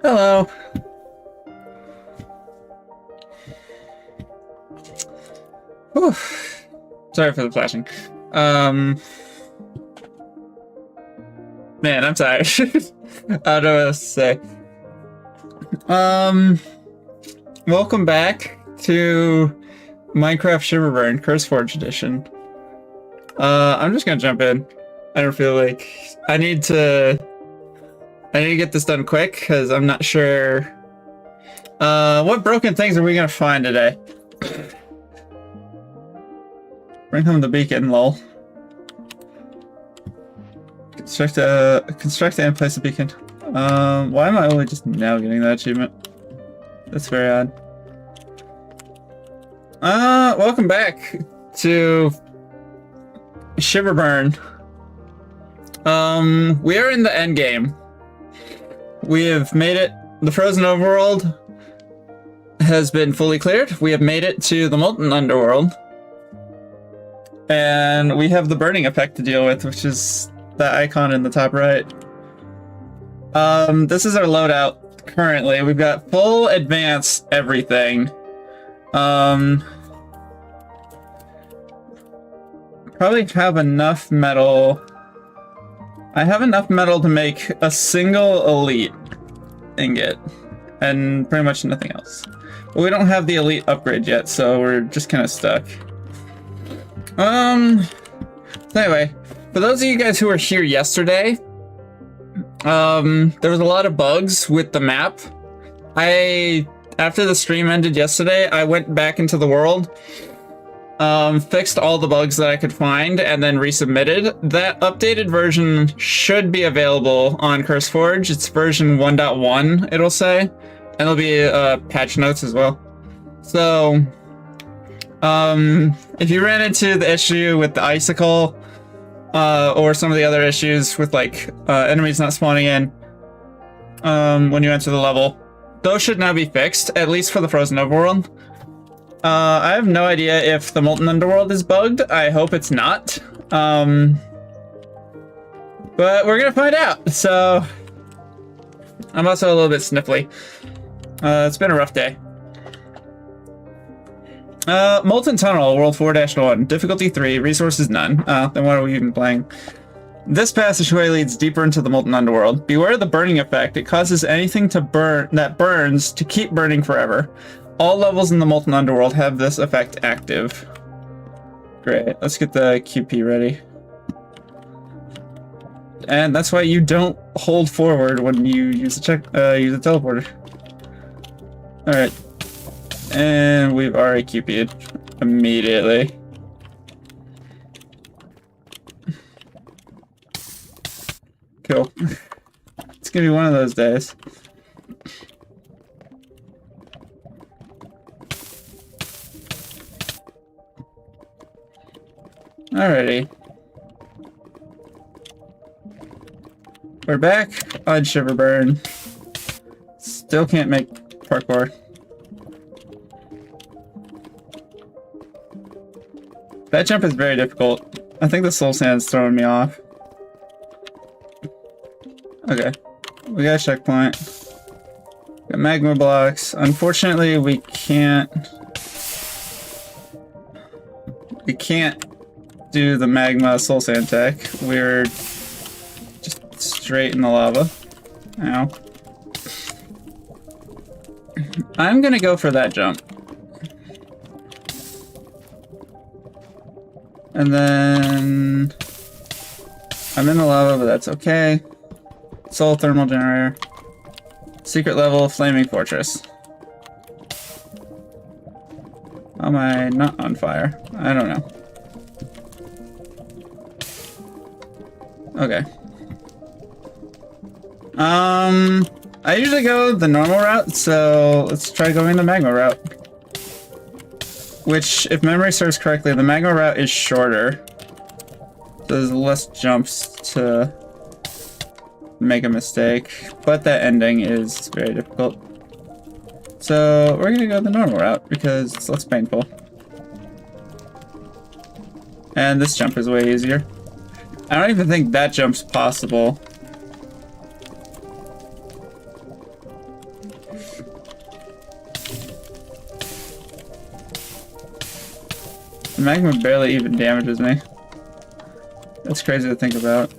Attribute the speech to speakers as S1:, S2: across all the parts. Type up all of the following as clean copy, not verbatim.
S1: Hello. Whew. Sorry for the flashing. Man, I'm tired. I don't know what else to say. Welcome back to Minecraft Shiverburn CurseForge edition. I'm just gonna jump in. I don't feel like I need to get this done quick because I'm not sure. What broken things are we gonna find today? Bring home the beacon, lol. Construct and place a beacon. Why am I only just now getting that achievement? That's very odd. Welcome back to Shiverburn. We are in the end game. We have made it. The frozen overworld has been fully cleared. We have made it to the molten underworld. And we have the burning effect to deal with, which is that icon in the top right. This is our loadout currently. We've got full advanced everything. Probably have enough metal. I have enough metal to make a single elite ingot, and pretty much nothing else. But we don't have the elite upgrade yet, so we're just kind of stuck. So anyway, for those of you guys who were here yesterday, there was a lot of bugs with the map. After the stream ended yesterday, I went back into the world, fixed all the bugs that I could find, and then resubmitted. That updated version should be available on CurseForge. It's version 1.1, it'll say, and there'll be patch notes as well. So, if you ran into the issue with the icicle, or some of the other issues with like enemies not spawning in when you enter the level, those should now be fixed, at least for the frozen overworld. I have no idea if the molten underworld is bugged. I hope it's not. But we're gonna find out. So I'm also a little bit sniffly. It's been a rough day. Molten Tunnel, World 4-1, difficulty 3, resources none. Then what are we even playing? This passageway leads deeper into the molten underworld. Beware of the burning effect. It causes anything to burn that burns to keep burning forever. All levels in the molten underworld have this effect active. Great. Let's get the QP ready. And that's why you don't hold forward when you use the teleporter. All right. And we've already QP'd immediately. Cool. It's gonna be one of those days. Alrighty. We're back on Shiverburn. Still can't make parkour. That jump is very difficult. I think the soul sand's throwing me off. Okay. We got a checkpoint. Got magma blocks. Unfortunately, we can't... We can't do the magma soul sand tech. We're just straight in the lava. Ow. I'm gonna go for that jump. And then... I'm in the lava, but that's okay. Soul thermal generator. Secret level, flaming fortress. How am I not on fire? I don't know. Okay. I usually go the normal route, so let's try going the magma route. Which, if memory serves correctly, the magma route is shorter. So there's less jumps to make a mistake, but that ending is very difficult. So we're gonna go the normal route because it's less painful. And this jump is way easier. I don't even think that jump's possible. The magma barely even damages me. That's crazy to think about.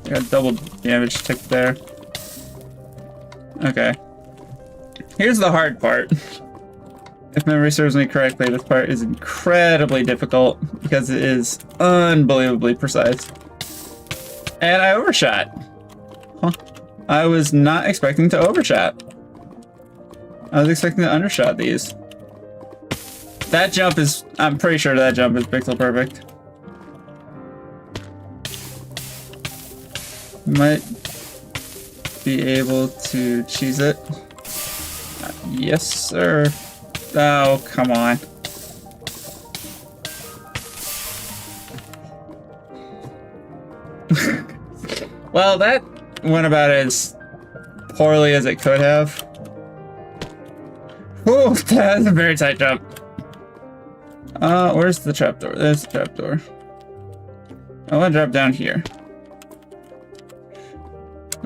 S1: Got double damage tick there. Okay. Here's the hard part. If memory serves me correctly, this part is incredibly difficult because it is unbelievably precise. And I overshot. Huh. I was not expecting to overshot. I was expecting to undershot these. That jump is... I'm pretty sure that jump is pixel perfect. Might be able to cheese it. Yes, sir. Oh, come on. Well, that went about as poorly as it could have. Whew, that's a very tight jump. Where's the trapdoor? There's the trapdoor. I want to drop down here.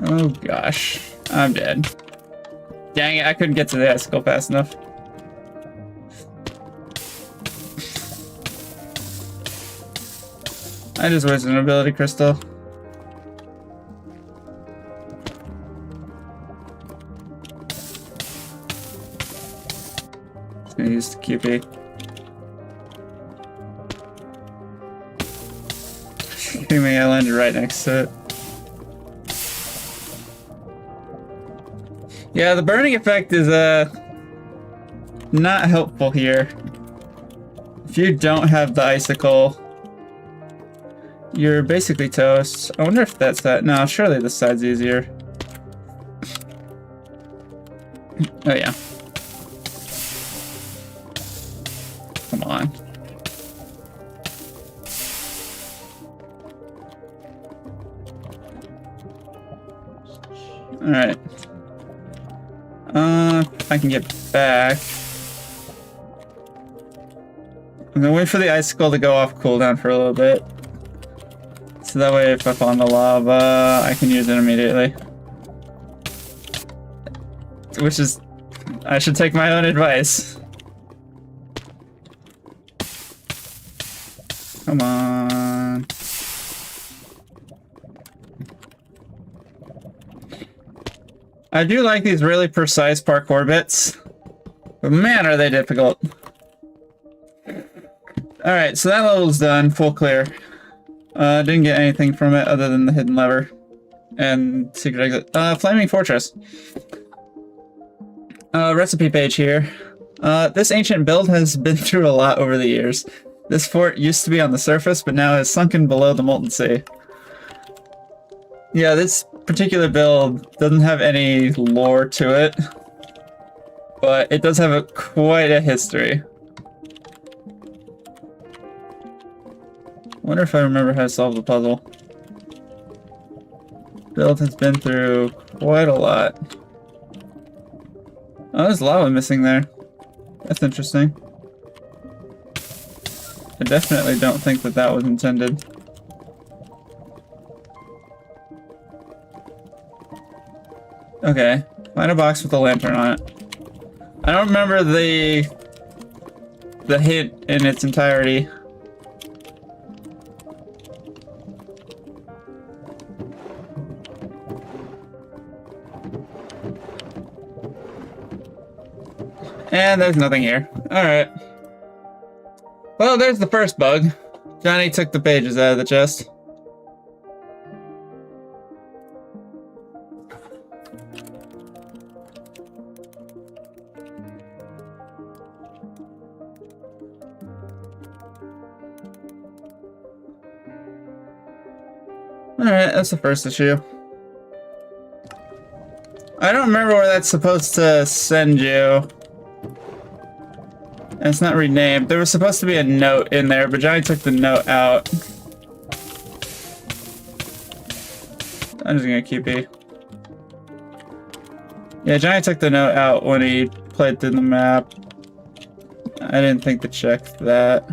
S1: Oh gosh, I'm dead. Dang it, I couldn't get to the icicle fast enough. I just wasted an ability crystal. Just gonna use the QP. Kidding me, I landed right next to it. Yeah, the burning effect is not helpful here. If you don't have the icicle, you're basically toast. I wonder if that's that. No, surely this side's easier. Oh yeah. Come on. Alright. If I can get back. I'm gonna wait for the icicle to go off cooldown for a little bit. So that way if I fall in the lava, I can use it immediately. Which is... I should take my own advice. Come on. I do like these really precise parkour bits, but man, are they difficult. Alright, so that level's done, full clear. Didn't get anything from it other than the hidden lever and secret exit. Flaming Fortress. Recipe page here. This ancient build has been through a lot over the years. This fort used to be on the surface, but now is sunken below the molten sea. Yeah, this particular build doesn't have any lore to it, but it does have quite a history. Wonder if I remember how to solve the puzzle. Build has been through quite a lot. Oh, there's lava missing there. That's interesting. I definitely don't think that that was intended. Okay, find a box with a lantern on it. I don't remember the hint in its entirety. And there's nothing here. Alright. Well, there's the first bug. Johnny took the pages out of the chest. Alright, that's the first issue. I don't remember where that's supposed to send you. And it's not renamed. There was supposed to be a note in there, but Johnny took the note out. I'm just gonna keep it. Yeah, Johnny took the note out when he played through the map. I didn't think to check that.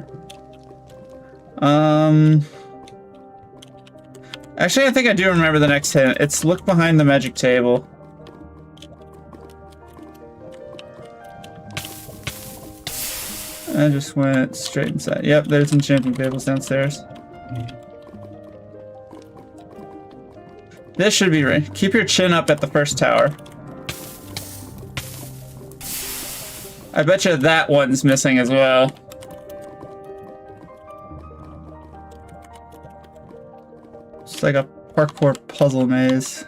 S1: Actually, I think I do remember the next hint. It's look behind the magic table. I just went straight inside. Yep, there's enchanting tables downstairs. This should be right. Keep your chin up at the first tower. I bet you that one's missing as well. It's like a parkour puzzle maze.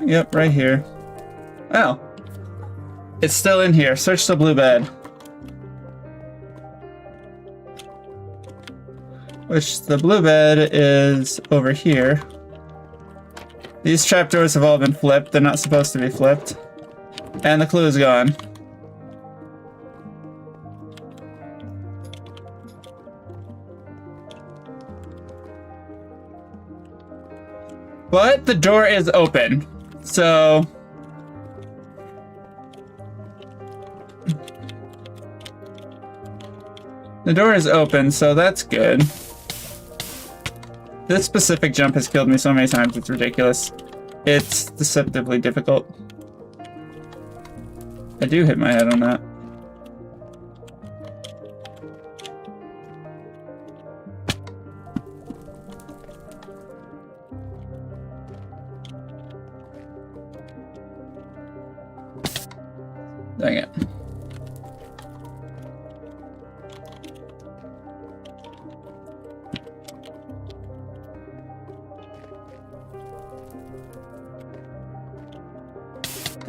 S1: Yep, right here. Oh. It's still in here. Search the blue bed. Which the blue bed is over here. These trapdoors have all been flipped. They're not supposed to be flipped. And the clue is gone. But the door is open. So the door is open, so that's good. This specific jump has killed me so many times, it's ridiculous. It's deceptively difficult. I do hit my head on that. Dang it.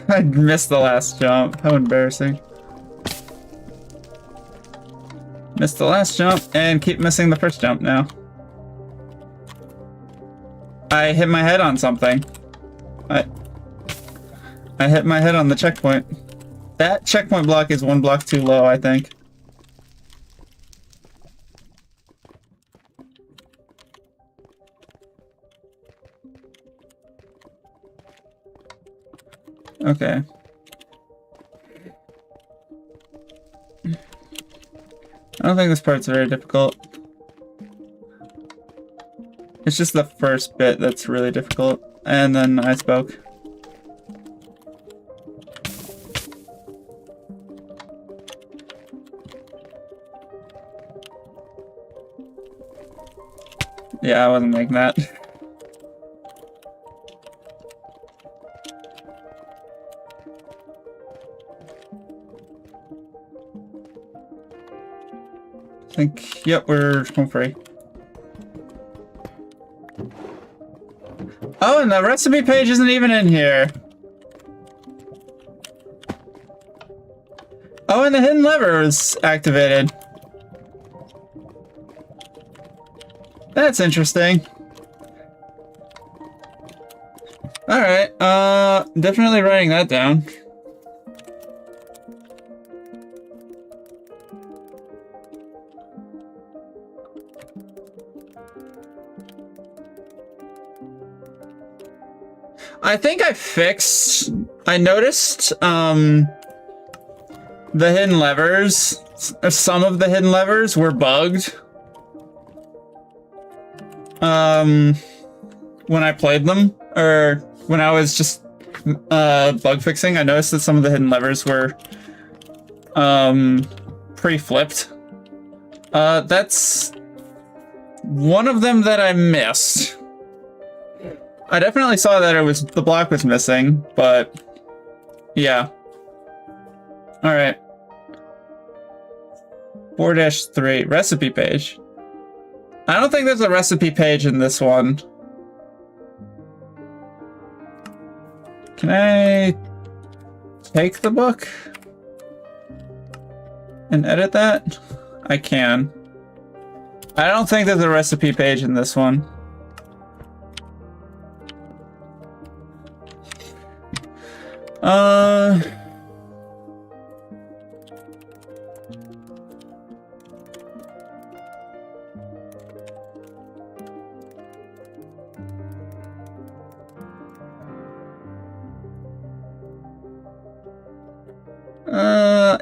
S1: I missed the last jump. How embarrassing. Missed the last jump and keep missing the first jump now. I hit my head on something. I hit my head on the checkpoint. That checkpoint block is one block too low, I think. Okay. I don't think this part's very difficult. It's just the first bit that's really difficult. And then I spoke. Yeah, I wasn't making that. I think, yep, we're home free. Oh, and the recipe page isn't even in here. Oh, and the hidden lever is activated. That's interesting. Alright, definitely writing that down. I think I noticed, the hidden levers, some of the hidden levers were bugged. When I played them, or when I was just bug fixing, I noticed that some of the hidden levers were pre-flipped. That's one of them that I missed. I definitely saw that the block was missing, but yeah. All right. 4-3 recipe page. I don't think there's a recipe page in this one. Can I take the book and edit that? I can. I don't think there's a recipe page in this one.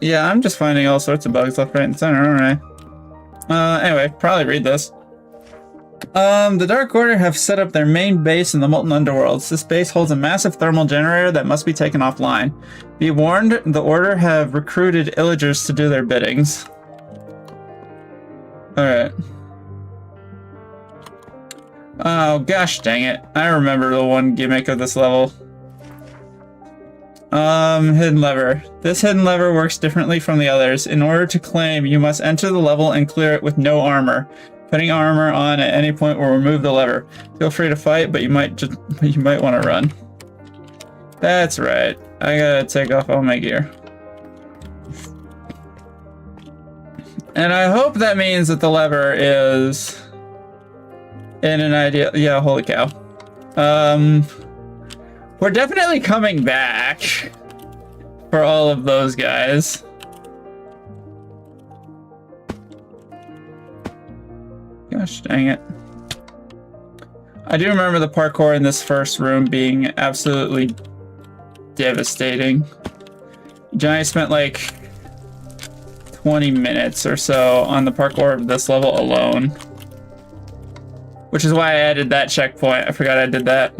S1: Yeah, I'm just finding all sorts of bugs left, right, and center, aren't I? Anyway, probably read this. The Dark Order have set up their main base in the Molten Underworlds. This base holds a massive thermal generator that must be taken offline. Be warned, the Order have recruited Illagers to do their biddings. Alright. Oh, gosh dang it. I remember the one gimmick of this level. Hidden lever. This hidden lever works differently from the others. In order to claim, you must enter the level and clear it with no armor. Putting armor on at any point will remove the lever. Feel free to fight, but you might want to run. That's right. I gotta take off all my gear. And I hope that means that the lever is in an ideal... Yeah, holy cow. We're definitely coming back for all of those guys. Gosh dang it. I do remember the parkour in this first room being absolutely devastating. Johnny spent like 20 minutes or so on the parkour of this level alone. Which is why I added that checkpoint. I forgot I did that.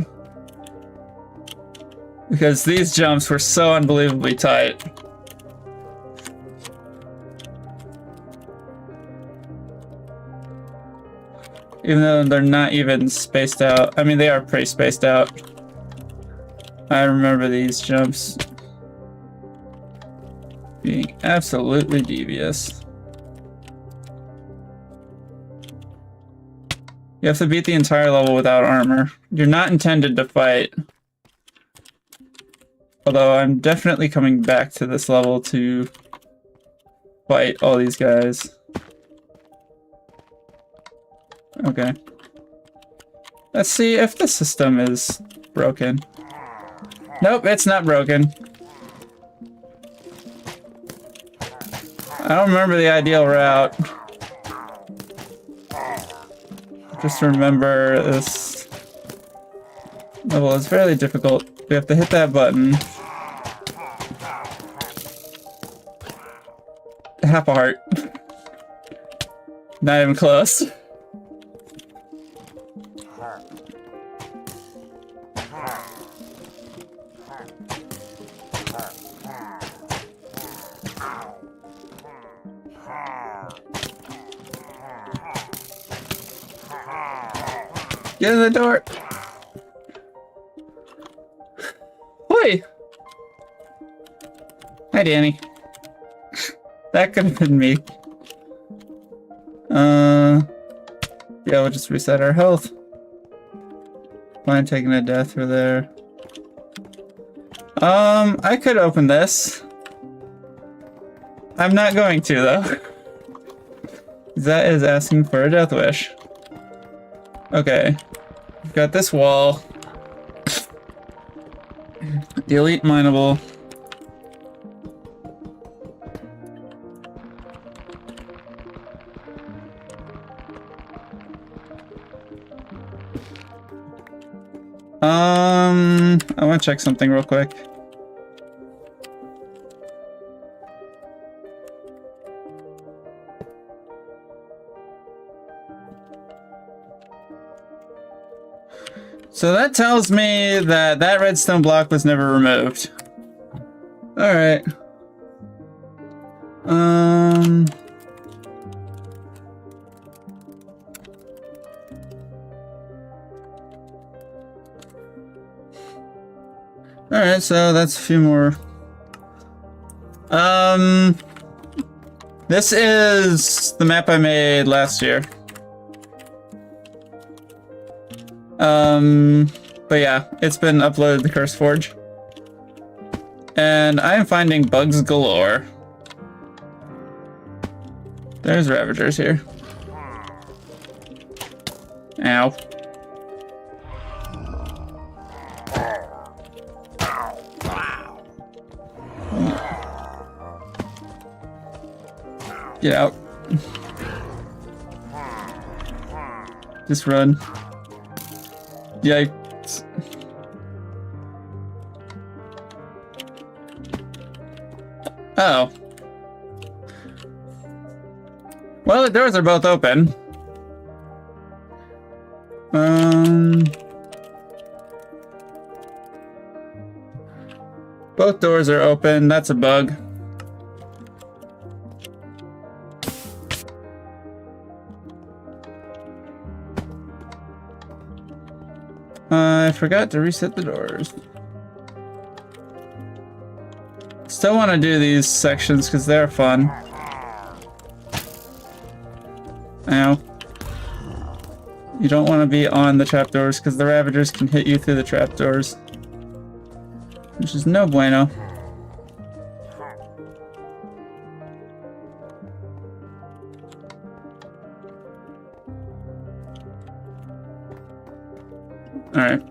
S1: Because these jumps were so unbelievably tight. Even though they're not even spaced out. I mean, they are pretty spaced out. I remember these jumps being absolutely devious. You have to beat the entire level without armor. You're not intended to fight. Although I'm definitely coming back to this level to fight all these guys. Okay. Let's see if the system is broken. Nope, it's not broken. I don't remember the ideal route. Just remember this level is fairly difficult. We have to hit that button. Half a heart. Not even close. Get in the door. Oi! Hi, Danny. That could have been me. Yeah, we'll just reset our health. Fine, taking a death through there. I could open this. I'm not going to, though. That is asking for a death wish. Okay. We've got this wall. Delete mineable. I want to check something real quick. So that tells me that that redstone block was never removed. All right. All right, so that's a few more. This is the map I made last year. But yeah, it's been uploaded to CurseForge. And I am finding bugs galore. There's Ravagers here. Ow. Get out. Just run. Yikes. Oh. Well, the doors are both open. Both doors are open. That's a bug. I forgot to reset the doors. Still want to do these sections because they're fun. Ow. You don't want to be on the trapdoors because the Ravagers can hit you through the trapdoors. Which is no bueno. Alright.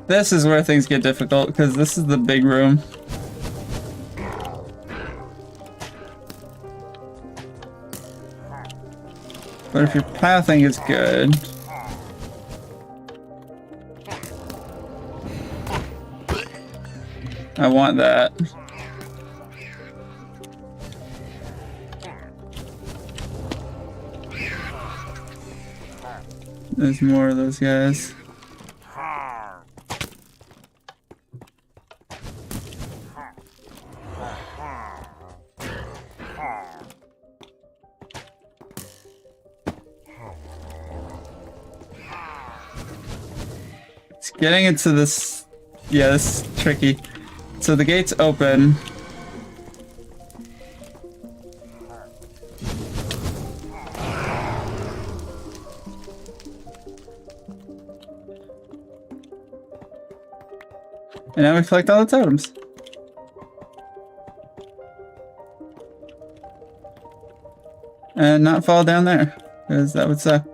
S1: This is where things get difficult, because this is the big room. But if your pathing is good... I want that. There's more of those guys. It's getting into this. Yeah, this is tricky. So the gate's open. And now we collect all the totems. And not fall down there, because that would suck.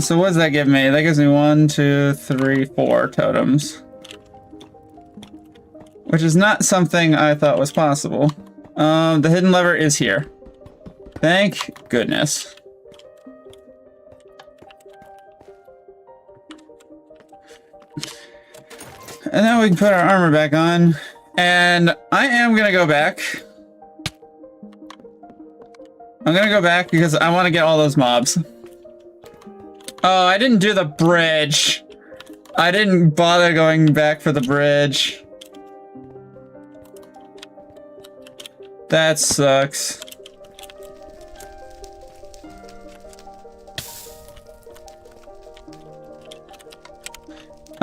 S1: So what does that give me? That gives me 1, 2, 3, 4 totems. Which is not something I thought was possible. The hidden lever is here. Thank goodness. And now we can put our armor back on. And I am gonna go back. I'm gonna go back because I want to get all those mobs. Oh, I didn't do the bridge. I didn't bother going back for the bridge. That sucks.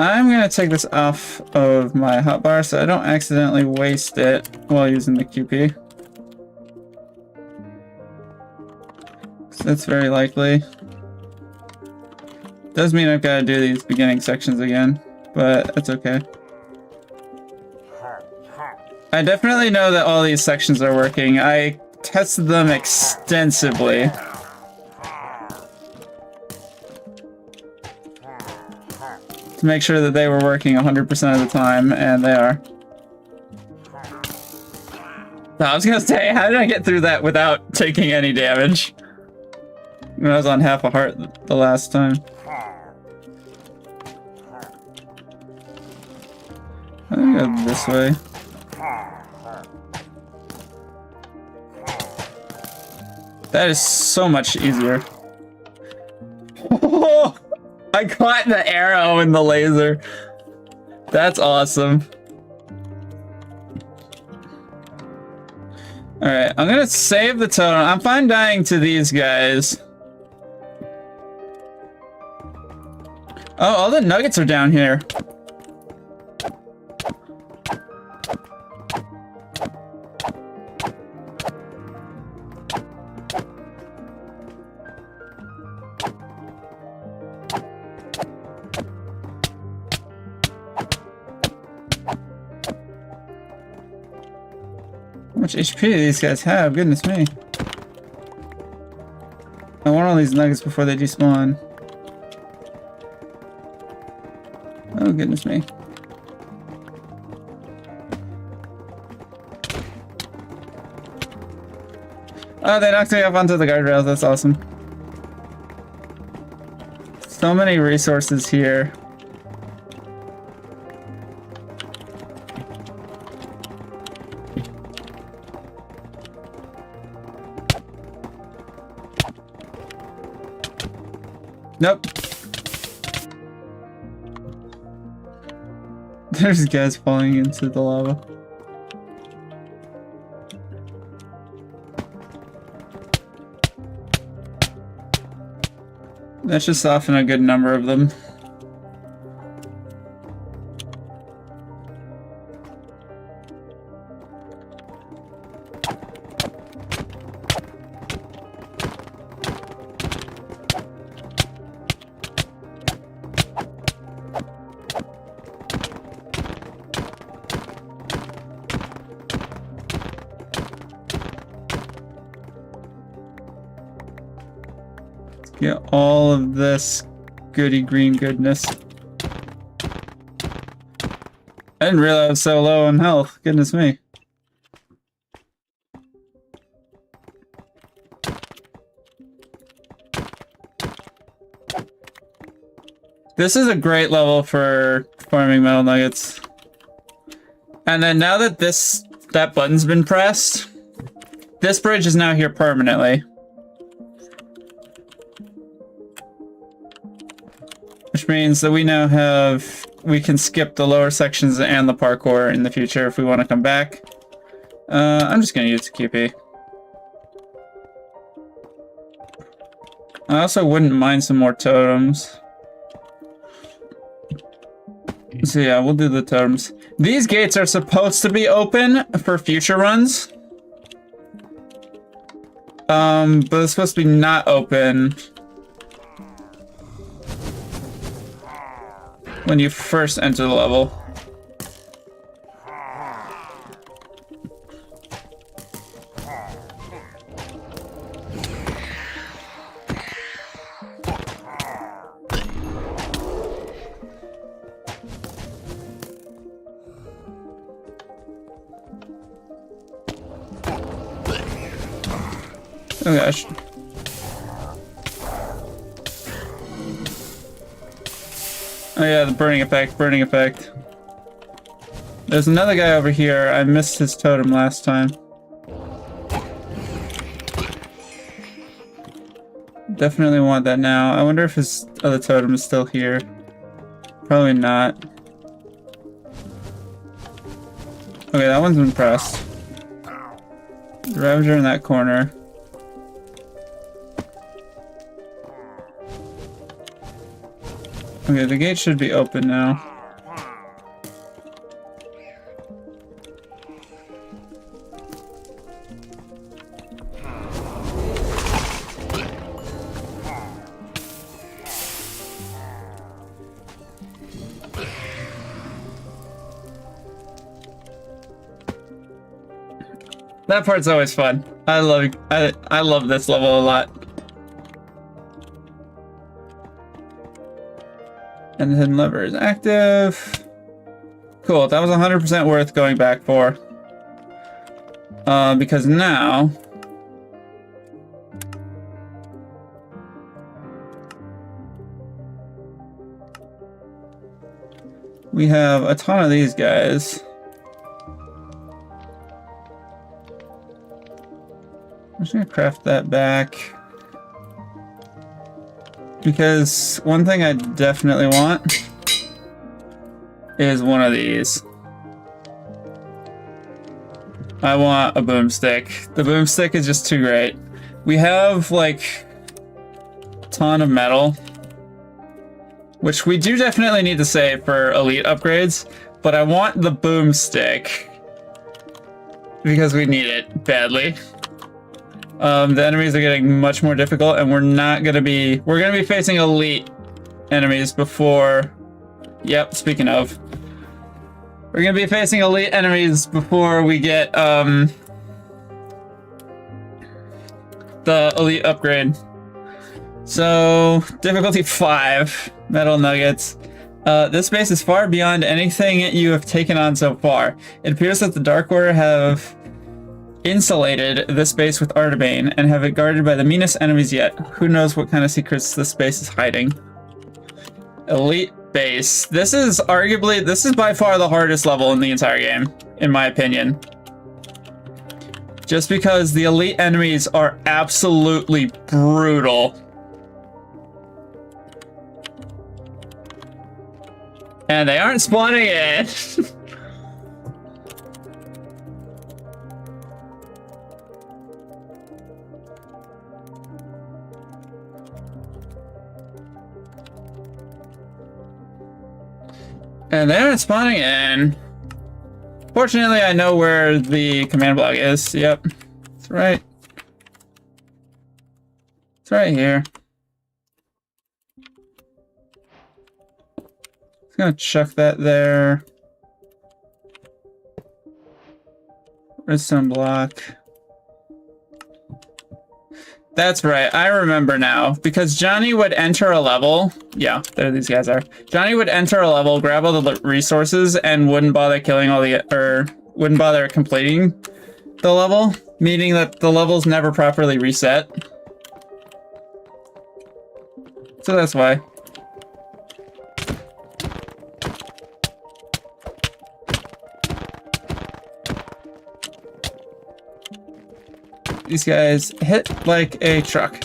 S1: I'm gonna take this off of my hotbar so I don't accidentally waste it while using the QP. So that's very likely. Does mean I've got to do these beginning sections again, but that's okay. I definitely know that all these sections are working. I tested them extensively. To make sure that they were working 100% of the time, and they are. I was gonna say, how did I get through that without taking any damage? When I was on half a heart the last time. I'm gonna go this way. That is so much easier. Oh, I caught the arrow and the laser. That's awesome. Alright, I'm gonna save the totem. I'm fine dying to these guys. Oh, all the nuggets are down here. How much HP do these guys have? Goodness me. I want all these nuggets before they despawn. Oh, goodness me. Oh, they knocked me up onto the guardrails. That's awesome. So many resources here. Nope. There's guys falling into the lava. That should soften a good number of them. Get all of this goody green goodness. I didn't realize I was so low on health. Goodness me. This is a great level for farming metal nuggets. And then now that that button's been pressed, this bridge is now here permanently. Which means that we now we can skip the lower sections and the parkour in the future if we want to come back. I'm just gonna use the QP. I also wouldn't mind some more totems. So yeah, we'll do the totems. These gates are supposed to be open for future runs. But it's supposed to be not open when you first enter the level. Oh gosh. Oh yeah, the burning effect, burning effect. There's another guy over here. I missed his totem last time. Definitely want that now. I wonder if his other totem is still here. Probably not. Okay, that one's been pressed. The Ravager in that corner. Okay, the gate should be open now. That part's always fun. I love this level a lot. And the hidden lever is active. Cool, that was 100% worth going back for. Because now we have a ton of these guys. I'm just gonna craft that back. Because one thing I definitely want is one of these. I want a boomstick. The boomstick is just too great. We have like a ton of metal, which we do definitely need to save for elite upgrades, but I want the boomstick because we need it badly. The enemies are getting much more difficult, and we're gonna be facing elite enemies before. Yep, speaking of, we're gonna be facing elite enemies before we get the elite upgrade. So difficulty 5, metal nuggets. This base is far beyond anything you have taken on so far. It appears that the Dark Order have insulated this base with Artibane and have it guarded by the meanest enemies yet. Who knows what kind of secrets this base is hiding. Elite base. This is by far the hardest level in the entire game, in my opinion. Just because the elite enemies are absolutely brutal. And they aren't spawning in. And they aren't spawning in. Fortunately, I know where the command block is. Yep. It's right. It's right here. Just gonna chuck that there. Redstone block. That's right, I remember now. Because Johnny would enter a level. Yeah, there these guys are. Johnny would enter a level, grab all the resources, and wouldn't bother killing all the, or wouldn't bother completing the level, meaning that the level's never properly reset. So that's why. These guys hit like a truck.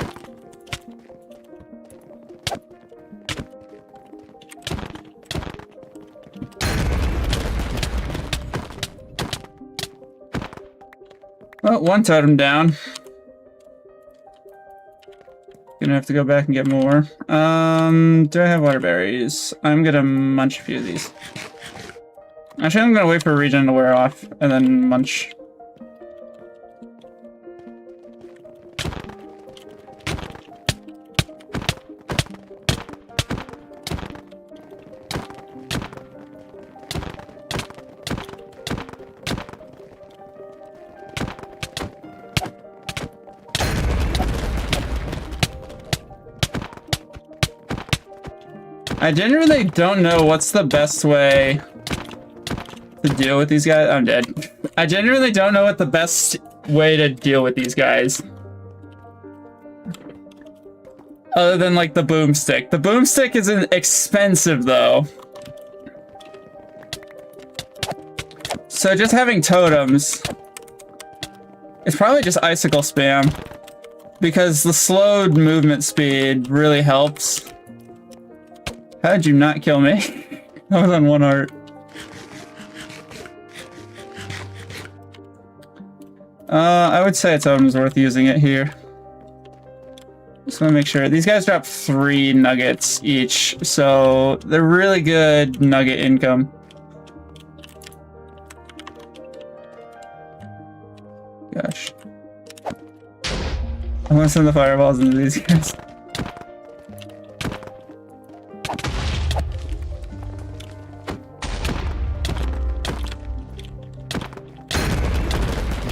S1: Well, one totem down. Gonna have to go back and get more. Do I have water berries? I'm gonna munch a few of these. Actually, I'm gonna wait for regen to wear off and then munch. I genuinely don't know what's the best way to deal with these guys. I'm dead. I genuinely don't know what the best way to deal with these guys. Other than like the boomstick. The boomstick isn't expensive though. So just having totems. It's probably just icicle spam. Because the slowed movement speed really helps. How did you not kill me? I was on one heart. I would say a totem's worth using it here. Just want to make sure. These guys drop 3 nuggets each, so they're really good nugget income. Gosh. I'm gonna send the fireballs into these guys.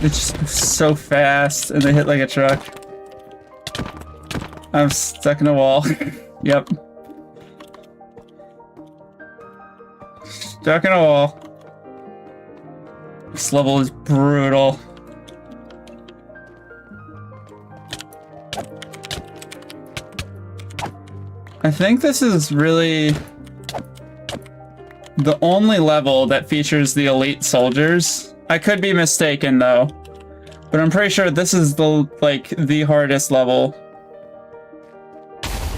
S1: It's just so fast, and they hit like a truck. I'm stuck in a wall. Yep. Stuck in a wall. This level is brutal. I think this is really the only level that features the elite soldiers. I could be mistaken though, but I'm pretty sure this is the the hardest level.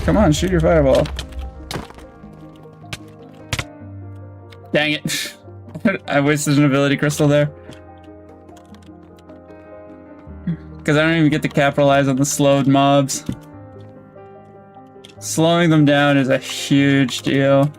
S1: Come on, shoot your fireball. Dang it. I wasted an ability crystal there. Because I don't even get to capitalize on the slowed mobs. Slowing them down is a huge deal.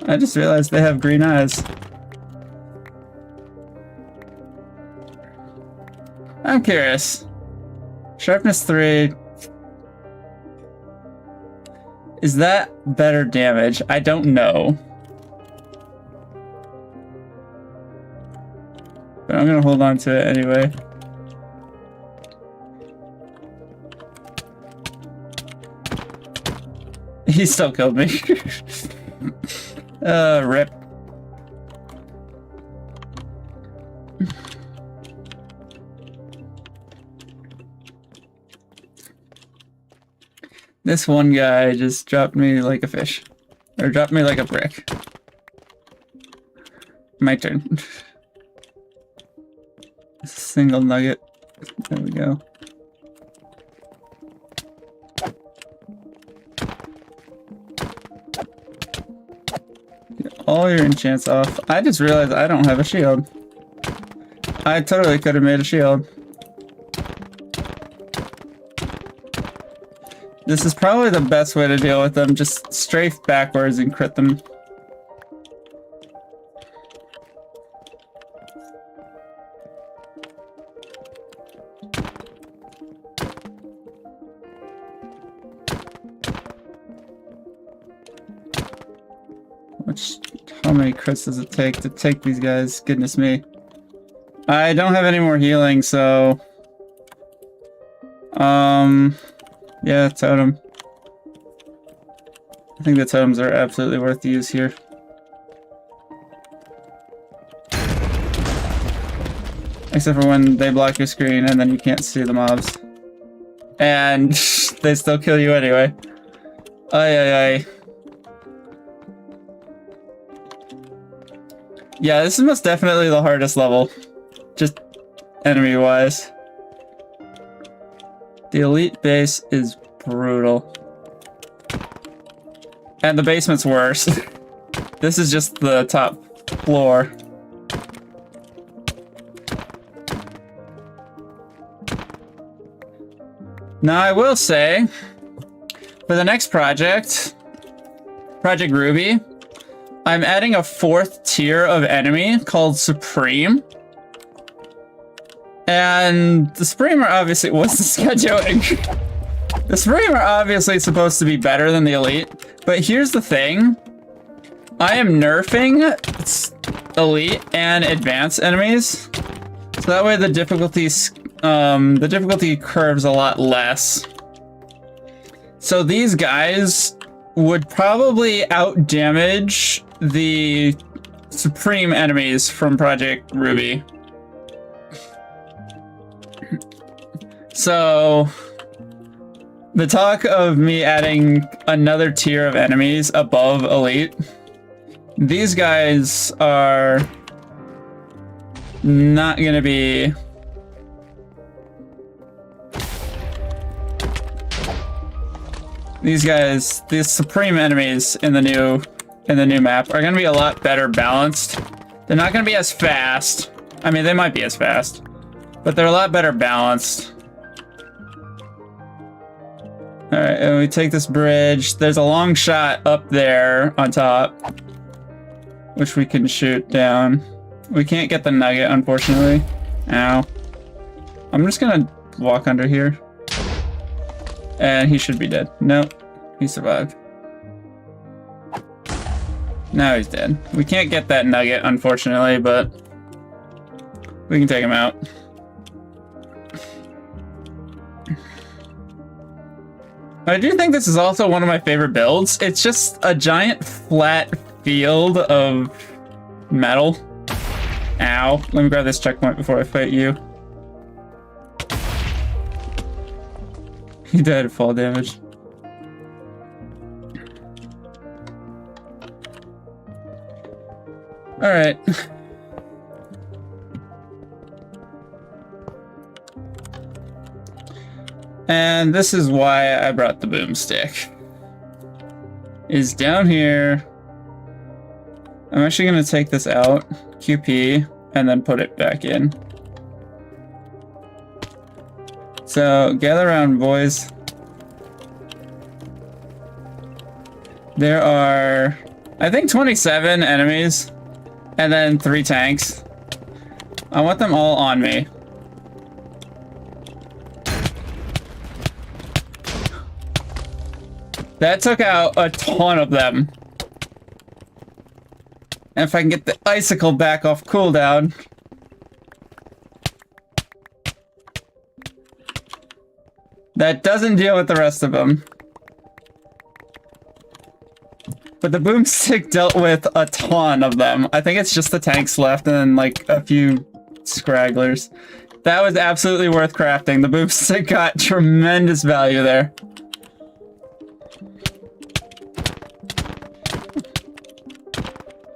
S1: I just realized they have green eyes. I'm curious. Sharpness 3. Is that better damage? I don't know. But I'm gonna hold on to it anyway. He still killed me. Rip. This one guy just dropped me like a fish. Or dropped me like a brick. My turn. Single nugget. There we go. Get all your enchants off. I just realized I don't have a shield. I totally could have made a shield. This is probably the best way to deal with them. Just strafe backwards and crit them. How many crits does it take to take these guys? Goodness me. I don't have any more healing, so... yeah, totem. I think the totems are absolutely worth the use here. Except for when they block your screen and then you can't see the mobs. And they still kill you anyway. Ay ay ay. Yeah, this is most definitely the hardest level. Just enemy-wise. The elite base is brutal. And the basement's worse. This is just the top floor. Now I will say, for the next project, Project Ruby, I'm adding a 4th tier of enemy called Supreme. And the Supreme are obviously... What's this guy doing? The Supreme are obviously supposed to be better than the Elite. But here's the thing. I am nerfing Elite and Advanced enemies. So that way the difficulty curves a lot less. So these guys would probably out-damage the Supreme enemies from Project Ruby. So, the talk of me adding another tier of enemies above Elite, these guys are not gonna be... These Supreme enemies in the new map are gonna be a lot better balanced. They're not gonna be as fast. I mean, they might be as fast, but they're a lot better balanced. Alright, and we take this bridge. There's a long shot up there on top, which we can shoot down. We can't get the nugget, unfortunately. Ow. I'm just gonna walk under here. And he should be dead. Nope, he survived. Now he's dead. We can't get that nugget, unfortunately, but we can take him out. I do think this is also one of my favorite builds. It's just a giant flat field of metal. Ow. Let me grab this checkpoint before I fight you. He died of fall damage. Alright. And this is why I brought the boomstick. Is down here. I'm actually going to take this out, QP, and then put it back in. So, gather around, boys. There are, I think, 27 enemies, and then 3 tanks. I want them all on me. That took out a ton of them. And if I can get the icicle back off cooldown. That doesn't deal with the rest of them. But the boomstick dealt with a ton of them. I think it's just the tanks left and then like a few scragglers. That was absolutely worth crafting. The boomstick got tremendous value there.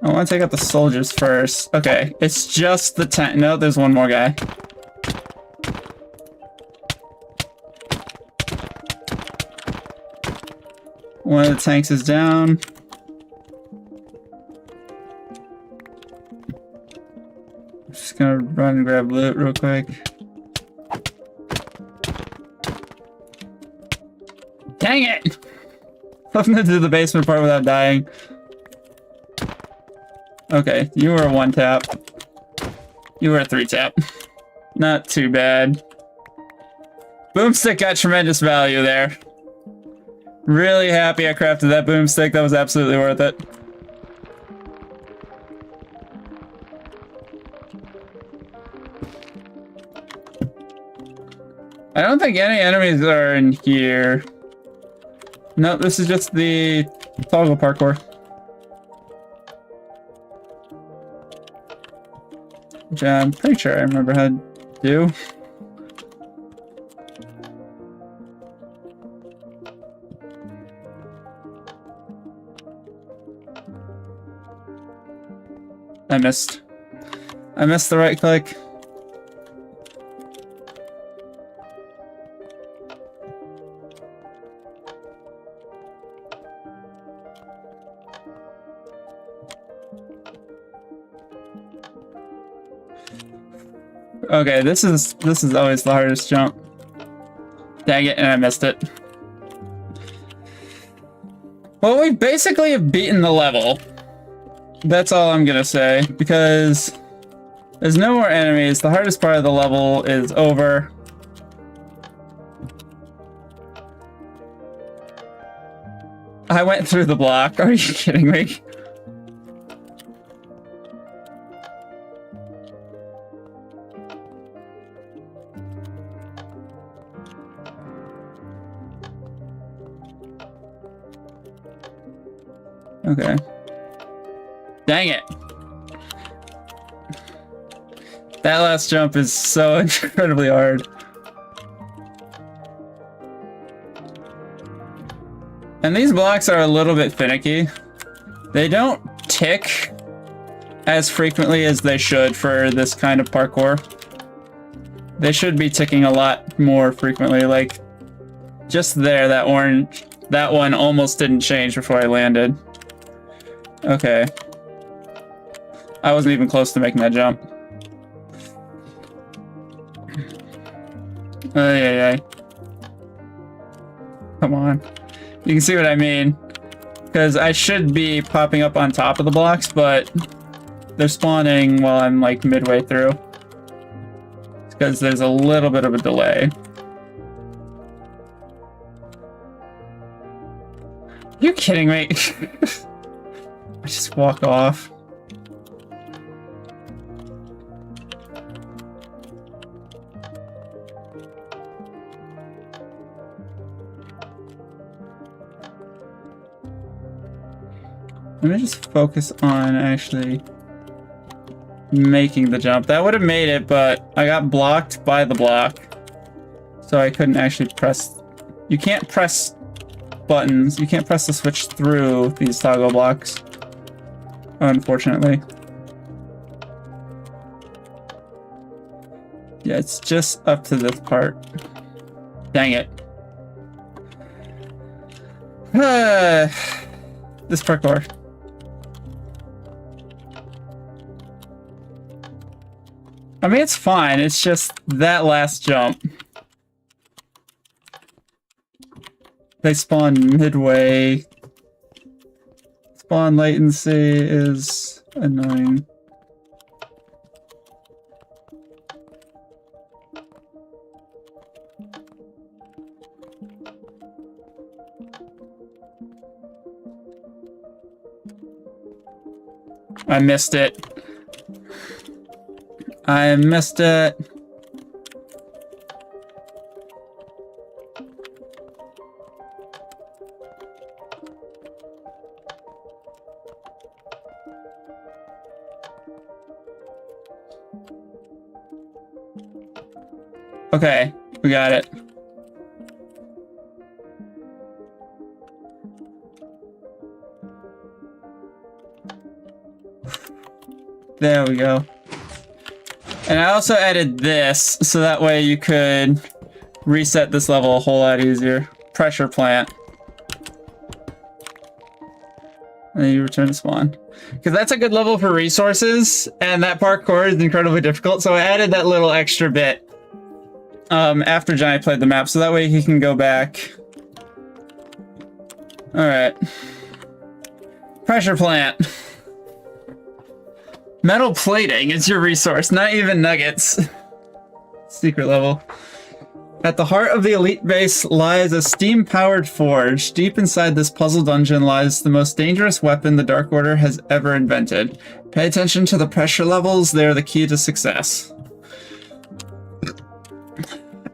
S1: I want to take out the soldiers first. Okay, it's just the tank. No, there's one more guy. One of the tanks is down. I'm just gonna run and grab loot real quick. Dang it! I'm gonna do the basement part without dying. Okay, you were a 1-tap. You were a 3-tap. Not too bad. Boomstick got tremendous value there. Really happy I crafted that boomstick. That was absolutely worth it. I don't think any enemies are in here. No, this is just the toggle parkour. Which I'm pretty sure I remember how to do. I missed. I missed the right click. Okay, this is always the hardest jump. Dang it, and I missed it. Well, we basically have beaten the level. That's all I'm gonna say, because there's no more enemies. The hardest part of the level is over. I went through the block. Are you kidding me? Okay. Dang it. That last jump is so incredibly hard. And these blocks are a little bit finicky. They don't tick as frequently as they should for this kind of parkour. They should be ticking a lot more frequently. Like, just there, that orange, that one almost didn't change before I landed. Okay. I wasn't even close to making that jump. Ay. Come on. You can see what I mean. Because I should be popping up on top of the blocks, but they're spawning while I'm like midway through. Because there's a little bit of a delay. You kidding me? I just walk off. Let me just focus on actually making the jump. That would have made it, but I got blocked by the block. So I couldn't actually press... You can't press buttons. You can't press the switch through these toggle blocks, unfortunately. Yeah, it's just up to this part. Dang it. This parkour. I mean, it's fine. It's just that last jump. They spawn midway. Spawn latency is annoying. I missed it. I missed it. Okay, we got it. There we go. And I also added this, so that way you could reset this level a whole lot easier. Pressure plant. And then you return to spawn. Because that's a good level for resources, and that parkour is incredibly difficult, so I added that little extra bit after Johnny played the map, so that way he can go back. Alright. Pressure plant. Metal plating is your resource, not even nuggets. Secret level. At the heart of the elite base lies a steam-powered forge. Deep inside this puzzle dungeon lies the most dangerous weapon the Dark Order has ever invented. Pay attention to the pressure levels, they are the key to success.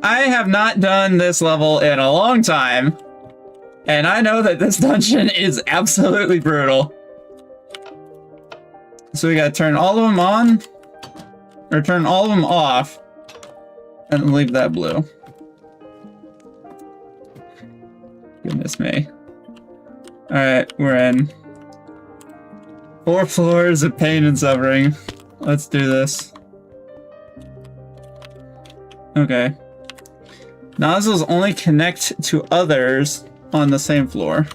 S1: I have not done this level in a long time, and I know that this dungeon is absolutely brutal. So we gotta turn all of them on, or turn all of them off, and leave that blue. Goodness me. Alright, we're in. 4 floors of pain and suffering. Let's do this. Okay. Nozzles only connect to others on the same floor.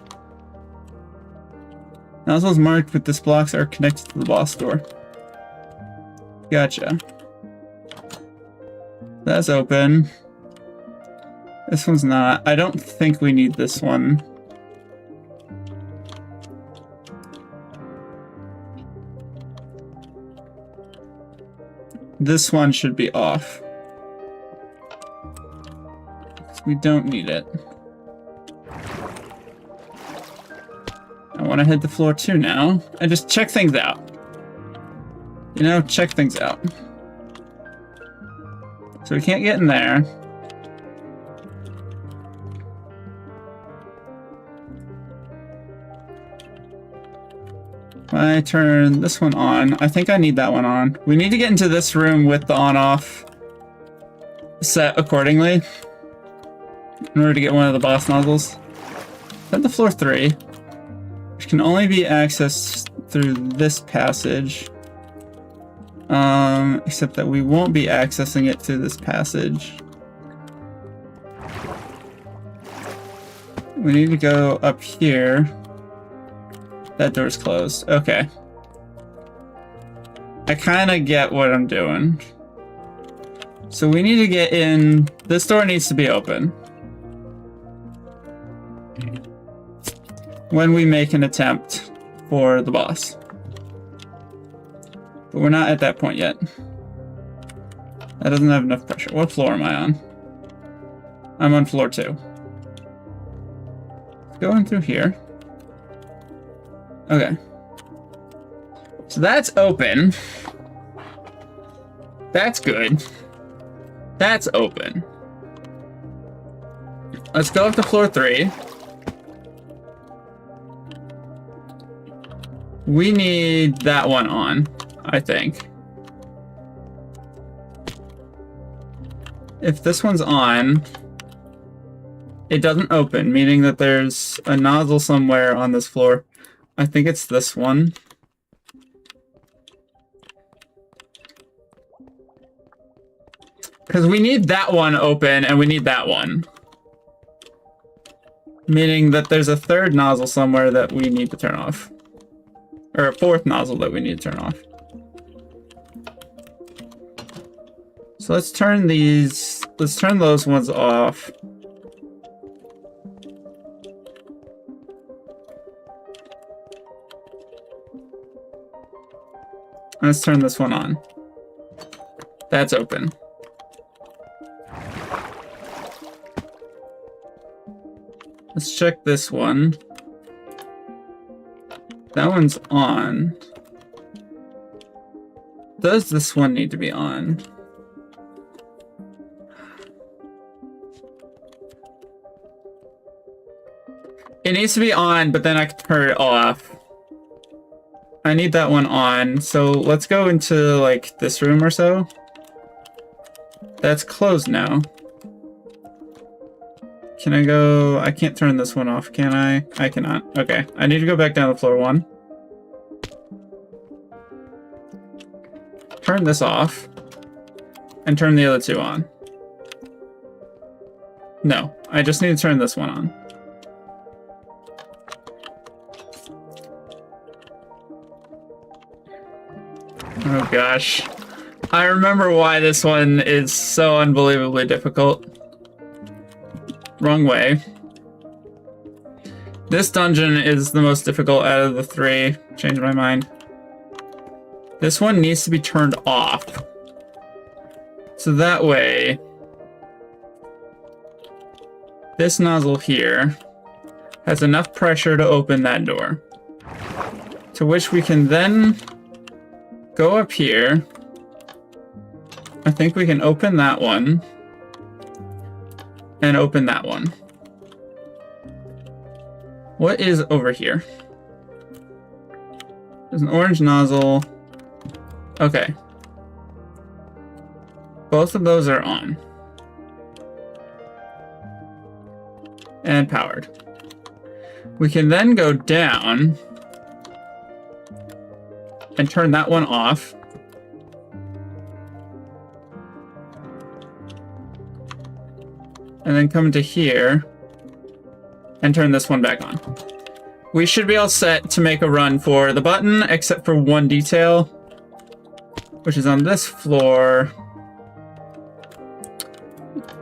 S1: Nozzles marked with this blocks are connected to the boss door. Gotcha. That's open. This one's not. I don't think we need this one. This one should be off. We don't need it. I want to hit the floor 2 now and just check things out. You know, check things out. So we can't get in there. When I turn this one on, I think I need that one on. We need to get into this room with the on-off set accordingly in order to get one of the boss nozzles. Then the floor 3, which can only be accessed through this passage. Except that we won't be accessing it through this passage. We need to go up here. That door's closed. Okay. I kind of get what I'm doing. So we need to get in. This door needs to be open when we make an attempt for the boss. But we're not at that point yet. That doesn't have enough pressure. What floor am I on? I'm on floor 2. Going through here. Okay. So that's open. That's good. That's open. Let's go up to floor 3. We need that one on, I think. If this one's on, it doesn't open, meaning that there's a nozzle somewhere on this floor. I think it's this one. Because we need that one open, and we need that one. Meaning that there's a third nozzle somewhere that we need to turn off. Or a fourth nozzle that we need to turn off. So let's turn those ones off. Let's turn this one on. That's open. Let's check this one. That one's on. Does this one need to be on? It needs to be on, but then I can turn it off. I need that one on, so let's go into, like, this room or so. That's closed now. Can I go... I can't turn this one off, can I? I cannot. Okay, I need to go back down to floor 1. Turn this off. And turn the other two on. No, I just need to turn this one on. Oh gosh. I remember why this one is so unbelievably difficult. Wrong way. This dungeon is the most difficult out of the 3. Changed my mind. This one needs to be turned off. So that way, this nozzle here has enough pressure to open that door. To which we can then go up here. I think we can open that one. And open that one. What is over here? There's an orange nozzle. Okay. Both of those are on. And powered. We can then go down and turn that one off. And then come into here and turn this one back on. We should be all set to make a run for the button, except for one detail, which is on this floor.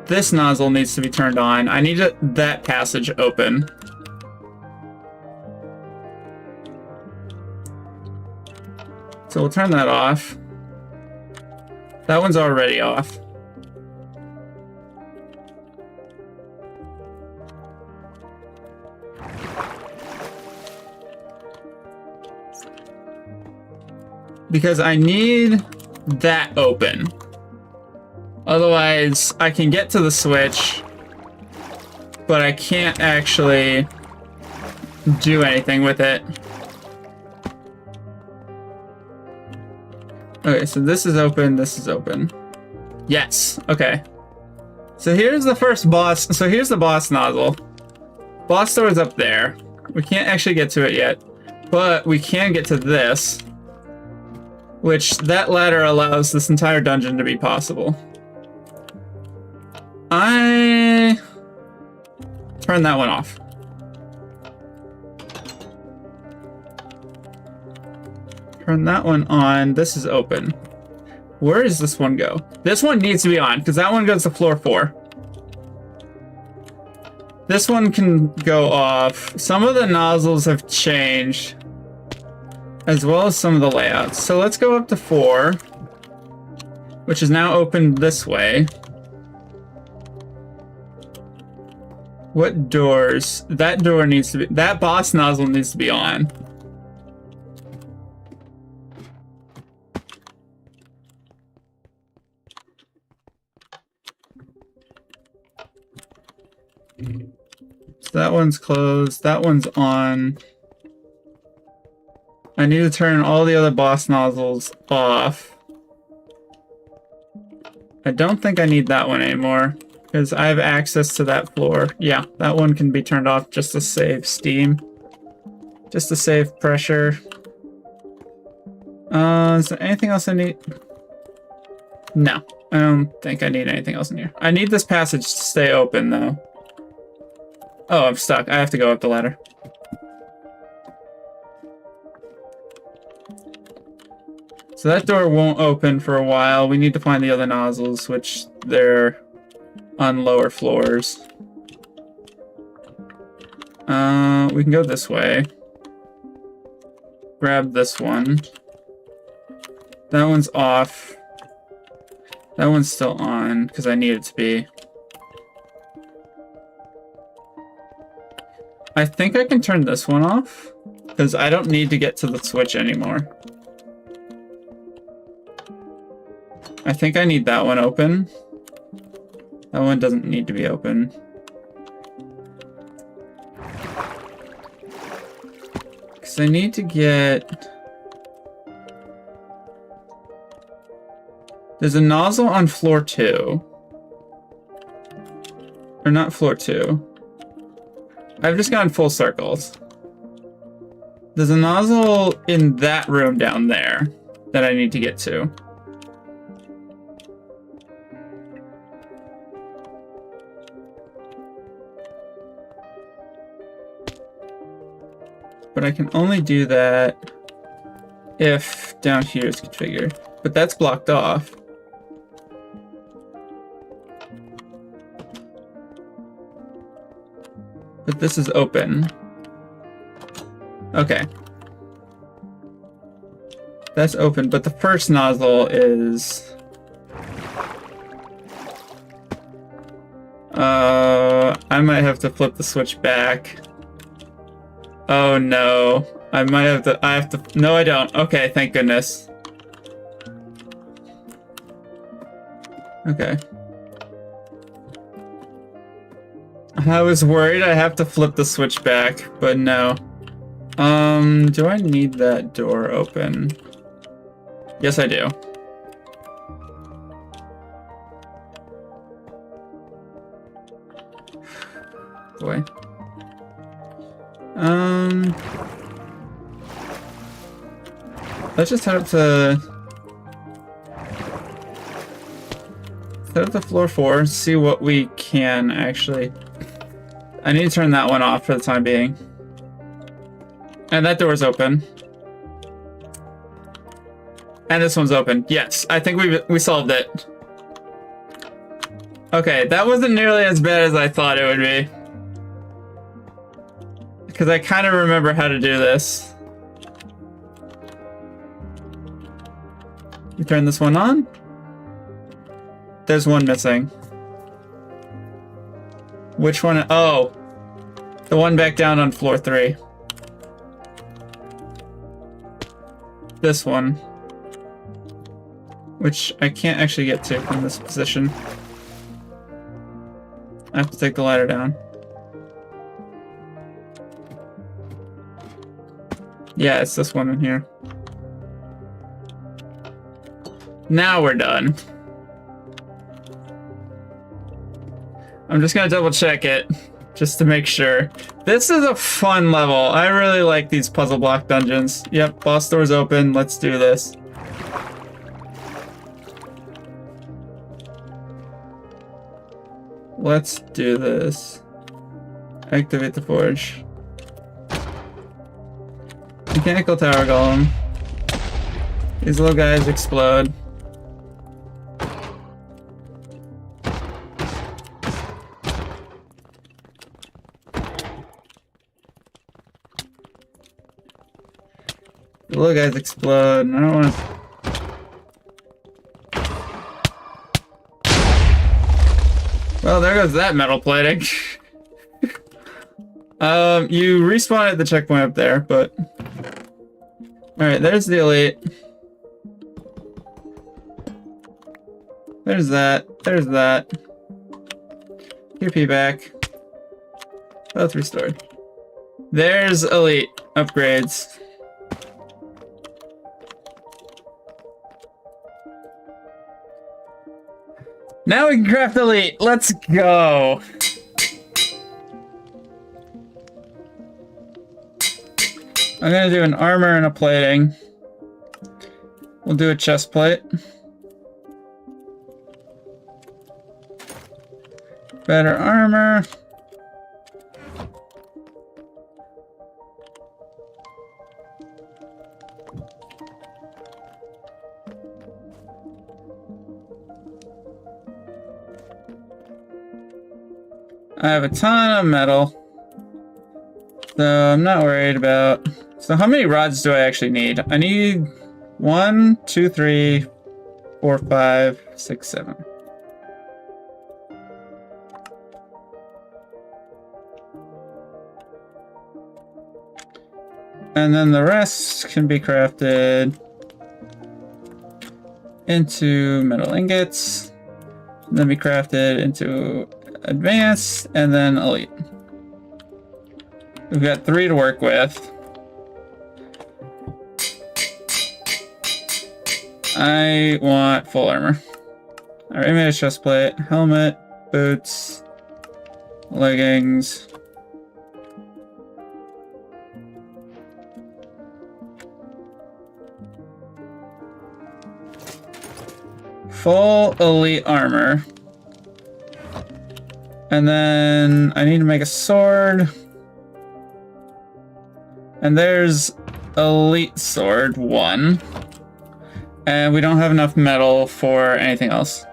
S1: This nozzle needs to be turned on. I need that passage open. So we'll turn that off. That one's already off. Because I need that open. Otherwise, I can get to the switch, but I can't actually do anything with it. Okay, so this is open, this is open. Yes, okay. So here's the first boss. So here's the boss nozzle. Boss door is up there. We can't actually get to it yet, but we can get to this. Which, that ladder allows this entire dungeon to be possible. I turn that one off. Turn that one on. This is open. Where does this one go? This one needs to be on, because that one goes to floor 4. This one can go off. Some of the nozzles have changed, as well as some of the layouts. So let's go up to 4, which is now open this way. What doors? That door needs to be... That boss nozzle needs to be on. So that one's closed. That one's on. I need to turn all the other boss nozzles off. I don't think I need that one anymore, because I have access to that floor. Yeah, that one can be turned off just to save steam. Just to save pressure. Is there anything else I need? No, I don't think I need anything else in here. I need this passage to stay open, though. Oh, I'm stuck. I have to go up the ladder. So that door won't open for a while. We need to find the other nozzles, which they're on lower floors. We can go this way. Grab this one. That one's off. That one's still on, because I need it to be. I think I can turn this one off, because I don't need to get to the switch anymore. I think I need that one open. That one doesn't need to be open. Because I need to get... There's a nozzle on floor 2. Or not floor 2. I've just gone full circles. There's a nozzle in that room down there that I need to get to. But I can only do that if down here is configured. But that's blocked off. But this is open. Okay. That's open, but the first nozzle is... I might have to flip the switch back. Oh no. I have to... No, I don't. Okay, thank goodness. Okay. I was worried I have to flip the switch back, but no. Do I need that door open? Yes, I do. Boy. Let's just head up to... Head up to floor 4, see what we can actually... I need to turn that one off for the time being. And that door's open. And this one's open. Yes, I think we solved it. Okay, that wasn't nearly as bad as I thought it would be. Because I kind of remember how to do this. You turn this one on. There's one missing. Which one? Oh, the one back down on floor 3. This one. Which I can't actually get to from this position. I have to take the ladder down. Yeah, it's this one in here. Now we're done. I'm just gonna double check it, just to make sure. This is a fun level. I really like these puzzle block dungeons. Yep, boss door's open. Let's do this. Let's do this. Activate the forge. Mechanical tower golem. These little guys explode. The little guys explode. I don't want to... Well, there goes that metal plating. You respawn at the checkpoint up there, but... Alright, there's the elite. There's that. There's that. QP back. Both restored. There's elite upgrades. Now we can craft elite. Let's go. I'm gonna do an armor and a plating. We'll do a chest plate. Better armor. I have a ton of metal, so I'm not worried about... So how many rods do I actually need? I need 1, 2, 3, 4, 5, 6, 7. And then the rest can be crafted into metal ingots, then be crafted into advanced, and then elite. We've got 3 to work with. I want full armor. Alright, made a chest plate, helmet, boots, leggings. Full elite armor. And then I need to make a sword. And there's elite sword 1. And we don't have enough metal for anything else.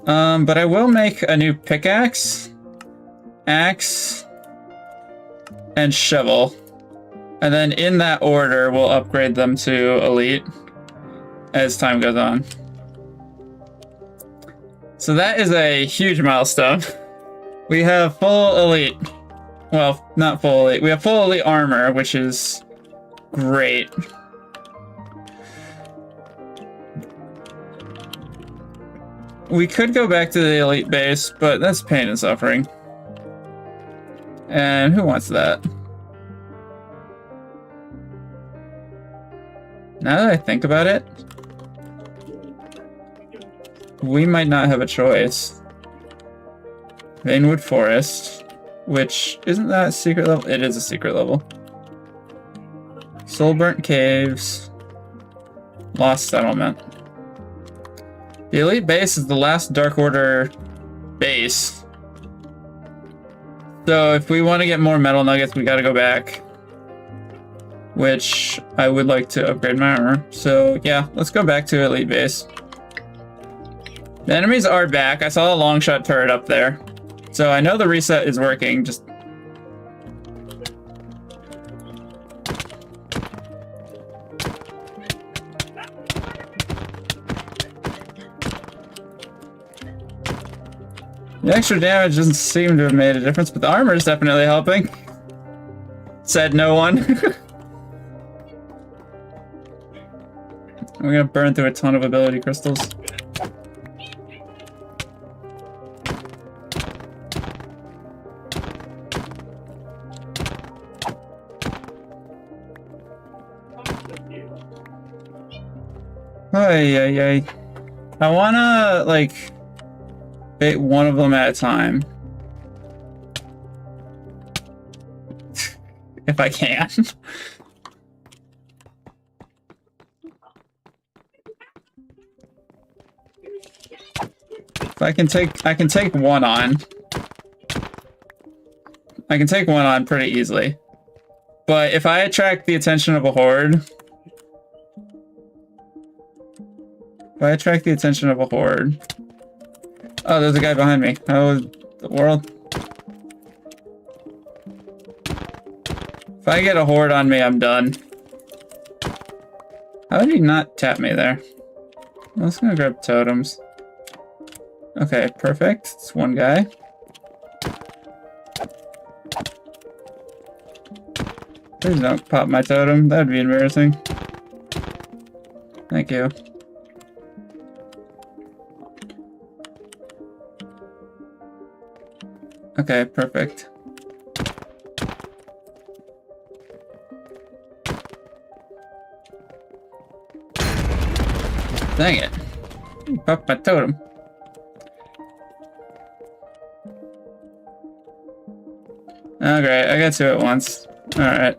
S1: But I will make a new pickaxe, axe, and shovel. And then in that order, we'll upgrade them to elite as time goes on. So that is a huge milestone. We have full elite. Well, not full elite. We have full elite armor, which is great. We could go back to the elite base, but that's pain and suffering. And who wants that? Now that I think about it, we might not have a choice. Vanewood Forest, which isn't that a secret level? It is a secret level. Soulburnt Caves, Lost Settlement. The elite base is the last Dark Order base. So if we want to get more metal nuggets, we gotta go back. Which I would like to upgrade my armor. So yeah, let's go back to elite base. The enemies are back. I saw a long shot turret up there. So I know the reset is working, just... The extra damage doesn't seem to have made a difference, but the armor is definitely helping. Said no one. We're gonna burn through a ton of ability crystals. Ay. I wanna, like, bait one of them at a time. If I can. If I can take one on. I can take one on pretty easily. But if I attract the attention of a horde... Oh, there's a guy behind me. How is the world? If I get a horde on me, I'm done. How did he not tap me there? I'm just gonna grab totems. Okay, perfect. It's one guy. Please don't pop my totem. That'd be embarrassing. Thank you. Okay, perfect. Dang it. You popped my totem. Oh, great. I got two at once. Alright.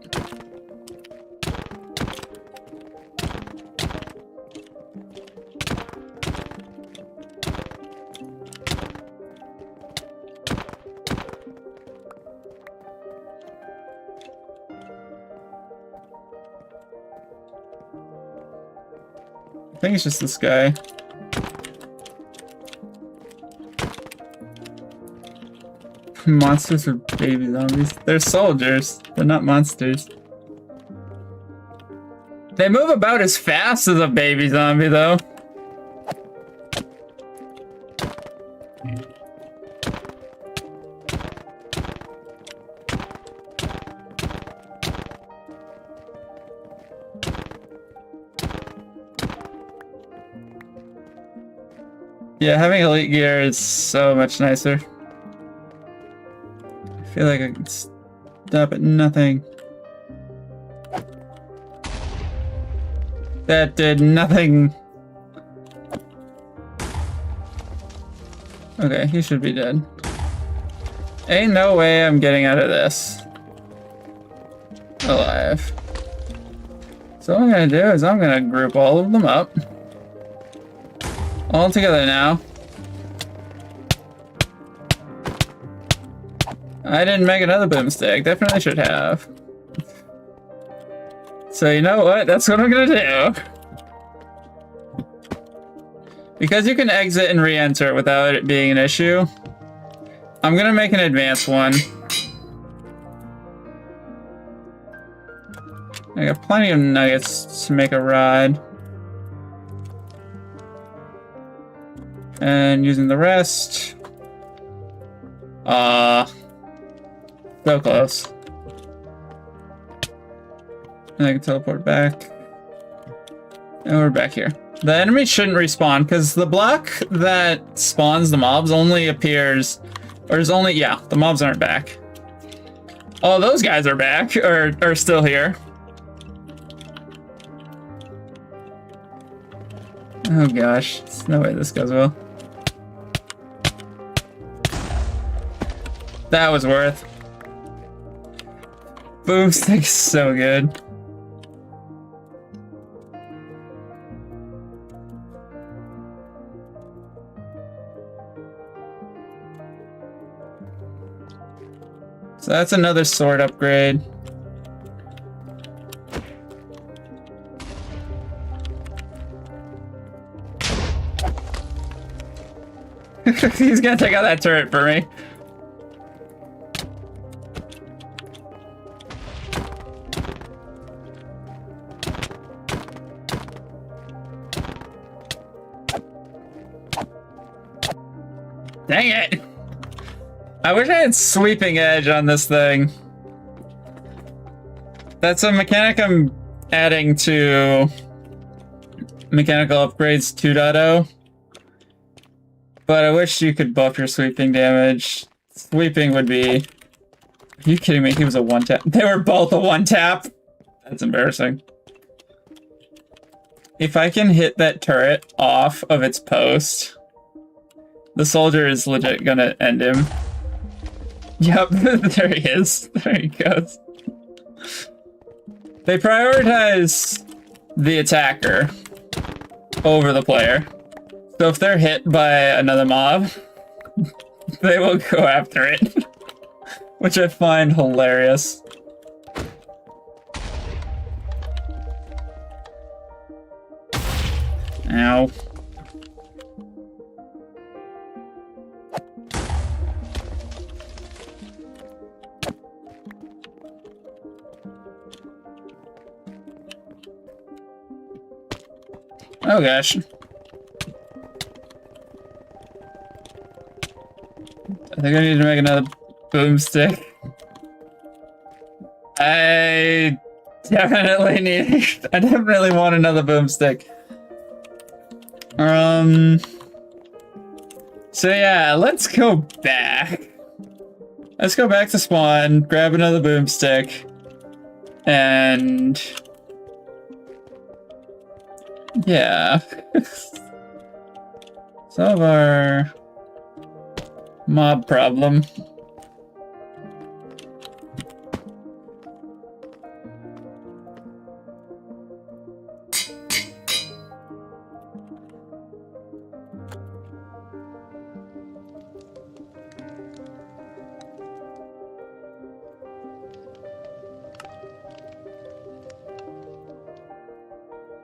S1: I think it's just this guy. Monsters or baby zombies? They're soldiers. They're not monsters. They move about as fast as a baby zombie, though. Yeah, having elite gear is so much nicer. I feel like I can stop at nothing. That did nothing. Okay, he should be dead. Ain't no way I'm getting out of this alive. So what I'm gonna do is I'm gonna group all of them up. All together now. I didn't make another boomstick. Definitely should have. So you know what? That's what I'm gonna do. Because you can exit and re-enter without it being an issue, I'm gonna make an advanced one. I got plenty of nuggets to make a rod. And using the rest. So close. And I can teleport back. And we're back here. The enemy shouldn't respawn because the block that spawns the mobs only appears, or is only, yeah, the mobs aren't back. Oh, those guys are back, or are still here. Oh gosh, there's no way this goes well. That was worth. Boomstick is so good. So that's another sword upgrade. He's gonna take out that turret for me. Dang it! I wish I had sweeping edge on this thing. That's a mechanic I'm adding to Mechanical Upgrades 2.0. But I wish you could buff your sweeping damage. Sweeping would be... Are you kidding me? He was a one-tap. They were both a one-tap? That's embarrassing. If I can hit that turret off of its post, the soldier is legit gonna end him. Yep, there he is. There he goes. They prioritize the attacker over the player. So if they're hit by another mob, they will go after it. Which I find hilarious. Ow. Oh gosh. I think I need to make another boomstick. I definitely want another boomstick. So yeah, let's go back. Let's go back to spawn, grab another boomstick, and yeah. Solve our mob problem.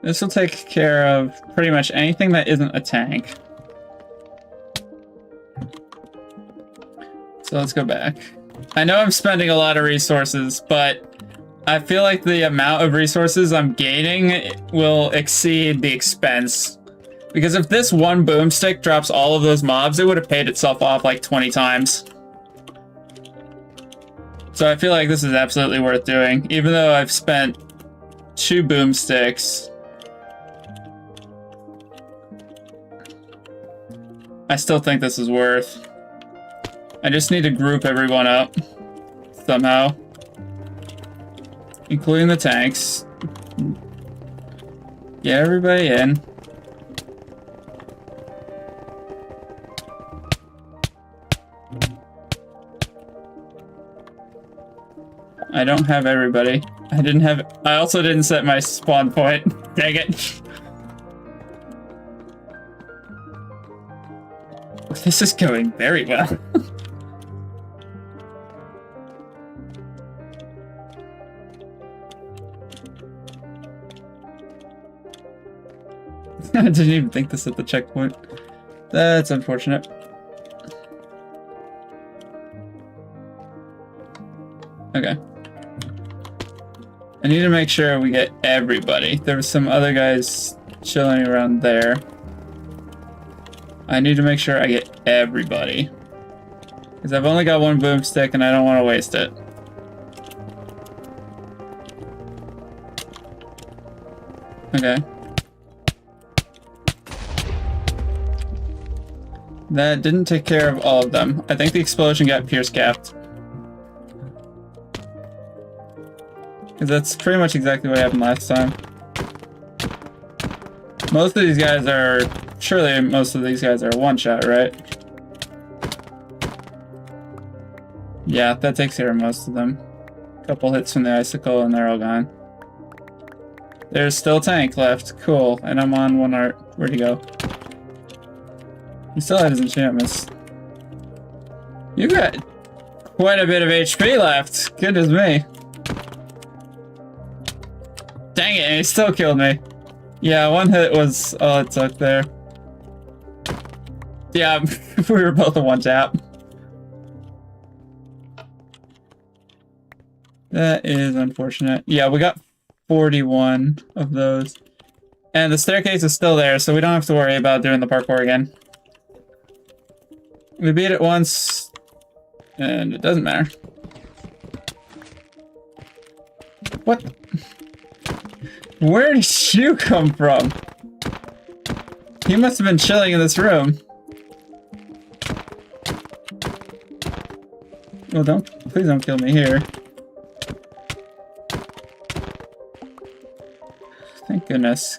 S1: This will take care of pretty much anything that isn't a tank. So let's go back. I know I'm spending a lot of resources, but I feel like the amount of resources I'm gaining will exceed the expense. Because if this one boomstick drops all of those mobs, it would have paid itself off like 20 times. So I feel like this is absolutely worth doing, even though I've spent 2 boomsticks. I still think this is worth. I just need to group everyone up somehow, including the tanks. Get everybody in. I don't have everybody. I also didn't set my spawn point. Dang it. This is going very well. I didn't even think this at the checkpoint. That's unfortunate. Okay. I need to make sure we get everybody. There were some other guys chilling around there. I need to make sure I get everybody. Because I've only got 1 boomstick and I don't want to waste it. Okay. That didn't take care of all of them. I think the explosion got Pierce capped. Because that's pretty much exactly what happened last time. Most of these guys are... Surely most of these guys are one-shot, right? Yeah, that takes care of most of them. Couple hits from the icicle and they're all gone. There's still a tank left. Cool. And I'm on 1 art. Where'd he go? He still had his enchantments. You got quite a bit of HP left. Goodness me. Dang it, and he still killed me. Yeah, 1 hit was all it took there. Yeah, we were both a 1-tap. That is unfortunate. Yeah, we got 41 of those. And the staircase is still there, so we don't have to worry about doing the parkour again. We beat it once, and it doesn't matter. What? Where did you come from? He must have been chilling in this room. Well, please don't kill me here. Thank goodness.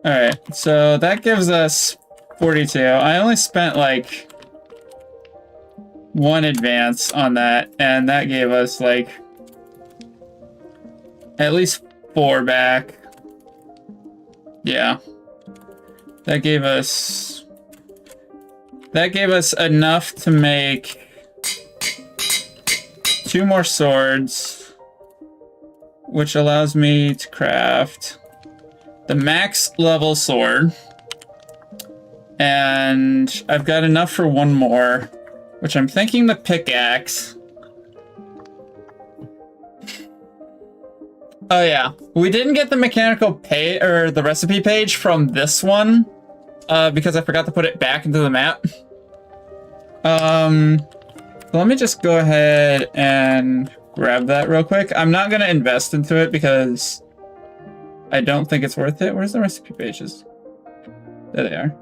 S1: Alright, so that gives us 42. I only spent like 1 advance on that, and that gave us like at least 4 back. Yeah. That gave us enough to make 2 more swords, which allows me to craft the max level sword. And I've got enough for 1 more, which I'm thinking the pickaxe. Oh yeah, we didn't get the mechanical or the recipe page from this one, because I forgot to put it back into the map. Let me just go ahead and grab that real quick. I'm not gonna invest into it because I don't think it's worth it. Where's the recipe pages? There they are.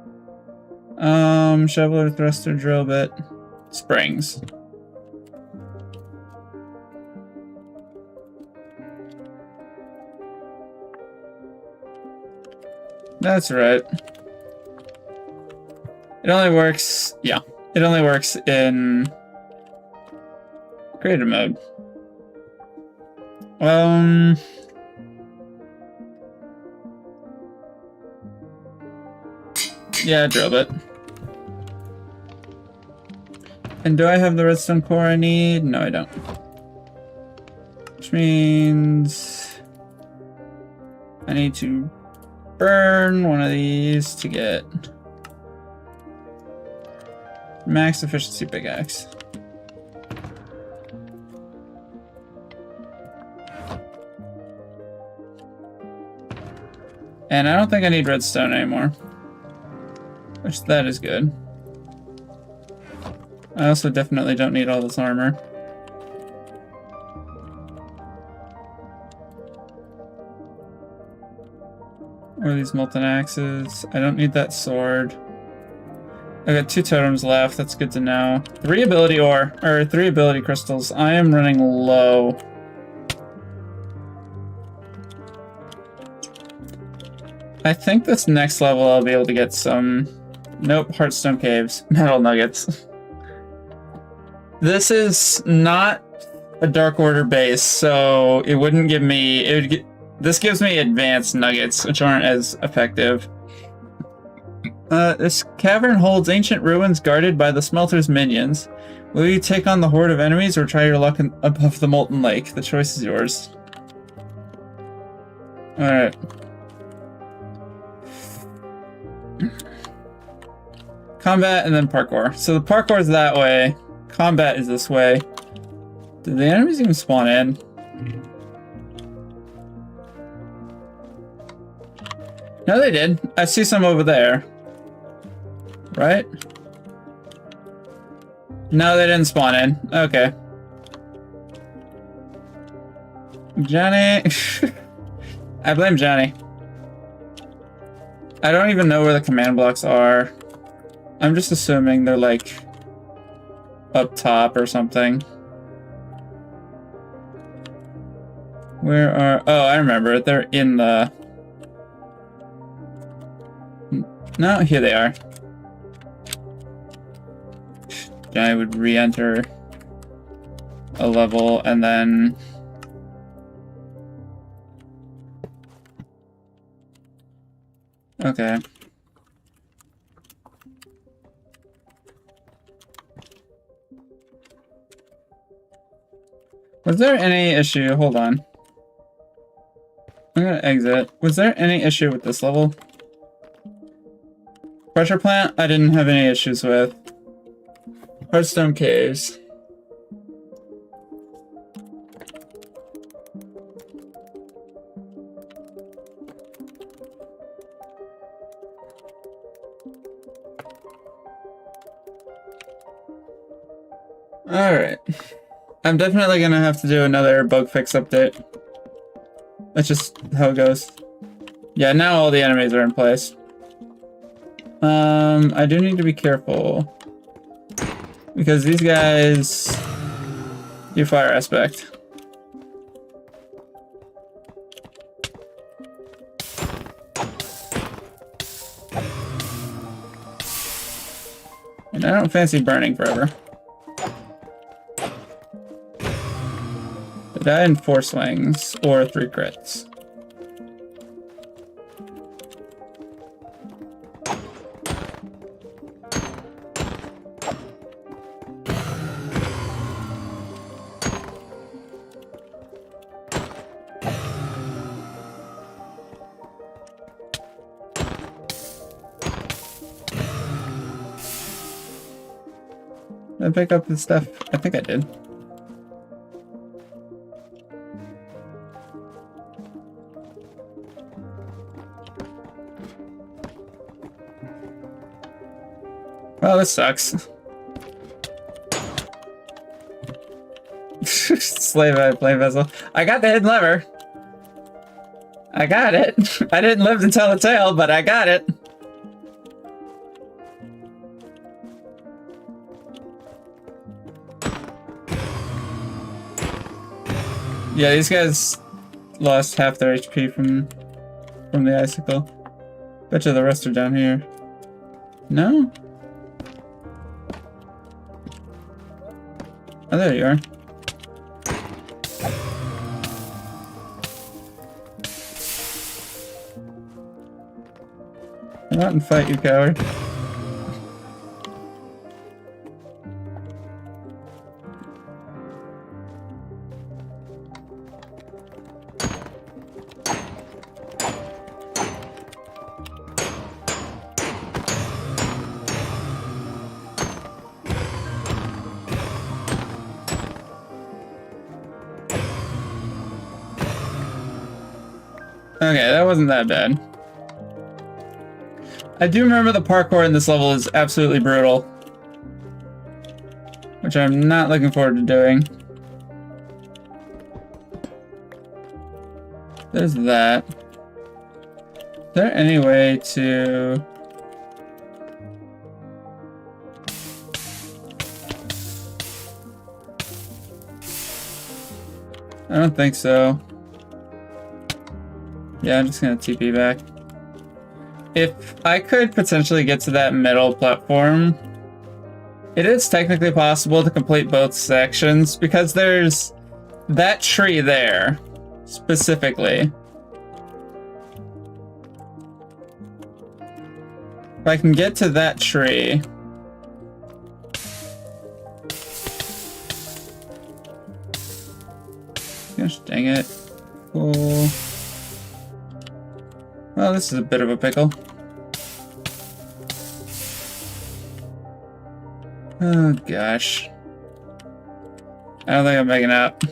S1: Shoveler, thruster, drill bit, springs. That's right. It only works, yeah. It only works in creative mode. Yeah, drill bit. And do I have the redstone core I need? No, I don't. Which means I need to burn one of these to get max efficiency pickaxe. And I don't think I need redstone anymore, which that is good. I also definitely don't need all this armor. Or these molten axes. I don't need that sword. I got 2 totems left, that's good to know. 3 ability ore, or 3 ability crystals. I am running low. I think this next level I'll be able to get some... Nope, Heartstone Caves. Metal nuggets. This is not a Dark Order base, so it wouldn't give me... It would get, this gives me advanced nuggets, which aren't as effective. This cavern holds ancient ruins guarded by the smelter's minions. Will you take on the horde of enemies or try your luck above the molten lake? The choice is yours. Alright. Combat and then parkour. So the parkour is that way. Combat is this way. Did the enemies even spawn in? No, they did. I see some over there. Right? No, they didn't spawn in. Okay. Johnny. I blame Johnny. I don't even know where the command blocks are. I'm just assuming they're like up top or something. Where are... Oh, I remember. They're in the... No, here they are. I would re-enter a level and then... Okay. Was there any issue? Hold on. I'm gonna exit. Was there any issue with this level? Pressure plant, I didn't have any issues with. Heartstone Caves. Alright. I'm definitely gonna have to do another bug fix update. That's just how it goes. Yeah, now all the enemies are in place. I do need to be careful. Because these guys do fire aspect. And I don't fancy burning forever. They die in 4 swings or 3 crits. Did I pick up the stuff? I think I did. Well, this sucks. Slave vessel. I got the hidden lever. I got it. I didn't live to tell the tale, but I got it. Yeah, these guys lost half their HP from the icicle. Betcha the rest are down here. No? Oh, there you are. Come out and fight, you coward. Okay, that wasn't that bad. I do remember the parkour in this level is absolutely brutal, which I'm not looking forward to doing. There's that. Is there any way to... I don't think so. Yeah, I'm just gonna TP back. If I could potentially get to that middle platform, it is technically possible to complete both sections because there's that tree there, specifically. If I can get to that tree... Gosh dang it. Cool. Well, this is a bit of a pickle. Oh gosh. I don't think I'm making it out.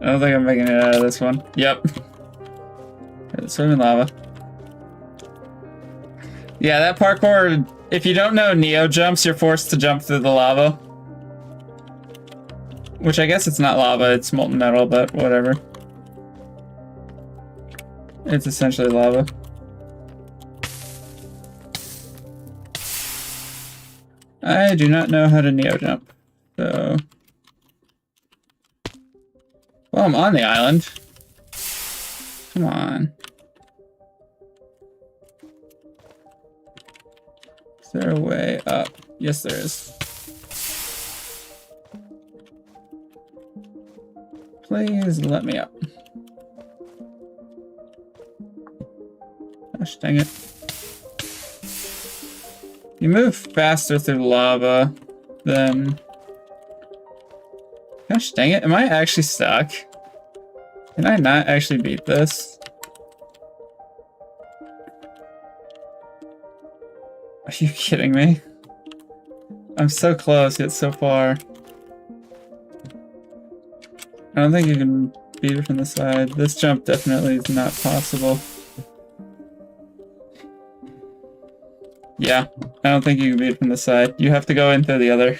S1: I don't think I'm making it out of this one. Yep. Swimming lava. Yeah, that parkour, if you don't know Neo jumps, you're forced to jump through the lava. Which I guess it's not lava, it's molten metal, but whatever. It's essentially lava. I do not know how to Neo jump, so... Well, I'm on the island. Come on. Is there a way up? Yes, there is. Please let me up. Gosh dang it. You move faster through lava than... Gosh dang it, am I actually stuck? Can I not actually beat this? Are you kidding me? I'm so close, yet so far. I don't think you can beat it from the side. This jump definitely is not possible. Yeah, I don't think you can beat it from the side. You have to go in through the other.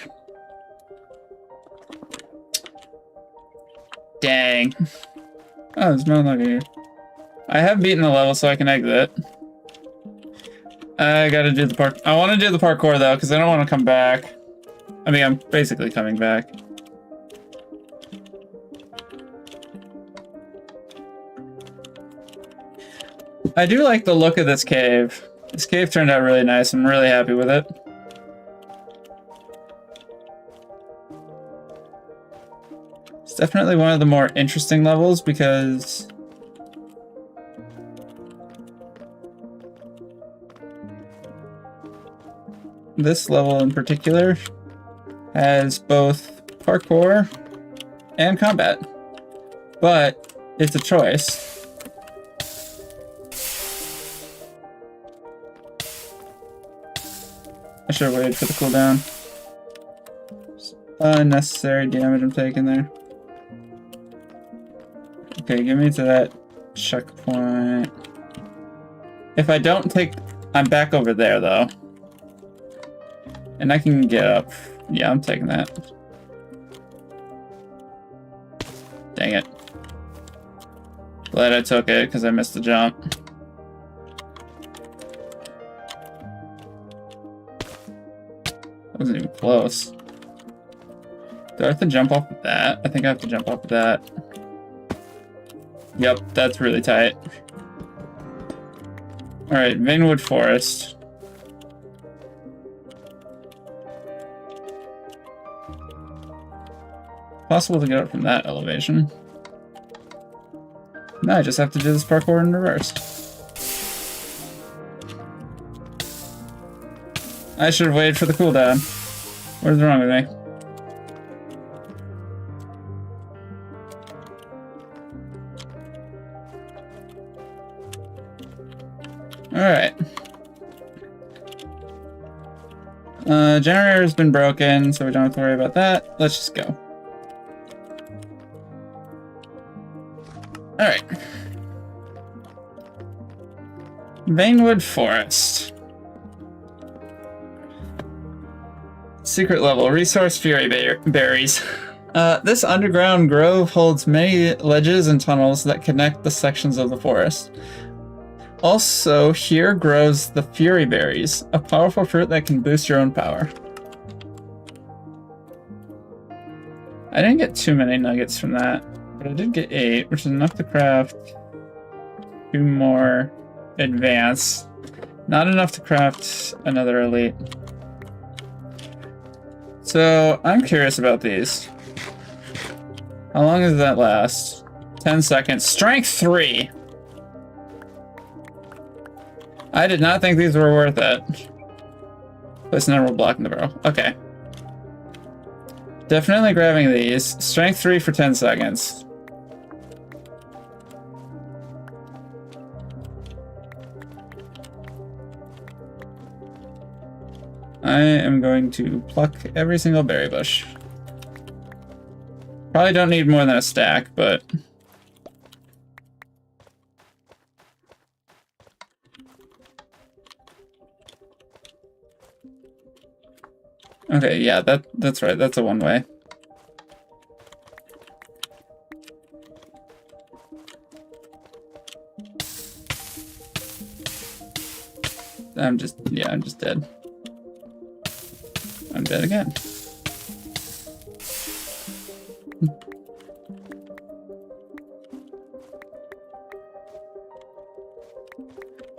S1: Dang. Oh, there's no longer here. I have beaten the level, so I can exit. I gotta do the park. I want to do the parkour though, because I don't want to come back. I mean, I'm basically coming back. I do like the look of this cave. This cave turned out really nice. I'm really happy with it. It's definitely one of the more interesting levels because this level in particular has both parkour and combat, but it's a choice. I should have waited for the cooldown. Unnecessary damage I'm taking there. Okay, get me to that checkpoint. If I don't take... I'm back over there, though. And I can get up. Yeah, I'm taking that. Dang it. Glad I took it, because I missed the jump. Wasn't even close. Do I have to jump off of that? I think I have to jump off of that. Yep, that's really tight. Alright, Vanewood Forest. Possible to get up from that elevation. Now I just have to do this parkour in reverse. I should have waited for the cooldown. What is wrong with me? Alright. Generator's been broken, so we don't have to worry about that. Let's just go. Alright. Vanewood Forest. Secret level, resource fury berries. This underground grove holds many ledges and tunnels that connect the sections of the forest. Also, here grows the fury berries, a powerful fruit that can boost your own power. I didn't get too many nuggets from that, but I did get 8, which is enough to craft 2 more advanced. Not enough to craft another elite. So, I'm curious about these. How long does that last? 10 seconds. Strength 3! I did not think these were worth it. Place an emerald block in the barrel. Okay. Definitely grabbing these. Strength 3 for 10 seconds. I am going to pluck every single berry bush. Probably don't need more than a stack, but... Okay, yeah, that's right, that's a one-way. I'm just dead. I'm dead again.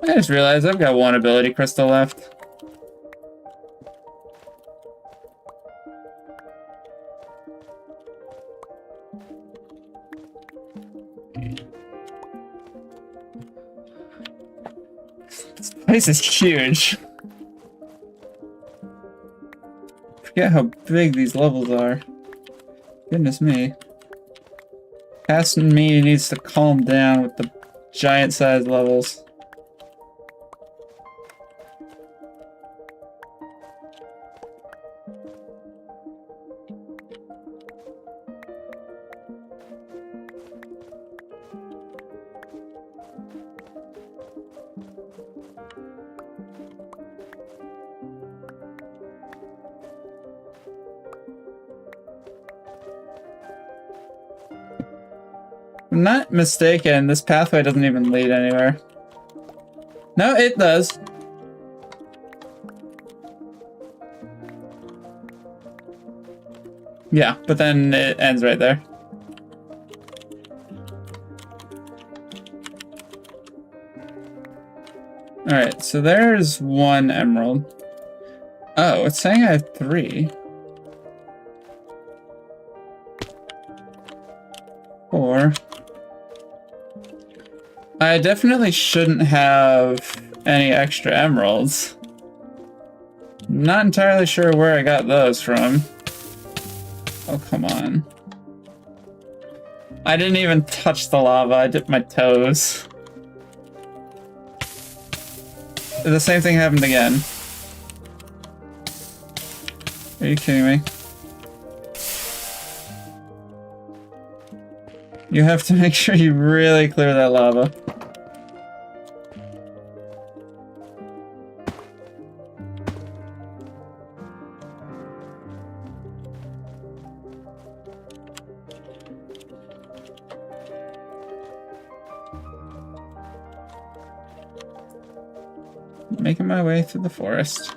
S1: I just realized I've got 1 ability crystal left. This place is huge. Forget how big these levels are. Goodness me. Past me needs to calm down with the giant-sized levels. If I'm not mistaken, this pathway doesn't even lead anywhere. No, it does. Yeah, but then it ends right there. Alright, so there's 1 emerald. Oh, it's saying I have 3. 4. I definitely shouldn't have any extra emeralds. Not entirely sure where I got those from. Oh, come on. I didn't even touch the lava, I dipped my toes. The same thing happened again. Are you kidding me? You have to make sure you really clear that lava. Making my way through the forest.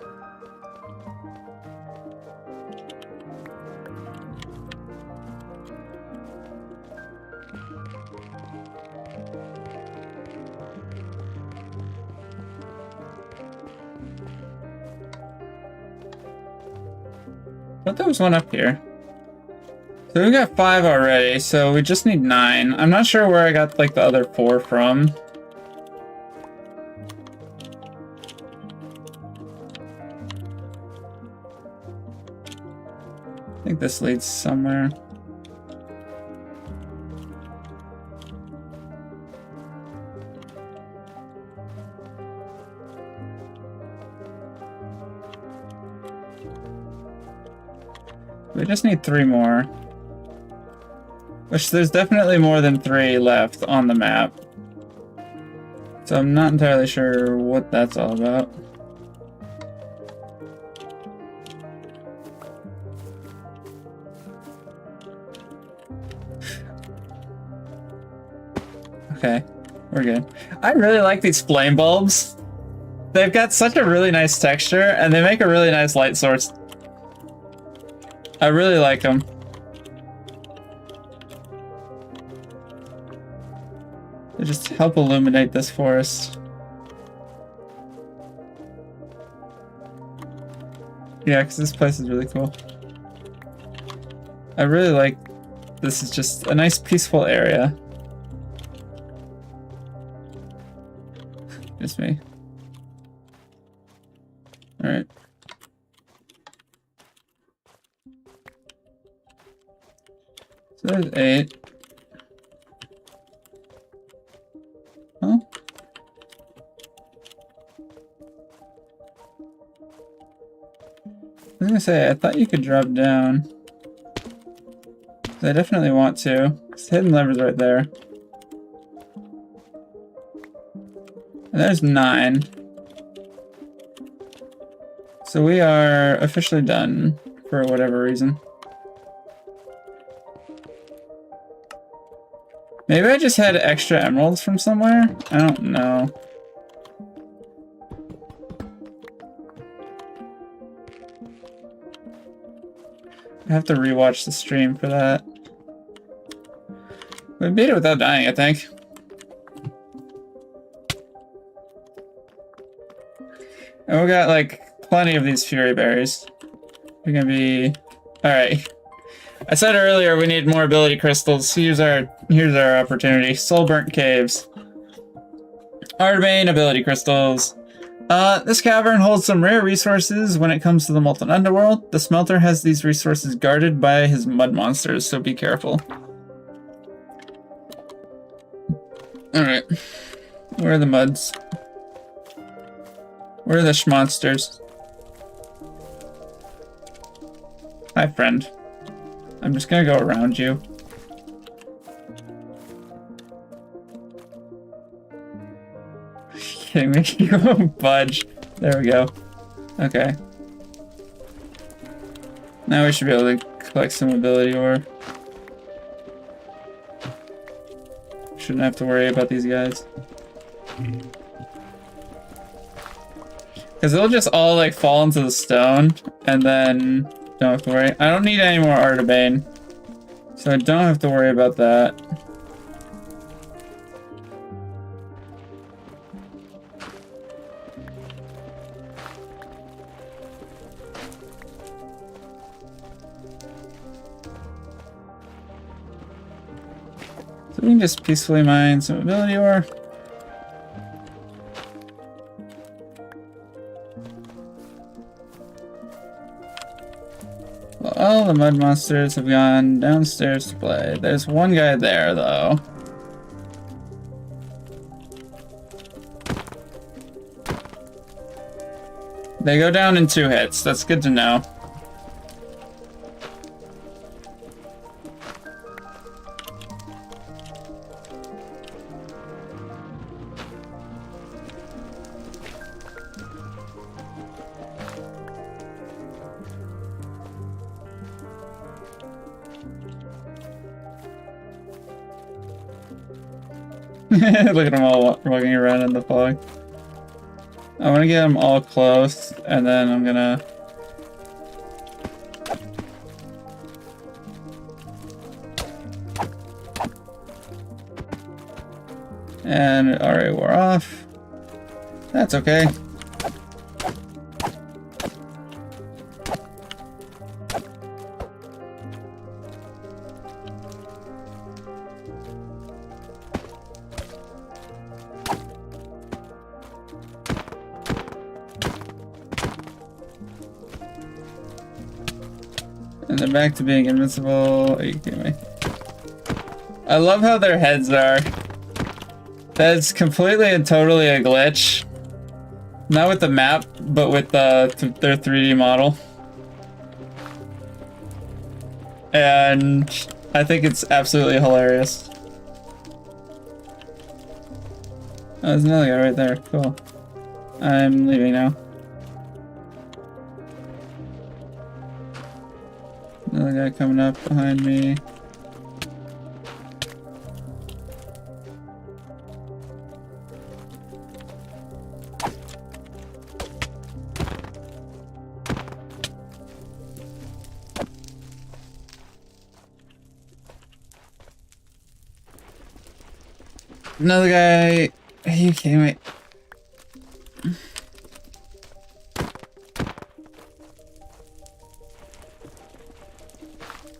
S1: I thought there was one up here. So we got 5 already, so we just need 9. I'm not sure where I got like the other 4 from. I think this leads somewhere. We just need 3 more. Which there's definitely more than 3 left on the map. So So I'm not entirely sure what that's all about. Okay, we're good. I really like these flame bulbs. They've got such a really nice texture, and they make a really nice light source. I really like them. They just help illuminate this forest. Yeah, because this place is really cool. I really like this. Is just a nice peaceful area. Just me. Alright. So there's 8. Huh? I was gonna say, I thought you could drop down. I definitely want to. This hidden lever's right there. And there's 9. So we are officially done, for whatever reason. Maybe I just had extra emeralds from somewhere? I don't know. I have to rewatch the stream for that. We beat it without dying, I think. And we got like plenty of these fury berries. We're gonna be alright. I said earlier we need more ability crystals. Here's our opportunity. Soul-burnt caves. Artbane ability crystals. This cavern holds some rare resources when it comes to the molten underworld. The smelter has these resources guarded by his mud monsters, so be careful. Alright. Where are the muds? Where are the schmonsters? Hi, friend. I'm just gonna go around you. Kidding me? You won't budge. There we go. Okay. Now we should be able to collect some ability ore. Shouldn't have to worry about these guys. Because they'll just all like fall into the stone and then don't have to worry. I don't need any more Artbane, so I don't have to worry about that. So we can just peacefully mine some ability ore. Well, all the mud monsters have gone downstairs to play. There's one guy there, though. They go down in 2 hits. That's good to know. Look at them all walking around in the fog. I want to get them all close, and then I'm gonna... And it already wore off. That's okay. And they're back to being invincible. Are you kidding me? I love how their heads are. That's completely and totally a glitch. Not with the map, but with their 3D model. And I think it's absolutely hilarious. Oh, there's another guy right there. Cool. I'm leaving now. Another guy coming up behind me. Another guy. Are you kidding me?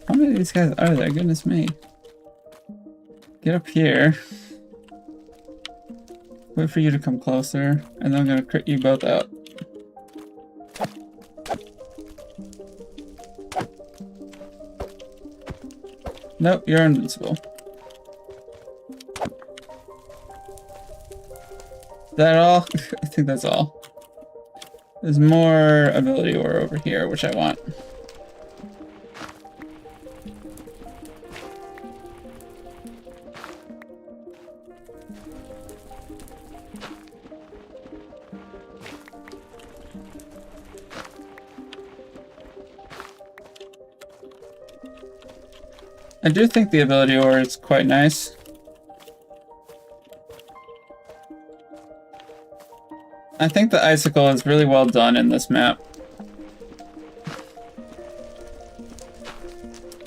S1: How many of these guys are there? Goodness me. Get up here. Wait for you to come closer, and then I'm gonna crit you both out. Nope, you're invincible. Is that all? I think that's all. There's more ability ore over here, which I want. I do think the ability ore is quite nice. I think the icicle is really well done in this map.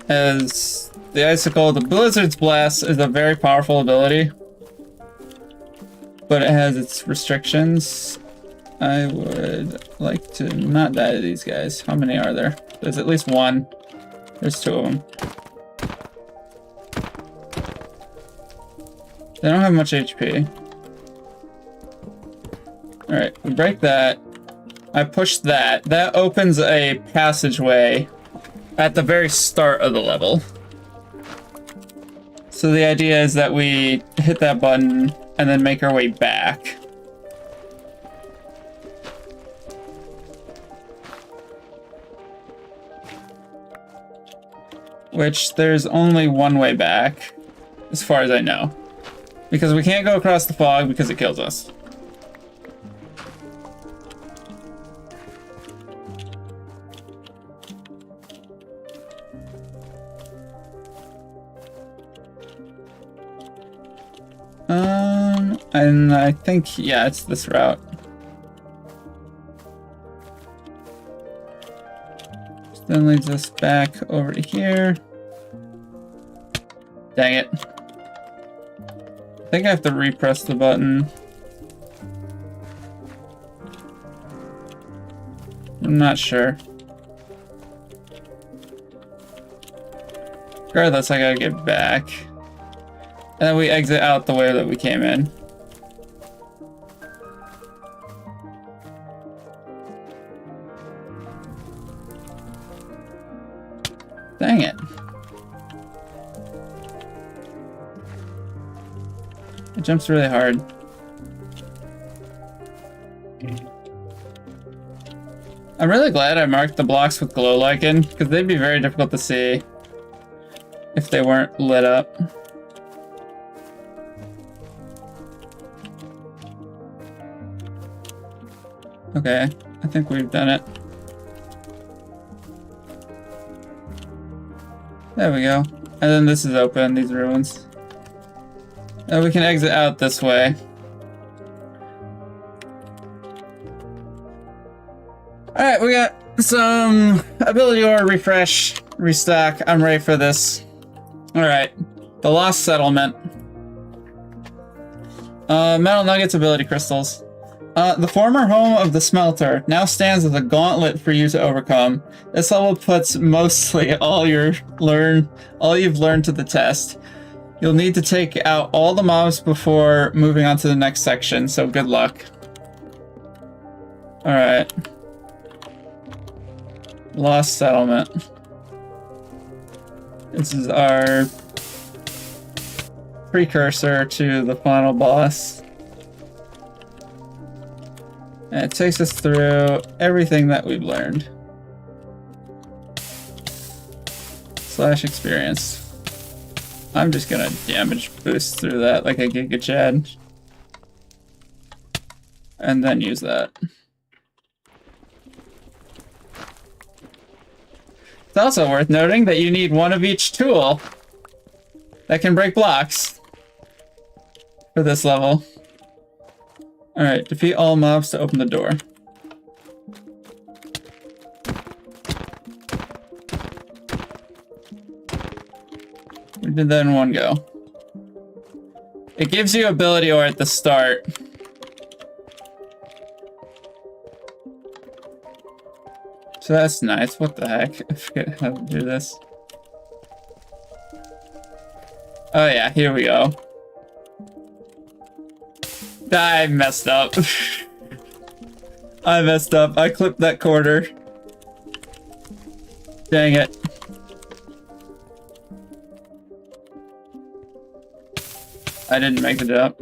S1: As the icicle, the Blizzard's Blast is a very powerful ability, but it has its restrictions. I would like to not die to these guys. How many are there? There's at least one. There's two of them. They don't have much HP. Alright, we break that. I push that. That opens a passageway at the very start of the level. So the idea is that we hit that button and then make our way back. Which there's only one way back, as far as I know. Because we can't go across the fog because it kills us. And I think, yeah, it's this route. Which then leads us back over to here. Dang it. I think I have to repress the button. I'm not sure. Regardless, I gotta get back. And then we exit out the way that we came in. Dang it. It jumps really hard. I'm really glad I marked the blocks with glow lichen, because they'd be very difficult to see if they weren't lit up. Okay, I think we've done it. There we go. And then this is open, these ruins. And we can exit out this way. Alright, we got some ability ore, refresh, restock. I'm ready for this. Alright, the Lost Settlement. Metal nuggets, ability crystals. The former home of the smelter now stands as a gauntlet for you to overcome. This level puts mostly all you've learned to the test. You'll need to take out all the mobs before moving on to the next section, so good luck. Alright. Lost Settlement. This is our precursor to the final boss. And it takes us through everything that we've learned. / experience. I'm just gonna damage boost through that like a Giga Chad. and then use that. It's also worth noting that you need one of each tool that can break blocks for this level. Alright, defeat all mobs to open the door. We did that in one go. It gives you ability ore at the start. So that's nice. What the heck? I forget how to do this. Oh yeah, here we go. I messed up. I messed up. I clipped that quarter. Dang it. I didn't make the jump.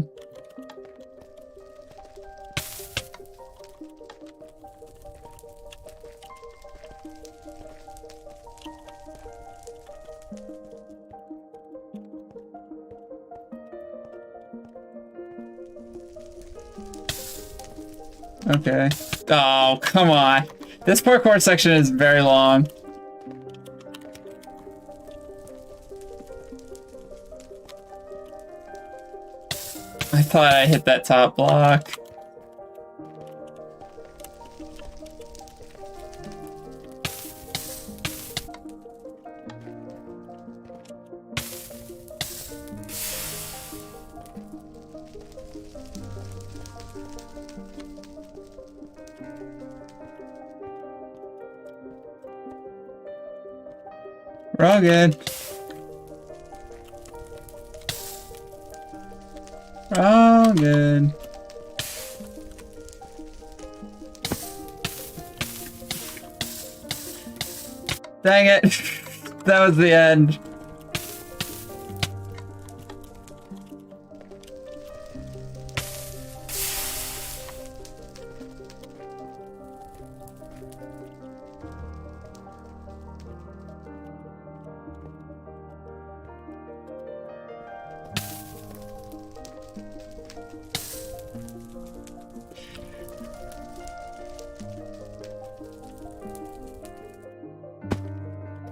S1: Okay. Oh, come on. This parkour section is very long. I thought I hit that top block. We're all good. We're all good. Dang it. That was the end.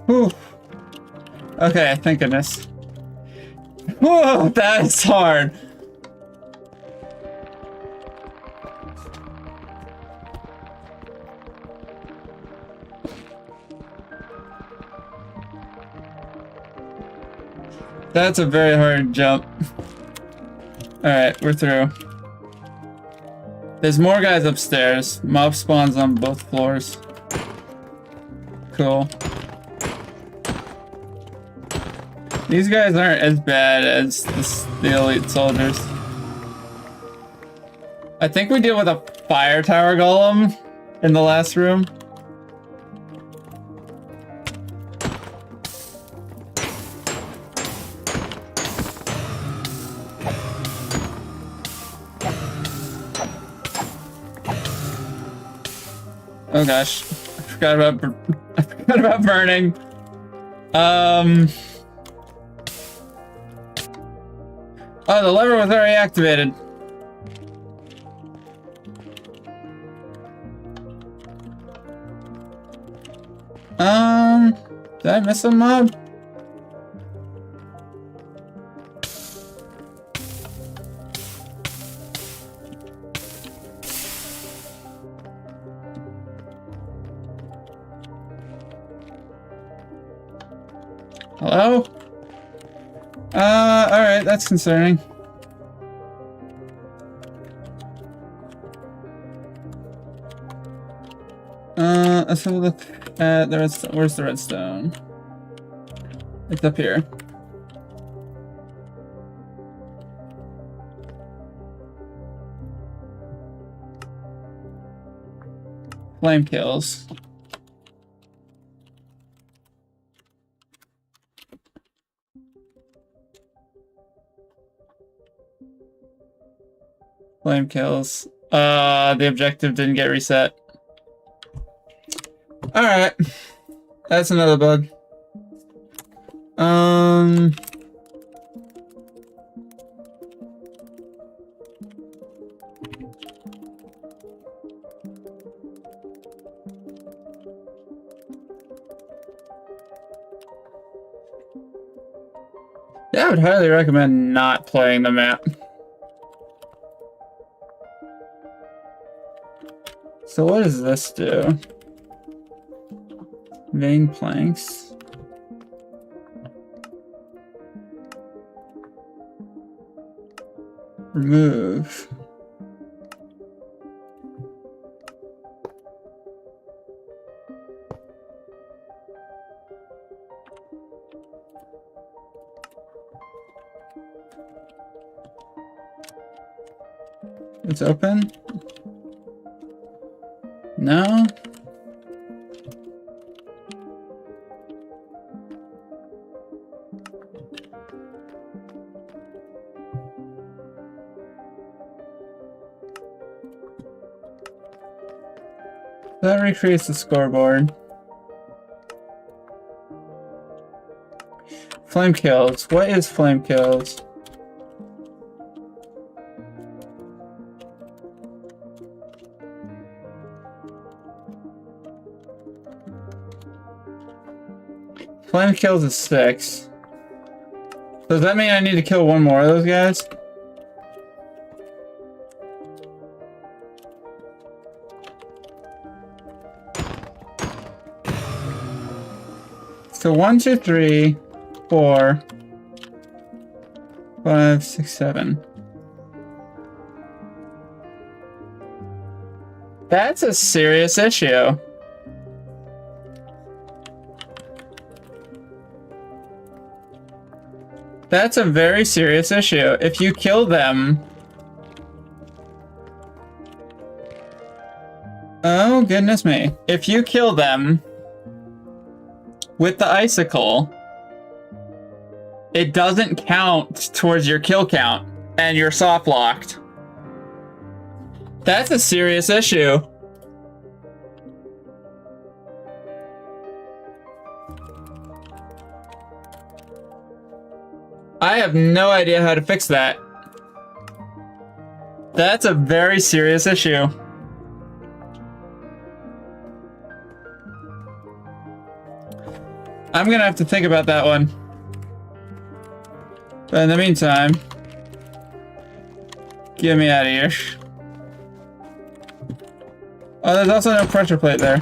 S1: Whew. Okay, thank goodness. Whoa, that is hard. That's a very hard jump. Alright, we're through. There's more guys upstairs. Mob spawns on both floors. Cool. These guys aren't as bad as the elite soldiers. I think we deal with a fire tower golem in the last room. Oh gosh, I forgot about burning. Oh, the lever was already activated. Did I miss a mob? Hello? Alright, that's concerning. Let's have a look at the redstone. Where's the redstone? It's up here. Flame kills. Flame kills. The objective didn't get reset. Alright. That's another bug. Yeah, I would highly recommend not playing the map. So what does this do? Vein planks. Remove. It's open? No? That recreates the scoreboard. Flame kills. What is flame kills? Flame kills is 6. Does that mean I need to kill one more of those guys? So 1, 2, 3, 4, 5, 6, 7. That's a serious issue. That's a very serious issue. If you kill them... Oh, goodness me. If you kill them with the icicle, it doesn't count towards your kill count, and you're soft locked. That's a serious issue. I have no idea how to fix that. That's a very serious issue. I'm gonna have to think about that one. But in the meantime, get me out of here. Oh, there's also no pressure plate there.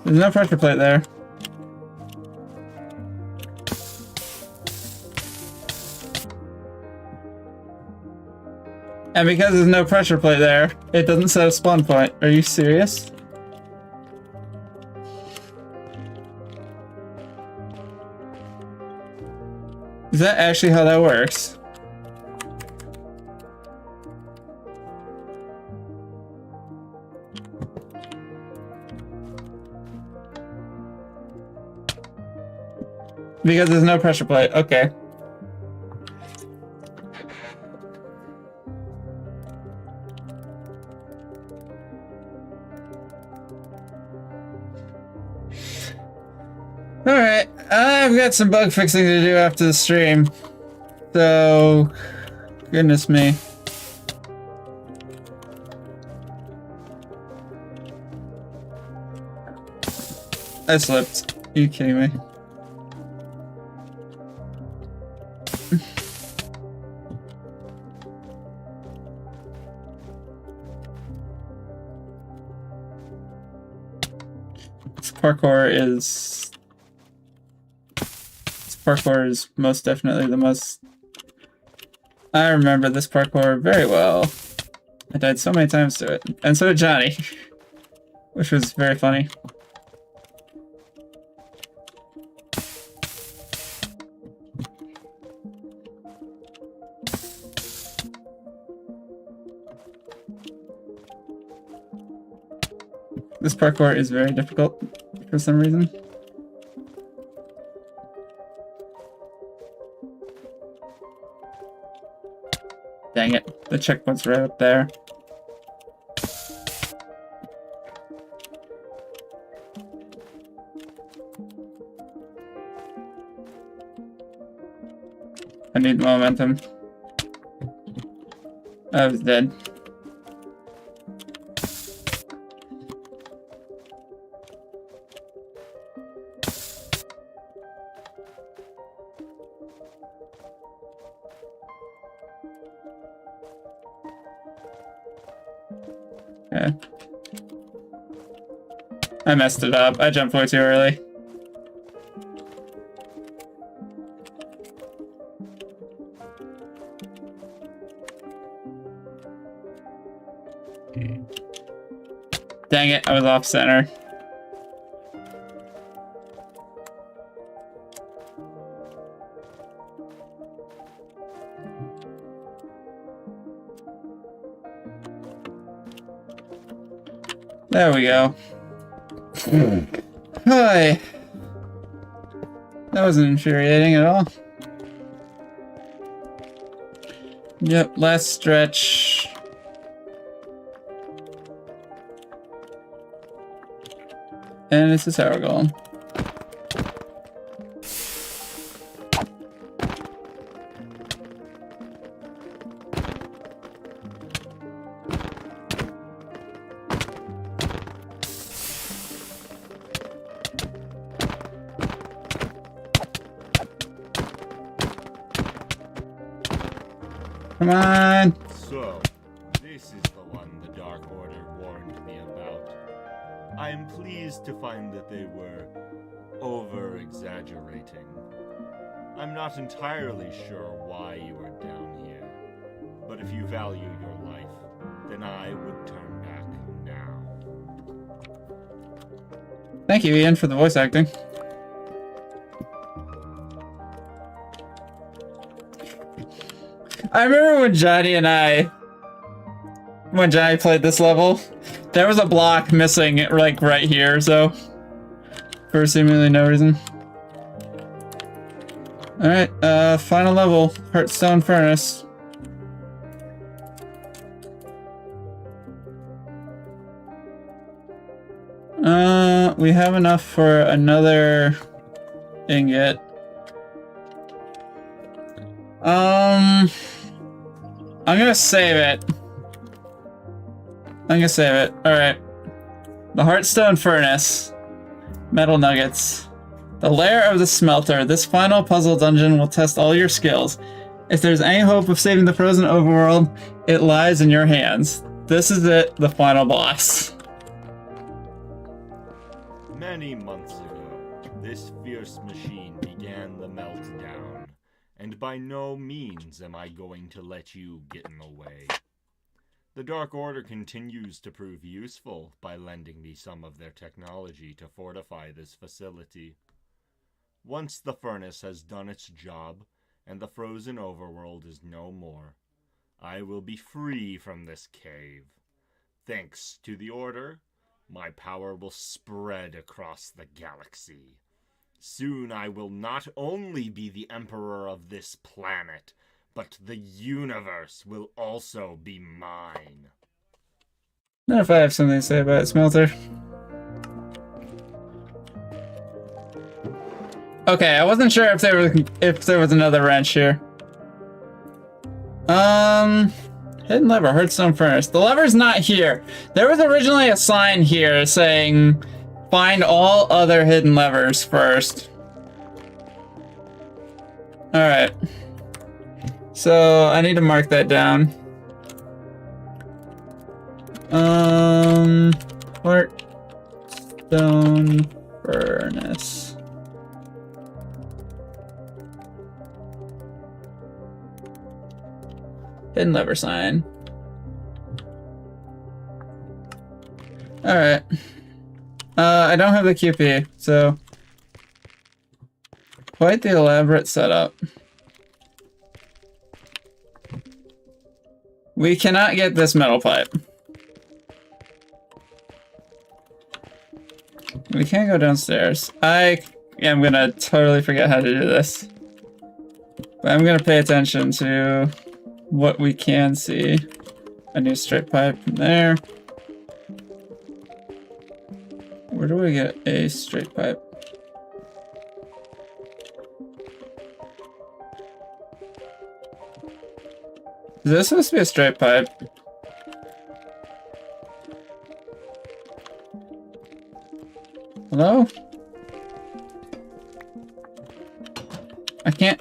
S1: There's no pressure plate there. And because there's no pressure plate there, it doesn't set a spawn point. Are you serious? Is that actually how that works? Because there's no pressure plate. Okay. Alright, I've got some bug fixing to do after the stream. So, goodness me. I slipped. Are you kidding me? Parkour is most definitely the most... I remember this parkour very well. I died so many times to it. And so did Johnny. Which was very funny. This parkour is very difficult for some reason. Dang it, the checkpoint's right up there. I need momentum. I was dead. Okay. I messed it up. I jumped way too early. Dang it, I was off center. There we go. Hi. That wasn't infuriating at all. Yep, last stretch. And it's a sour golem. Come on!
S2: So, this is the one the Dark Order warned me about. I am pleased to find that they were over-exaggerating. I'm not entirely sure why you are down here, but if you value your life, then I would turn back now.
S1: Thank you, Ian, for the voice acting. I remember when Johnny played this level, there was a block missing, like, right here, so, for seemingly no reason. Alright, final level, Heartstone Furnace. We have enough for another ingot. I'm gonna save it. Alright. The Heartstone Furnace. Metal Nuggets. The lair of the smelter. This final puzzle dungeon will test all your skills. If there's any hope of saving the frozen overworld, it lies in your hands. This is it, the final boss.
S2: Many months ago, this fierce machine began the meltdown, and by no means am I going to let you get in the way. The Dark Order continues to prove useful by lending me some of their technology to fortify this facility. Once the furnace has done its job, and the frozen overworld is no more, I will be free from this cave. Thanks to the Order, my power will spread across the galaxy. Soon I will not only be the emperor of this planet, but the universe will also be mine.
S1: Not if I have something to say about it, Smelter. Okay, I wasn't sure if there was another wrench here. Hidden lever, Heartstone Furnace. The lever's not here. There was originally a sign here saying, find all other hidden levers first. Alright. So, I need to mark that down. Heartstone Furnace. Hidden lever sign. Alright. I don't have the QP, so... Quite the elaborate setup. We cannot get this metal pipe. We can't go downstairs. I am gonna totally forget how to do this. But I'm gonna pay attention to what we can see. A new straight pipe from there. Where do we get a straight pipe? Is this supposed to be a straight pipe? Hello? I can't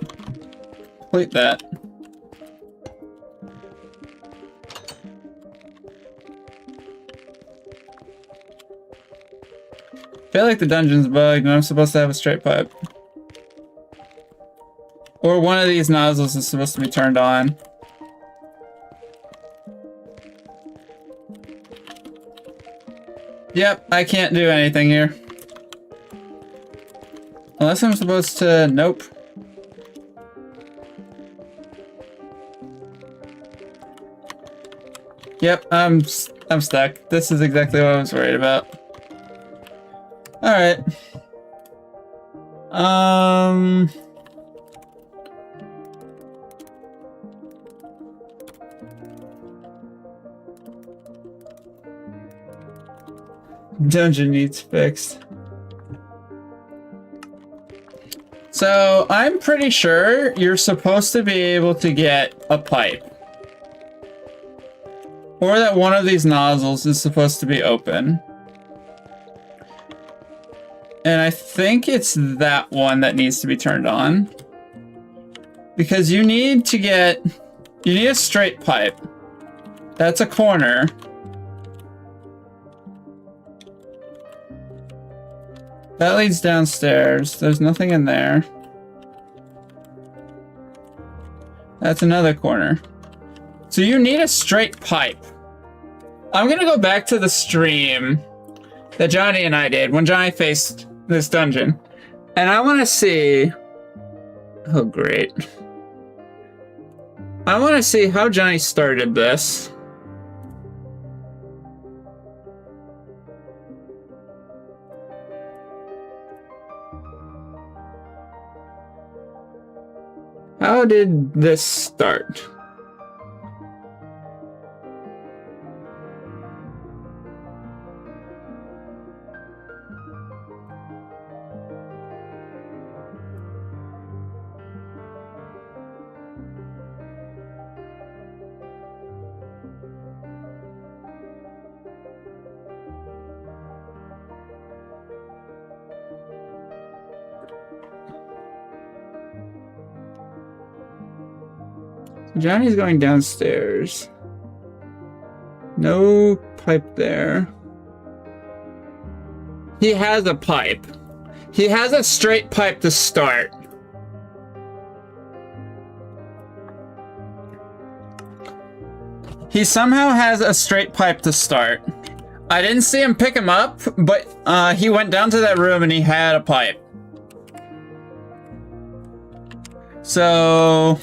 S1: complete that. feel like the dungeon's bugged and I'm supposed to have a straight pipe. Or one of these nozzles is supposed to be turned on. Yep, I can't do anything here. Unless I'm supposed to... Nope. Yep, I'm stuck. This is exactly what I was worried about. Alright. Dungeon needs fixed. So, I'm pretty sure you're supposed to be able to get a pipe. Or that one of these nozzles is supposed to be open. And I think it's that one that needs to be turned on. Because you need to get... You need a straight pipe. That's a corner. That leads downstairs. There's nothing in there. That's another corner. So you need a straight pipe. I'm gonna go back to the stream that Johnny and I did when Johnny faced this dungeon. And I want to see... Oh, great. I want to see how Johnny started this. How did this start? Johnny's going downstairs. No pipe there. He has a pipe. He has a straight pipe to start. He somehow has a straight pipe to start. I didn't see him pick him up, but he went down to that room and he had a pipe. So...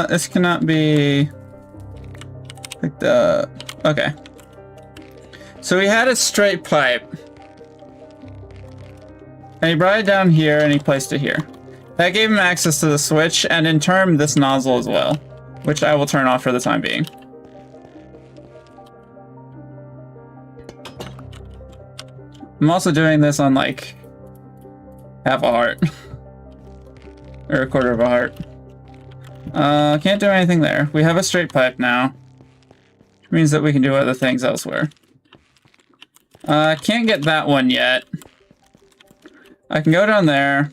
S1: this cannot be picked up. Okay. So he had a straight pipe. And he brought it down here and he placed it here. That gave him access to the switch and in turn this nozzle as well, which I will turn off for the time being. I'm also doing this on like half a heart. Or a quarter of a heart. Can't do anything there. We have a straight pipe now. Which means that we can do other things elsewhere. Can't get that one yet. I can go down there.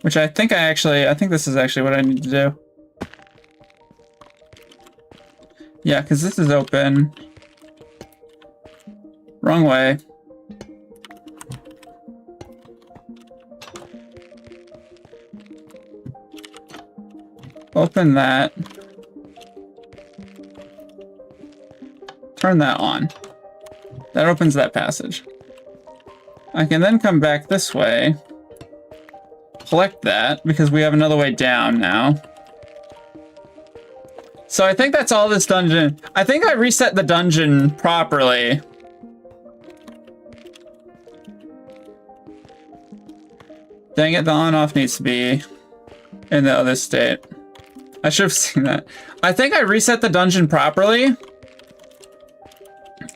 S1: Which I think I think this is actually what I need to do. Yeah, because this is open. Wrong way. Open that. Turn that on. That opens that passage. I can then come back this way. Collect that, because we have another way down now. So I think that's all this dungeon. I think I reset the dungeon properly. Dang it, the on-off needs to be in the other state. I should have seen that. I think I reset the dungeon properly.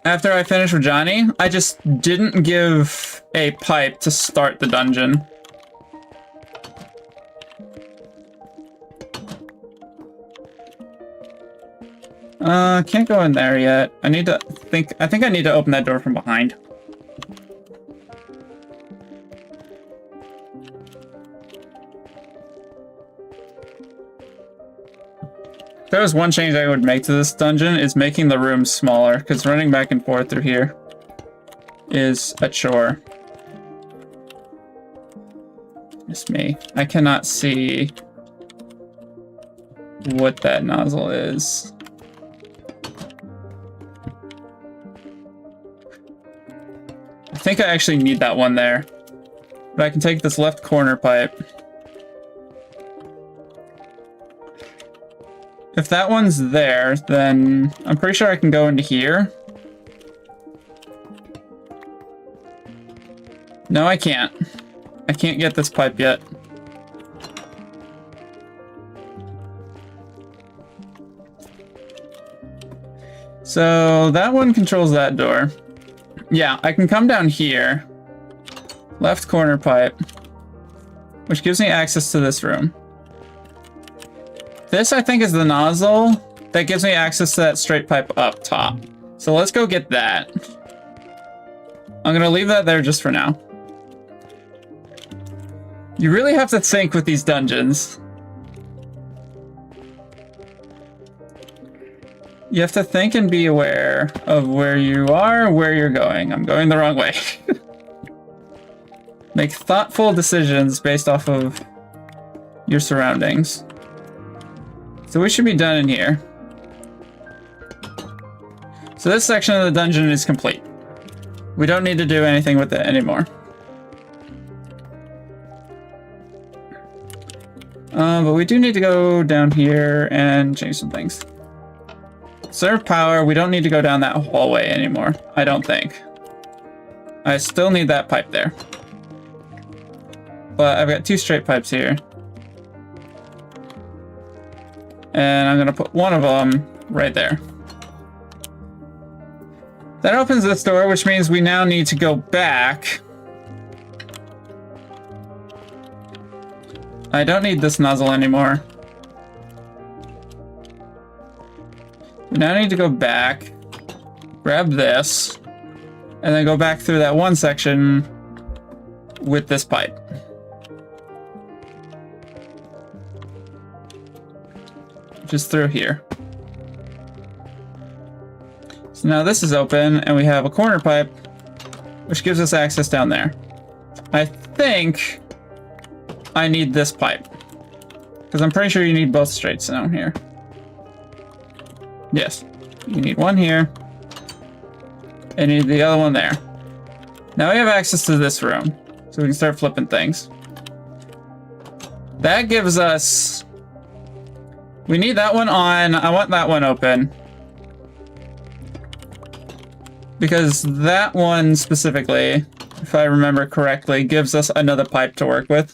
S1: After I finished with Johnny, I just didn't give a pipe to start the dungeon. Can't go in there yet. I think I need to open that door from behind. there was one change I would make to this dungeon is making the rooms smaller, because running back and forth through here is a chore. It's me. I cannot see what that nozzle is. I think I actually need that one there. But I can take this left corner pipe. If that one's there, then I'm pretty sure I can go into here. No, I can't. I can't get this pipe yet. So that one controls that door. Yeah, I can come down here. Left corner pipe. Which gives me access to this room. This, I think, is the nozzle that gives me access to that straight pipe up top. So let's go get that. I'm gonna leave that there just for now. You really have to think with these dungeons. You have to think and be aware of where you are, where you're going. I'm going the wrong way. Make thoughtful decisions based off of your surroundings. So we should be done in here. So this section of the dungeon is complete. We don't need to do anything with it anymore. But we do need to go down here and change some things. Serve power, we don't need to go down that hallway anymore, I don't think. I still need that pipe there. But I've got two straight pipes here. And I'm gonna put one of them right there. That opens this door, which means we now need to go back. I don't need this nozzle anymore. We now need to go back, grab this, and then go back through that one section with this pipe. Just through here. So now this is open, and we have a corner pipe, which gives us access down there. I think I need this pipe, because I'm pretty sure you need both straights down here. Yes, you need one here, and you need the other one there. Now we have access to this room, so we can start flipping things. That gives us... We need that one on. I want that one open. Because that one specifically, if I remember correctly, gives us another pipe to work with.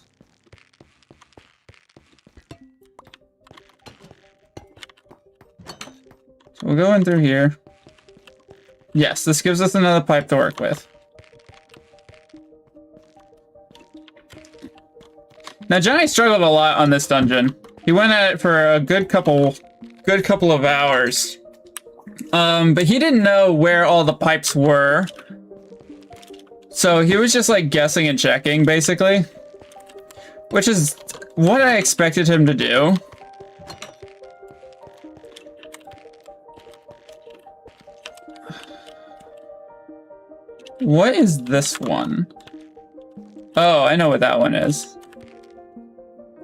S1: So we'll go in through here. Yes, this gives us another pipe to work with. Now Johnny struggled a lot on this dungeon. He went at it for a good couple of hours. But he didn't know where all the pipes were. So he was just like guessing and checking, basically. Which is what I expected him to do. What is this one? Oh, I know what that one is.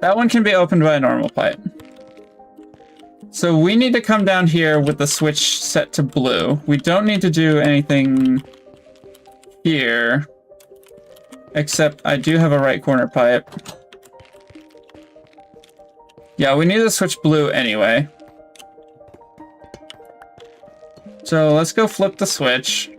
S1: That one can be opened by a normal pipe. So we need to come down here with the switch set to blue. We don't need to do anything here. Except I do have a right corner pipe. Yeah, we need to switch blue anyway. So let's go flip the switch.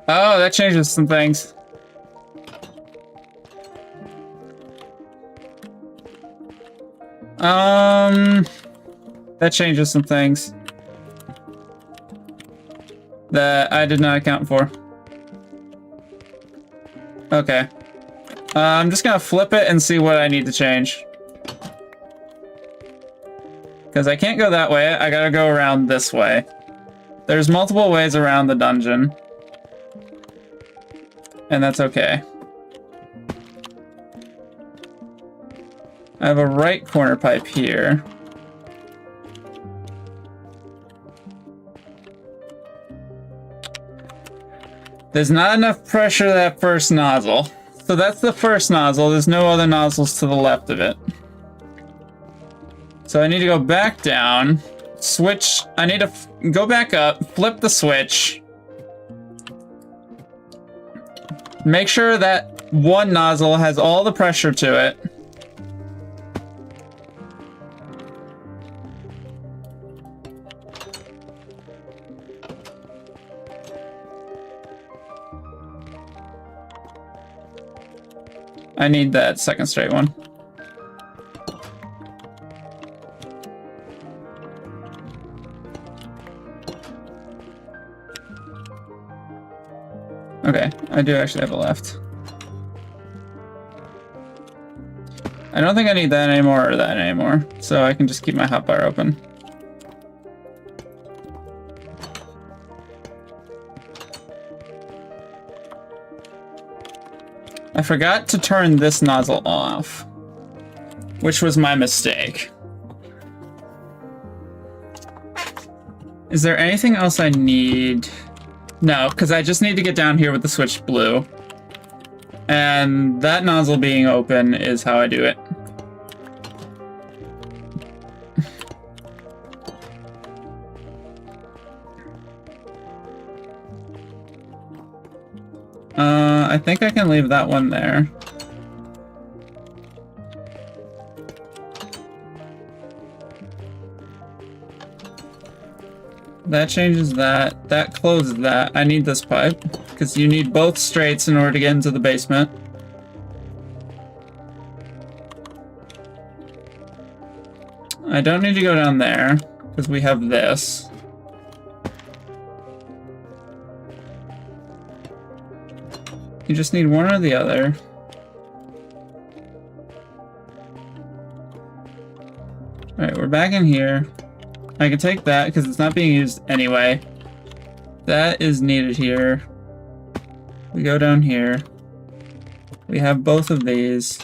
S1: Oh, that changes some things. That changes some things that I did not account for. Okay. I'm just gonna flip it and see what I need to change. Because I can't go that way, I gotta go around this way. There's multiple ways around the dungeon. And that's okay. I have a right corner pipe here. There's not enough pressure to that first nozzle. So that's the first nozzle. There's no other nozzles to the left of it. So I need to go back down, switch. I need to go back up, flip the switch. Make sure that one nozzle has all the pressure to it. I need that second straight one. Okay, I do actually have a left. I don't think I need that anymore or that anymore, so I can just keep my hotbar open. I forgot to turn this nozzle off, which was my mistake. Is there anything else I need? No, because I just need to get down here with the switch blue. And that nozzle being open is how I do it. I think I can leave that one there. That changes that. That closes that. I need this pipe, because you need both straights in order to get into the basement. I don't need to go down there, because we have this. You just need one or the other. Alright, we're back in here. I can take that because it's not being used anyway. That is needed here. We go down here. We have both of these.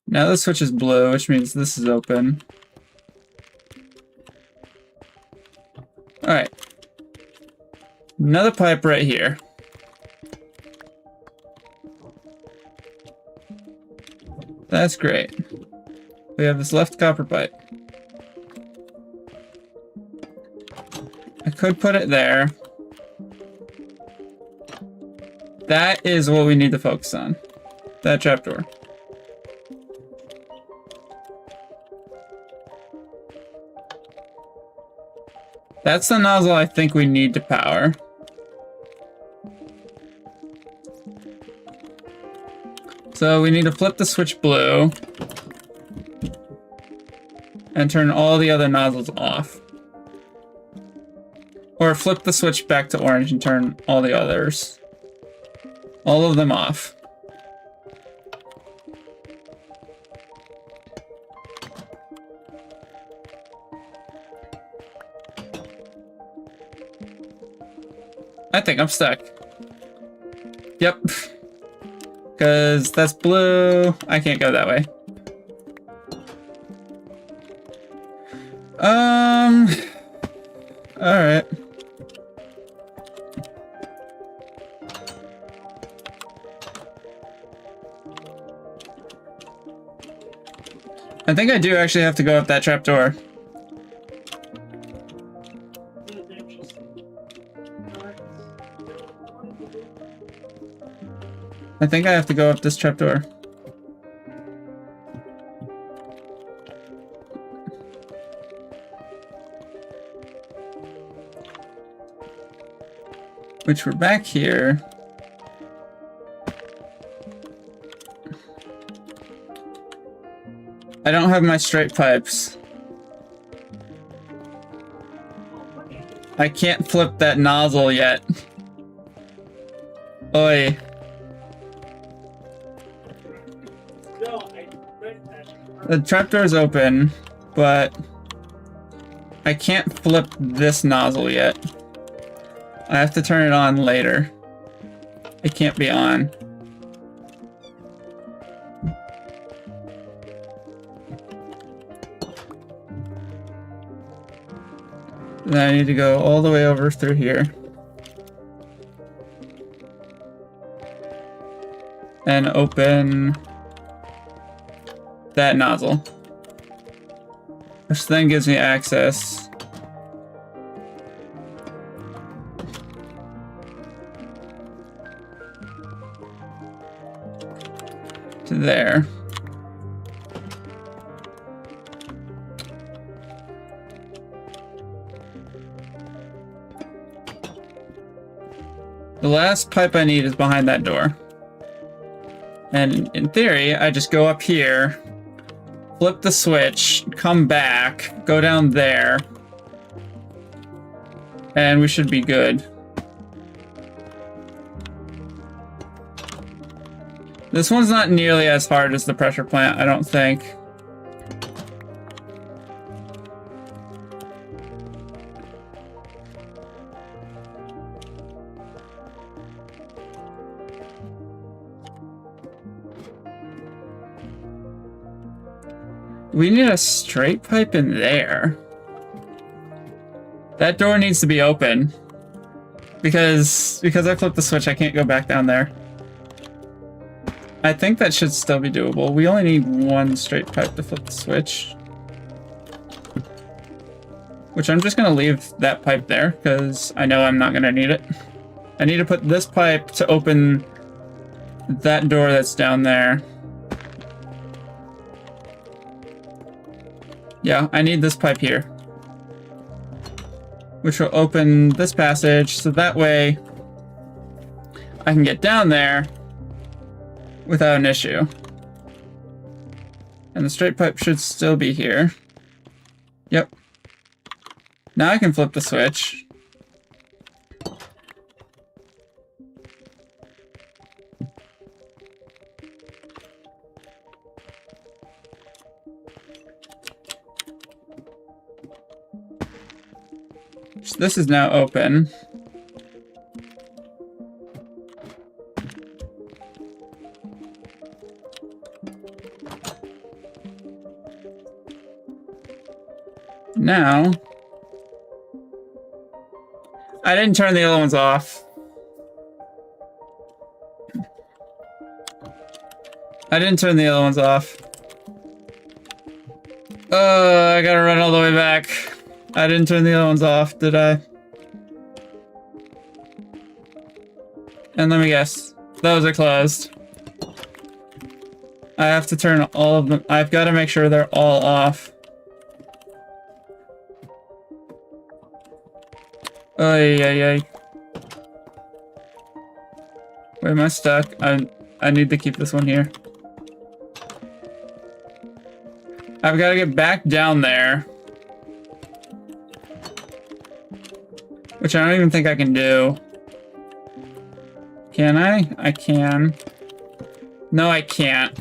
S1: Now the switch is blue, which means this is open. Alright. Another pipe right here. That's great. We have this left copper pipe. I could put it there. That is what we need to focus on. That trapdoor. That's the nozzle I think we need to power. So we need to flip the switch blue and turn all the other nozzles off. Or flip the switch back to orange and turn all the others, all of them off. I think I'm stuck. Yep. Because that's blue. I can't go that way. Alright. I think I do actually have to go up that trapdoor. I think I have to go up this trapdoor. Which we're back here. I don't have my straight pipes. I can't flip that nozzle yet. Oi. The trapdoor's open, but I can't flip this nozzle yet. I have to turn it on later. It can't be on. Then I need to go all the way over through here. And open that nozzle. Which then gives me access to there. The last pipe I need is behind that door. And in theory, I just go up here, flip the switch, come back, go down there, and we should be good. This one's not nearly as hard as the pressure plant, I don't think. We need a straight pipe in there. That door needs to be open. Because I flipped the switch, I can't go back down there. I think that should still be doable. We only need one straight pipe to flip the switch. Which I'm just gonna leave that pipe there, because I know I'm not gonna need it. I need to put this pipe to open that door that's down there. Yeah, I need this pipe here. Which will open this passage, so that way I can get down there without an issue. And the straight pipe should still be here. Yep. Now I can flip the switch. So this is now open. Now, I didn't turn the other ones off. I didn't turn the other ones off. I gotta run all the way back. I didn't turn the other ones off, did I? And let me guess. Those are closed. I have to turn all of them. I've got to make sure they're all off. Ay, ay, ay. Where am I stuck? I need to keep this one here. I've got to get back down there. Which I don't even think I can do. Can I? I can. No, I can't.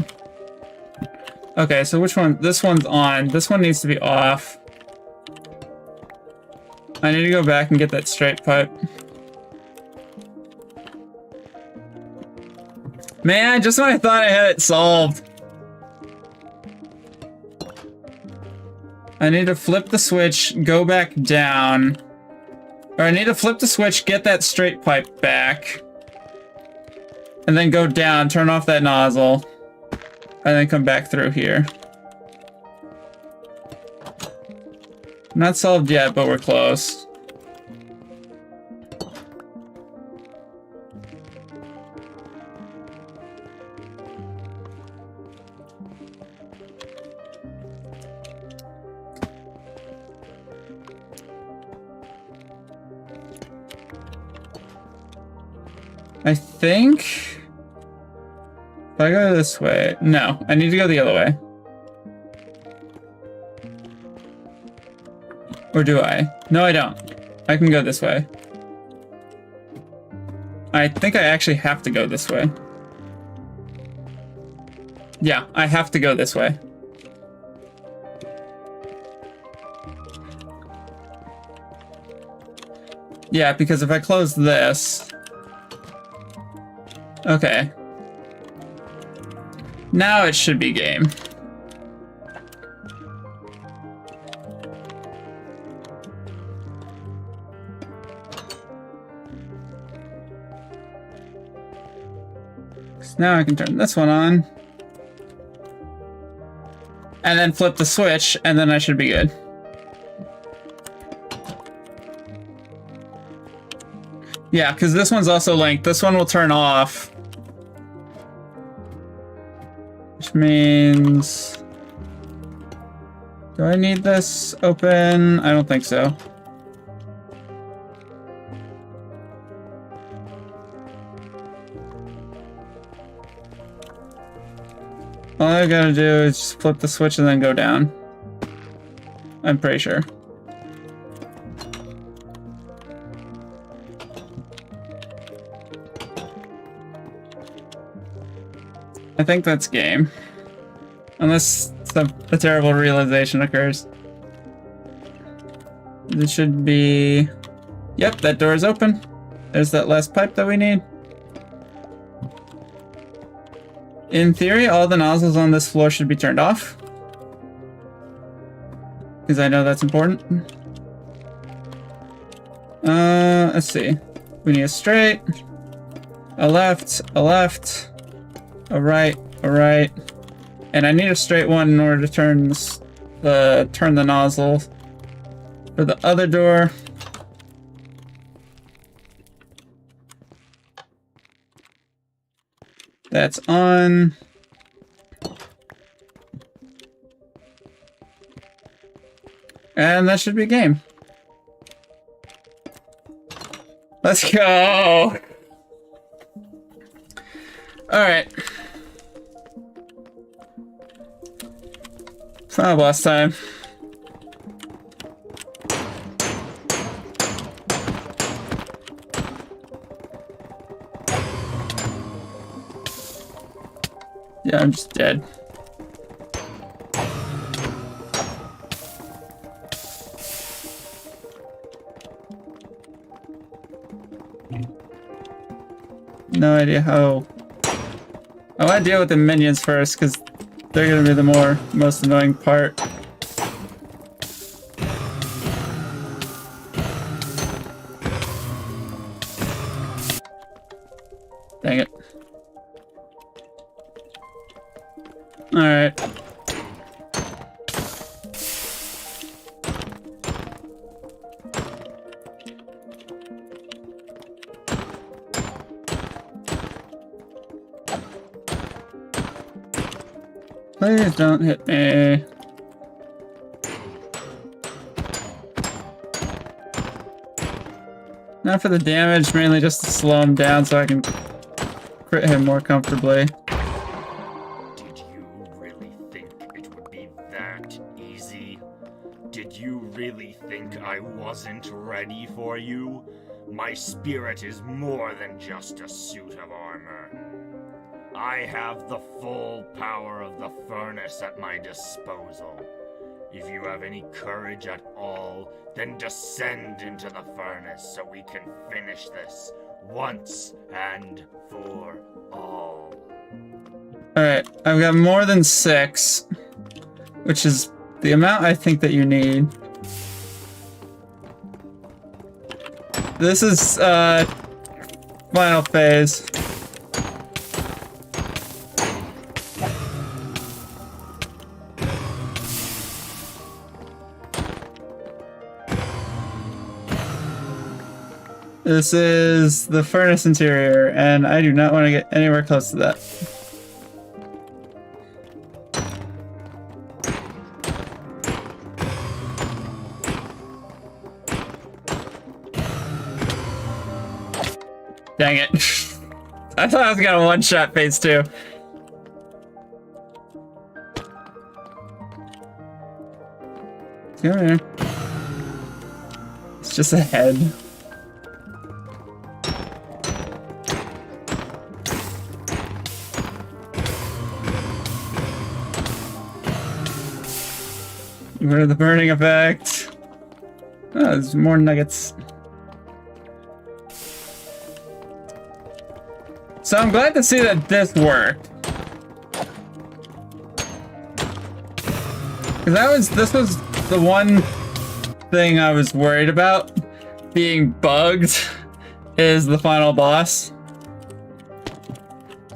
S1: Okay, so which one? This one's on. This one needs to be off. I need to go back and get that straight pipe. Man, just when I thought I had it solved. I need to flip the switch, go back down. Or I need to flip the switch, get that straight pipe back. And then go down, turn off that nozzle. And then come back through here. Not solved yet, but we're close. I think if I go this way, no, I need to go the other way. Or do I? No, I don't. I can go this way. I think I actually have to go this way. Yeah, I have to go this way. Yeah, because if I close this... Okay. Now it should be game. So now I can turn this one on. And then flip the switch, and then I should be good. Yeah, because this one's also linked. This one will turn off. Which means... Do I need this open? I don't think so. All I gotta do is just flip the switch and then go down. I'm pretty sure. I think that's game. Unless a terrible realization occurs. This should be... Yep, that door is open. There's that last pipe that we need. In theory, all the nozzles on this floor should be turned off. Because I know that's important. Let's see. We need a straight, a left, a right, and I need a straight one in order to turn the nozzle for the other door. That's on. And that should be game. Let's go! Alright. Final boss time. Yeah, I'm just dead. No idea how... I want to deal with the minions first, because they're going to be the most annoying part. Dang it. Alright. Please don't hit me. Not for the damage, mainly just to slow him down so I can crit him more comfortably.
S2: Did you really think it would be that easy? Did you really think I wasn't ready for you? My spirit is more than just a suit of armor. I have the full power of the furnace at my disposal. If you have any courage at all, then descend into the furnace so we can finish this once and for all.
S1: Alright, I've got more than 6, which is the amount I think that you need. This is, final phase. This is the furnace interior, and I do not want to get anywhere close to that. Dang it. I thought I was gonna one-shot phase 2. Come here. It's just a head. What are the burning effect? Oh, there's more nuggets. So I'm glad to see that this worked. Because this was the one thing I was worried about being bugged is the final boss.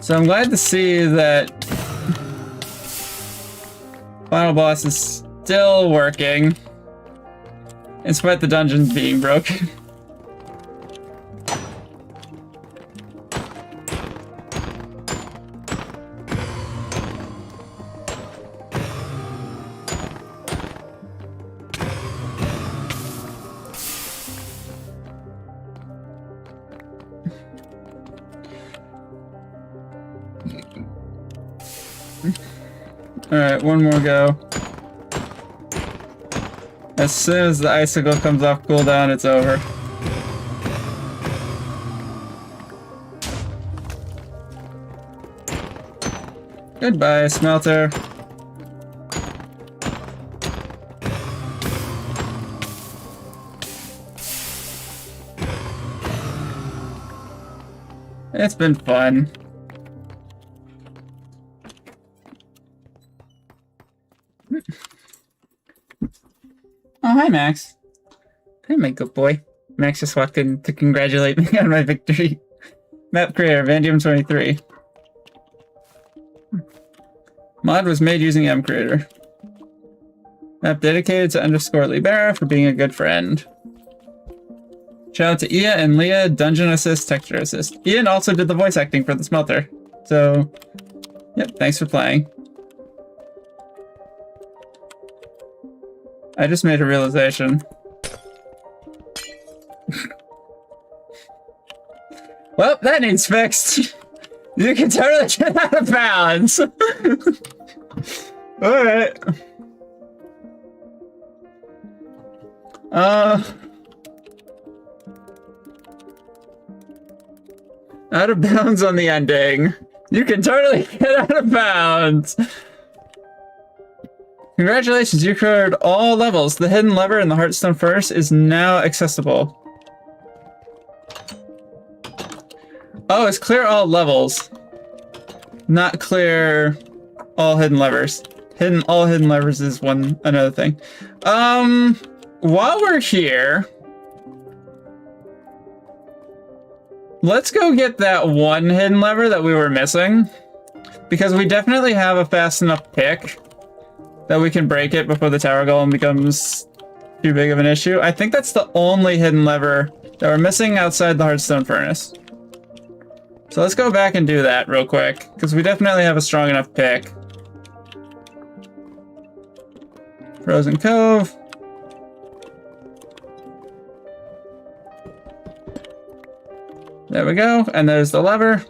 S1: So I'm glad to see that final boss is still working, in spite of the dungeon being broken. Alright, one more go. As soon as the icicle comes off cooldown, it's over. Goodbye, smelter. It's been fun. Oh, hi, Max. Hey, my good boy. Max just walked in to congratulate me on my victory. Map creator, Vandium 23. Mod was made using M Creator. Map dedicated to _Libera for being a good friend. Shout out to Ia and Leah, Dungeon Assist, Texture Assist. Ian also did the voice acting for the smelter. So, yep, thanks for playing. I just made a realization. Well, that needs fixed. You can totally get out of bounds. Alright. Out of bounds on the ending. You can totally get out of bounds. Congratulations, you cleared all levels. The hidden lever in the Heartstone Furnace is now accessible. Oh, it's clear all levels. Not clear all hidden levers. All hidden levers is another thing. While we're here, let's go get that one hidden lever that we were missing. Because we definitely have a fast enough pick that we can break it before the tower golem becomes too big of an issue. I think that's the only hidden lever that we're missing outside the Heartstone Furnace. So let's go back and do that real quick, because we definitely have a strong enough pick. Frozen Cove. There we go, and there's the lever.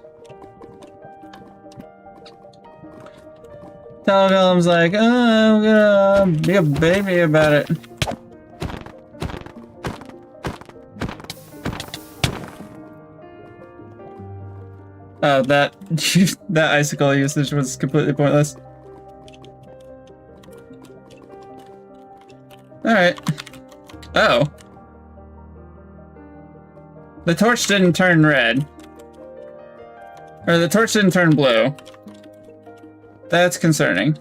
S1: Tower golem's like, oh, I'm gonna be a baby about it. Oh, that icicle usage was completely pointless. Alright. Oh. The torch didn't turn red. Or the torch didn't turn blue. That's concerning.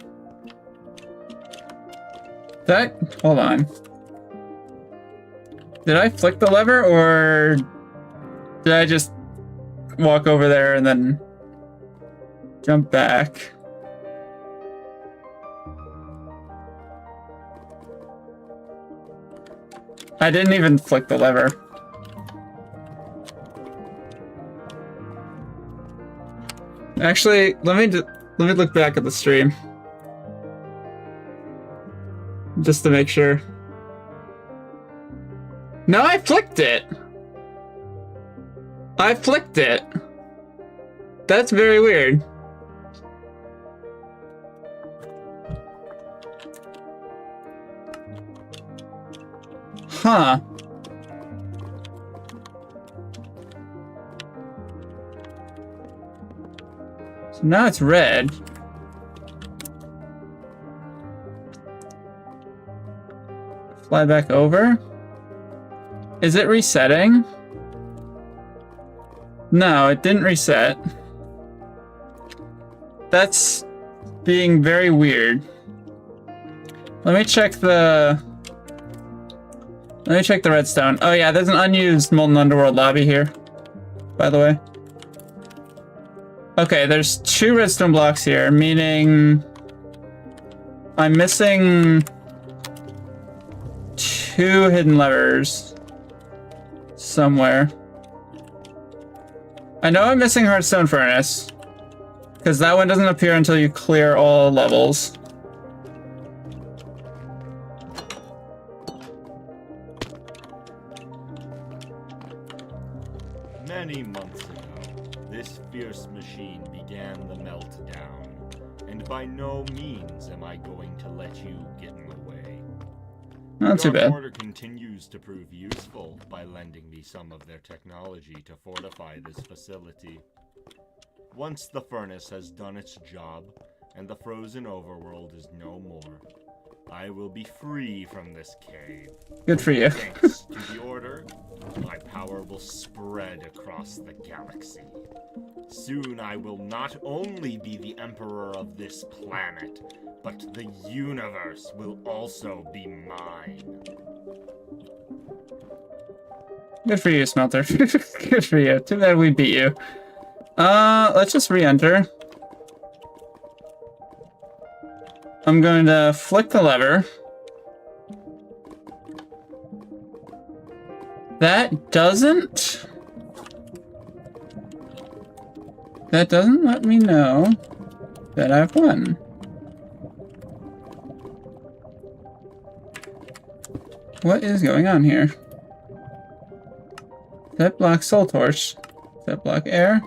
S1: Hold on. Did I flick the lever, or did I just walk over there and then jump back? I didn't even flick the lever. Actually, let me look back at the stream. Just to make sure. No, I flicked it! I flicked it! That's very weird. Huh. So now it's red. Fly back over. Is it resetting? No, it didn't reset. That's being very weird. Let me check the redstone. Oh yeah, there's an unused Molten Underworld lobby here, by the way. Okay, there's 2 redstone blocks here, meaning I'm missing 2 hidden levers somewhere. I know I'm missing Hearthstone Furnace, because that one doesn't appear until you clear all levels.
S2: Many months ago, this fierce machine began the meltdown, and by no means am I going to let you get in the way.
S1: Not too bad.
S2: The Order continues to prove useful by lending me some of their technology to fortify this facility. Once the furnace has done its job, and the frozen overworld is no more, I will be free from this cave.
S1: Good for you.
S2: Thanks to the Order, my power will spread across the galaxy. Soon I will not only be the Emperor of this planet, but the universe will also be mine.
S1: Good for you, Smelter. Good for you. Too bad we beat you. Let's just re-enter. I'm going to flick the lever. That doesn't let me know that I've won. What is going on here? That block soul torch. That block air.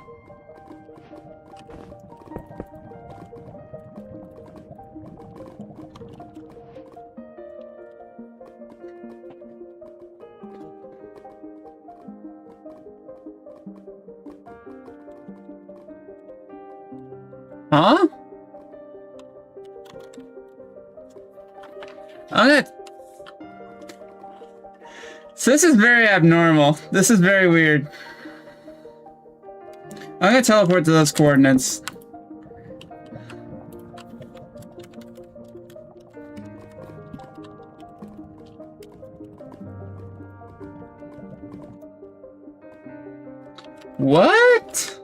S1: Huh? Okay. So this is very abnormal. This is very weird. I'm gonna teleport to those coordinates. What?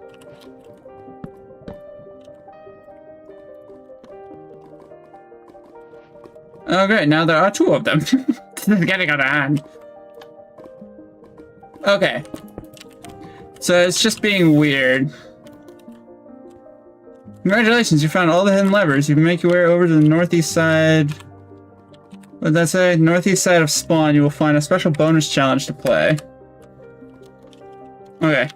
S1: Oh great, now there are 2 of them. This is getting out of hand. Okay. So it's just being weird. Congratulations, you found all the hidden levers. You can make your way over to the northeast side. What did that say? Northeast side of spawn, you will find a special bonus challenge to play. Okay.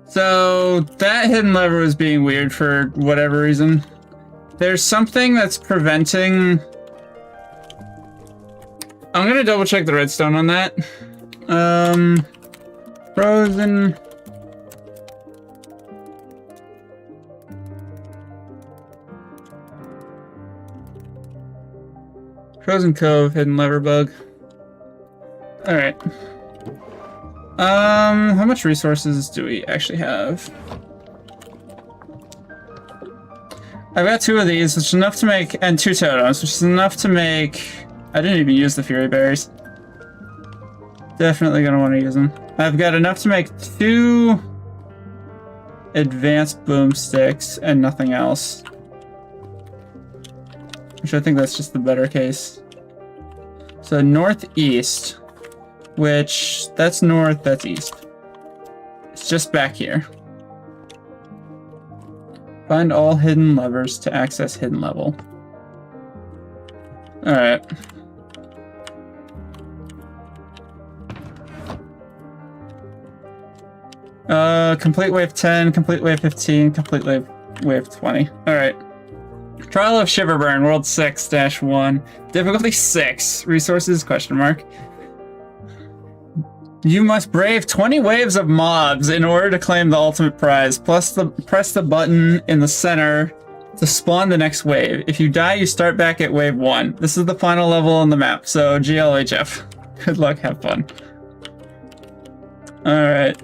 S1: So that hidden lever was being weird for whatever reason. There's something that's preventing... I'm gonna double check the redstone on that. Frozen. Frozen Cove, hidden lever bug. Alright. How much resources do we actually have? I've got 2 of these, which is enough to make, and 2 totems, which is enough to make... I didn't even use the Fury Berries. Definitely gonna want to use them. I've got enough to make 2 advanced boomsticks and nothing else. Which I think that's just the better case. So northeast, which that's north, that's east. It's just back here. Find all hidden levers to access hidden level. Alright. Complete wave 10, complete wave 15, complete wave 20. Alright. Trial of Shiverburn, World 6-1. Difficulty 6. Resources, question mark. You must brave 20 waves of mobs in order to claim the ultimate prize. Press the button in the center to spawn the next wave. If you die, you start back at wave 1. This is the final level on the map, so GLHF. Good luck, have fun. Alright.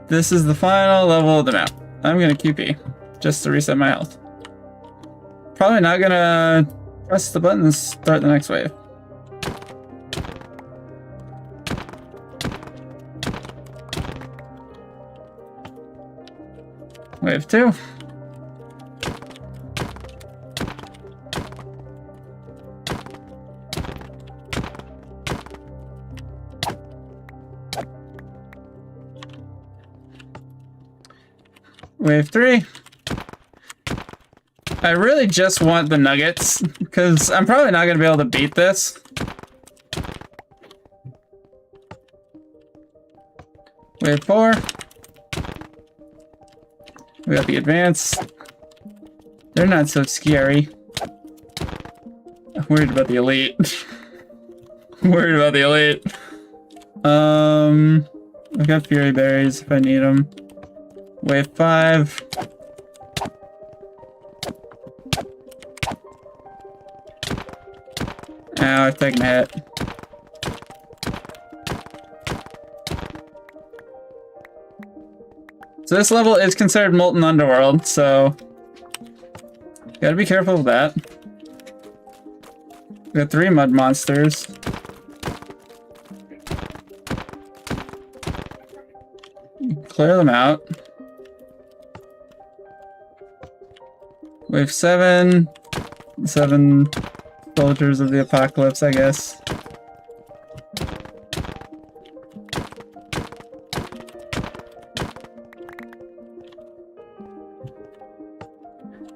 S1: This is the final level of the map. I'm gonna QP, just to reset my health. Probably not gonna press the button and start the next wave. Wave 2. Wave 3. I really just want the nuggets, because I'm probably not going to be able to beat this. Wave 4. We got the advance. They're not so scary. I'm worried about the elite. I'm worried about the elite. I've got fury berries if I need them. Wave 5. Ow, I've taken a hit. So this level is considered Molten Underworld, so gotta be careful with that. We got 3 mud monsters. Clear them out. Wave 7. 7 soldiers of the apocalypse, I guess.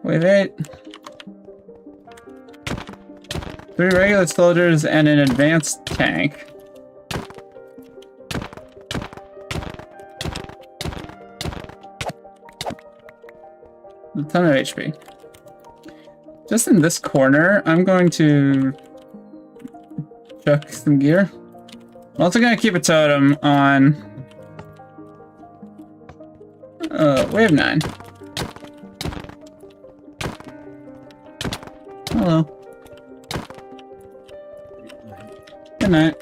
S1: Wave 8. 3 regular soldiers and an advanced tank. A ton of HP. Just in this corner, I'm going to chuck some gear. I'm also going to keep a totem on wave 9. Hello. Good night.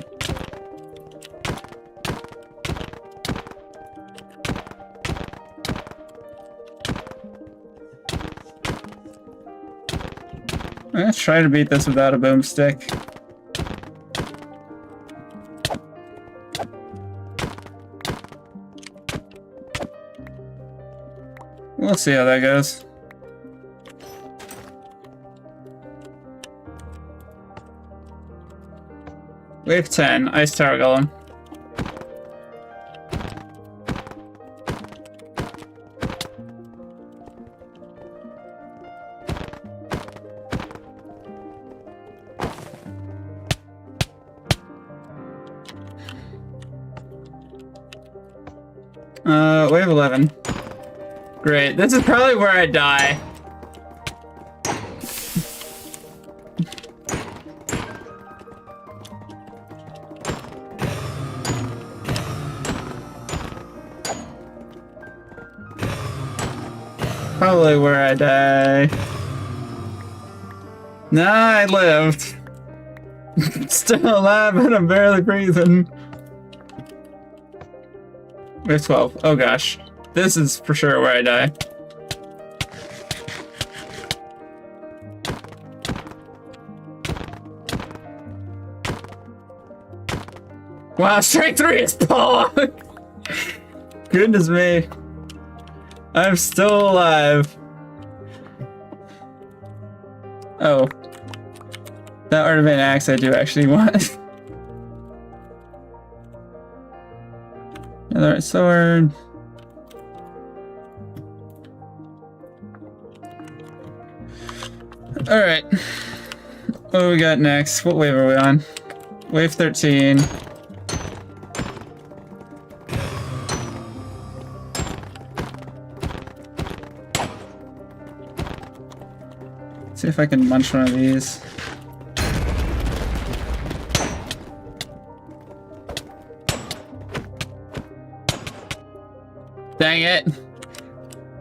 S1: Let's try to beat this without a boomstick. We'll see how that goes. Wave 10, Ice Tower Golem. Wave 11. Great, this is probably where I die. Probably where I die. Nah, I lived. Still alive and I'm barely breathing. Wave 12. Oh gosh. This is for sure where I die. Wow, strength 3 is Paul! Goodness me. I'm still alive. Oh. That Artivan axe I do actually want. Another sword. Alright. What do we got next? What wave are we on? Wave 13. See if I can munch one of these. Dang it!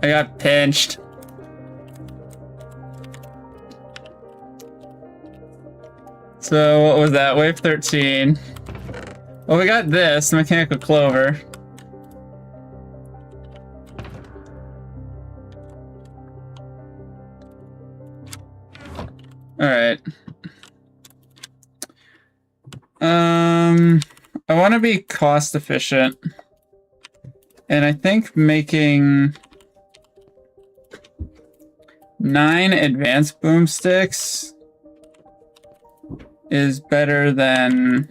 S1: I got pinched. So what was that? Wave 13. Well, we got this, mechanical clover. Alright. I want to be cost efficient. And I think making 9 advanced boomsticks is better than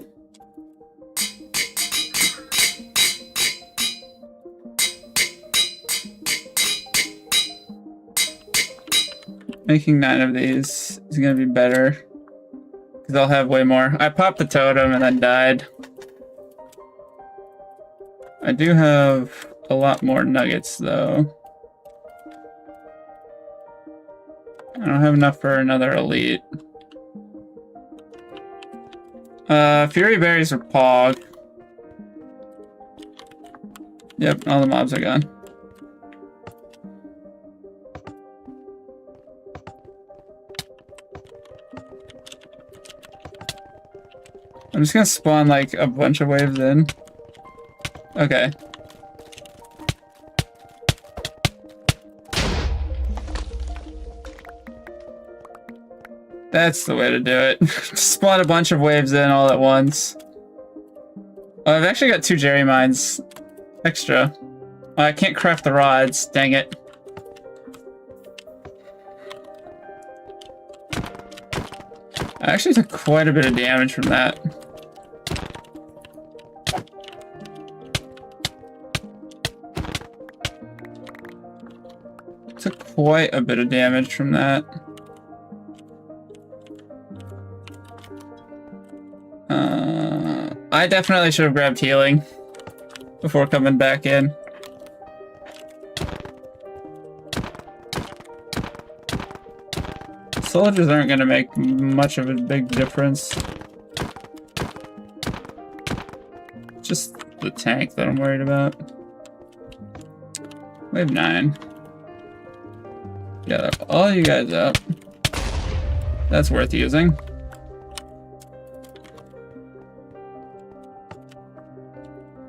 S1: making 9 of these is gonna be better because I'll have way more. I popped the totem and then died. I do have a lot more nuggets though. I don't have enough for another elite. Fury berries are pog. Yep, all the mobs are gone. I'm just gonna spawn like a bunch of waves in. Okay. That's the way to do it. Spawn a bunch of waves in all at once. Oh, I've actually got 2 Jerry mines extra. Oh, I can't craft the rods, dang it. I actually took quite a bit of damage from that. Took quite a bit of damage from that. I definitely should have grabbed healing before coming back in. Soldiers aren't going to make much of a big difference. Just the tank that I'm worried about. Wave 9. Gather all you guys up. That's worth using.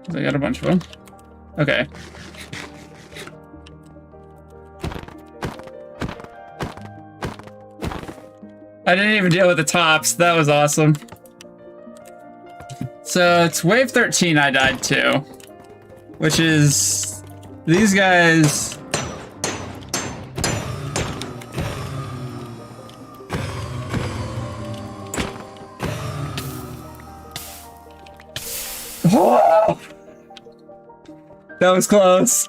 S1: I got a bunch of them. Okay. I didn't even deal with the tops. That was awesome. So it's wave 13 I died to. Which is... these guys... Oh! That was close.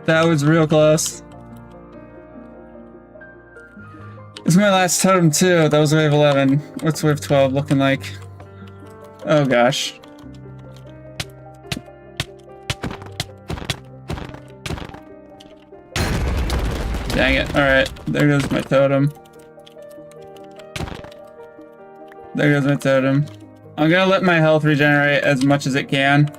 S1: That was real close. It's my last totem too. That was wave 11. What's wave 12 looking like? Oh gosh. Dang it. Alright, there goes my totem. There goes my totem. I'm gonna let my health regenerate as much as it can.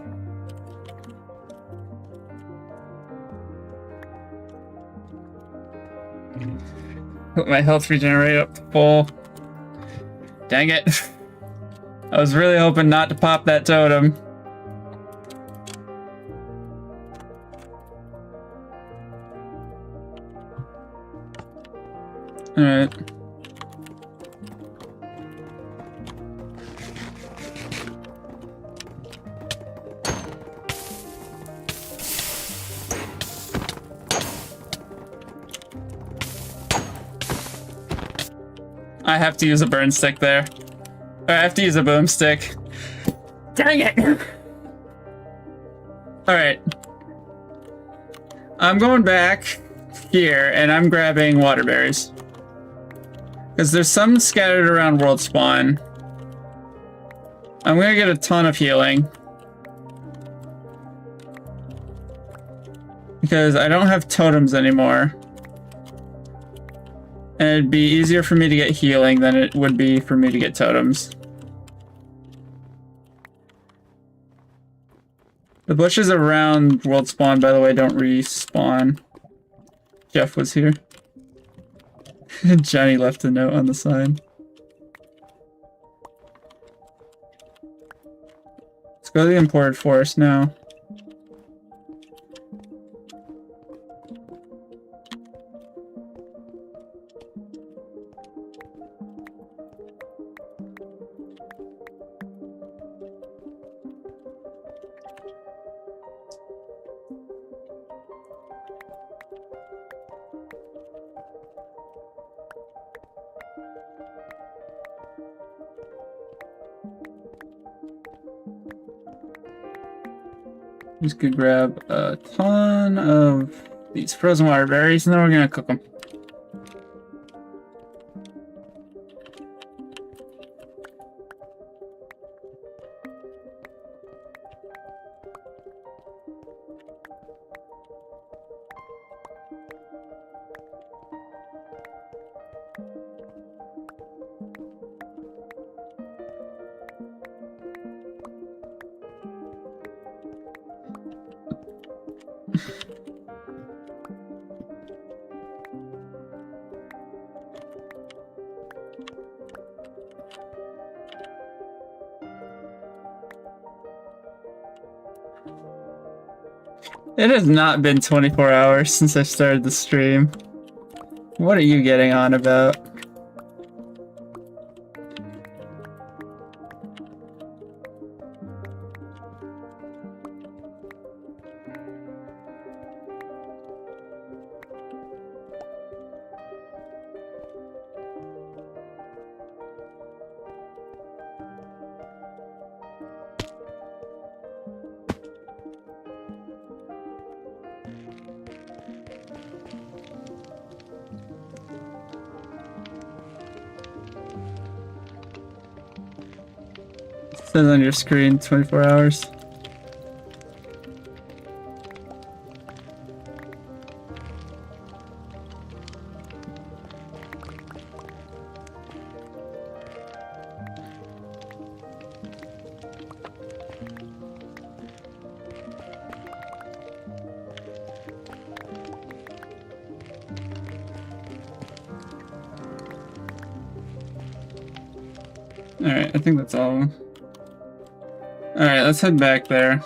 S1: Let my health regenerate up to full. Dang it. I was really hoping not to pop that totem. Alright. I have to use a burn stick there. Or I have to use a boomstick. Dang it! Alright. I'm going back here and I'm grabbing water berries. Because there's some scattered around world spawn. I'm gonna get a ton of healing. Because I don't have totems anymore. And it'd be easier for me to get healing than it would be for me to get totems. The bushes around world spawn, by the way, don't respawn. Jeff was here. Johnny left a note on the sign. Let's go to the imported forest now. Just could grab a ton of these frozen water berries, and then we're gonna cook them. It has not been 24 hours since I started the stream. What are you getting on about? It says on your screen 24 hours. Alright, I think that's all. Alright, let's head back there.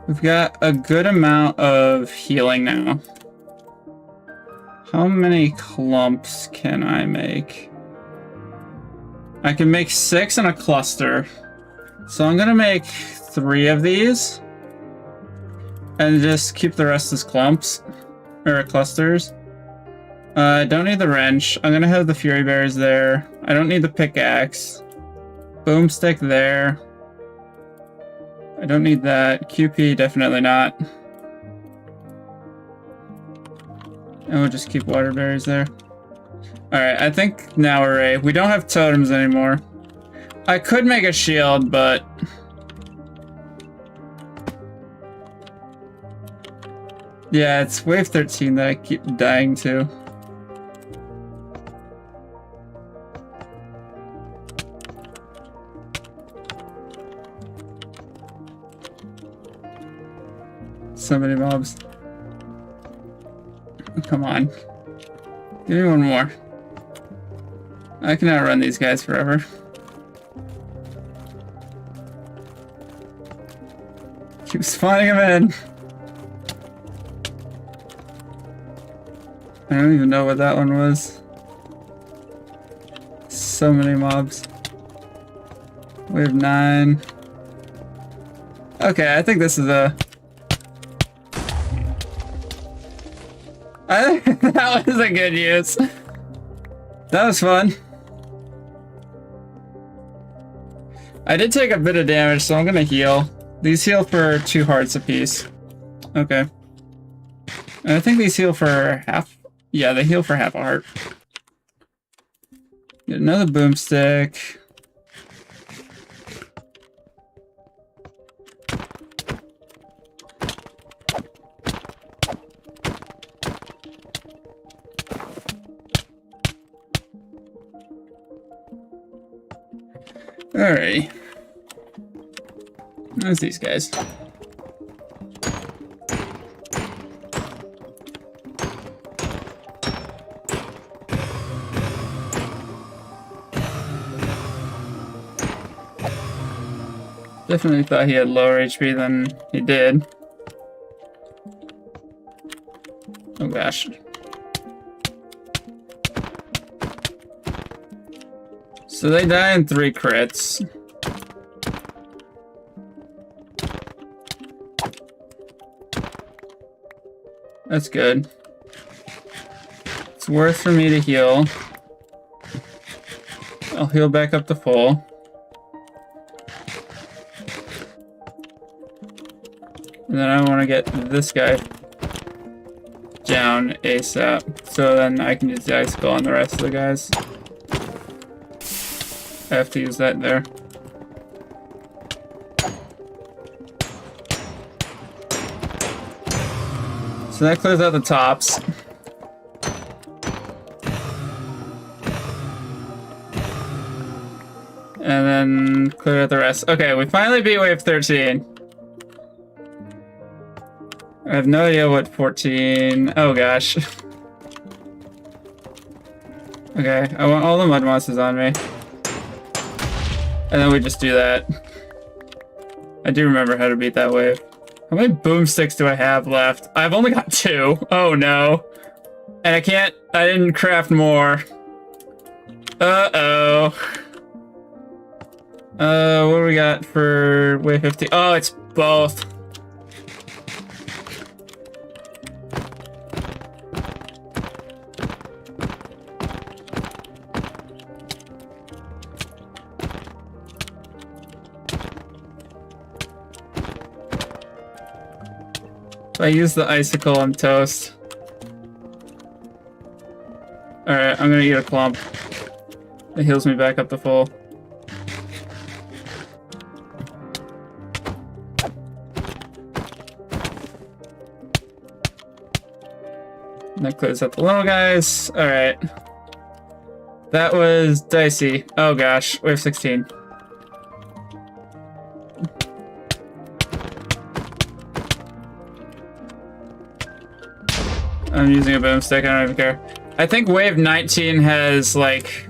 S1: We've got a good amount of healing now. How many clumps can I make? I can make 6 in a cluster. So I'm gonna make 3 of these. And just keep the rest as clumps. Or clusters. I don't need the wrench. I'm gonna have the fury bears there. I don't need the pickaxe. Boomstick there. I don't need that. QP, definitely not. And we'll just keep water berries there. Alright, I think now we're ready. We don't have totems anymore. I could make a shield, but... yeah, it's wave 13 that I keep dying to. So many mobs. Come on. Give me one more. I can outrun these guys forever. Keep spawning them in. I don't even know what that one was. So many mobs. Wave 9. Okay, I think this is a... that was a good use. That was fun. I did take a bit of damage, so I'm gonna heal. These heal for 2 hearts apiece. Okay. And I think these heal for half. Yeah, they heal for half a heart. Get another boomstick. Alright. There's these guys. Definitely thought he had lower HP than he did. Oh gosh. So they die in 3 crits. That's good. It's worth for me to heal. I'll heal back up to full. And then I want to get this guy down ASAP. So then I can use the icicle on the rest of the guys. I have to use that there. So that clears out the tops. And then clear out the rest. Okay, we finally beat wave 13. I have no idea what 14... Oh gosh. Okay, I want all the mud monsters on me. And then we just do that. I do remember how to beat that wave. How many boomsticks do I have left? I've only got 2. Oh no. And I didn't craft more. Uh-oh. What do we got for wave 50? Oh, it's both. If I use the icicle, I'm toast. Alright, I'm gonna eat a clump. It heals me back up to full. And that clears up the little guys. Alright. That was dicey. Oh gosh, wave 16. I'm using a boomstick, I don't even care. I think wave 19 has like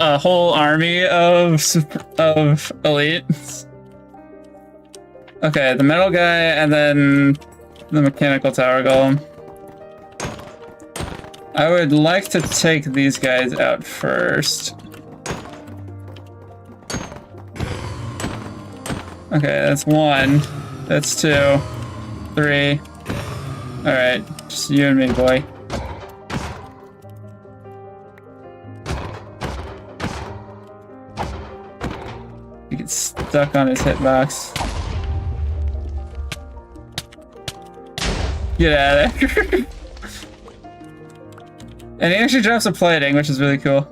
S1: a whole army of elites. Okay, the metal guy and then the mechanical tower golem. I would like to take these guys out first. Okay, that's 1. That's 2. 3. Alright, just you and me, boy. He gets stuck on his hitbox. Get out of there. And he actually drops a plating, which is really cool.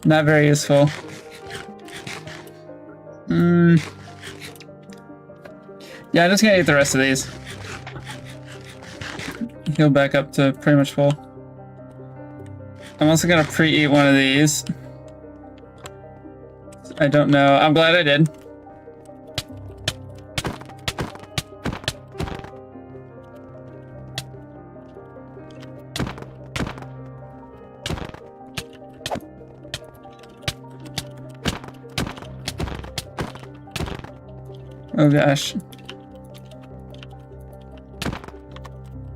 S1: Not very useful. Yeah, I'm just gonna eat the rest of these. Heal back up to pretty much full. I'm also gonna pre-eat one of these. I don't know. I'm glad I did. Oh gosh.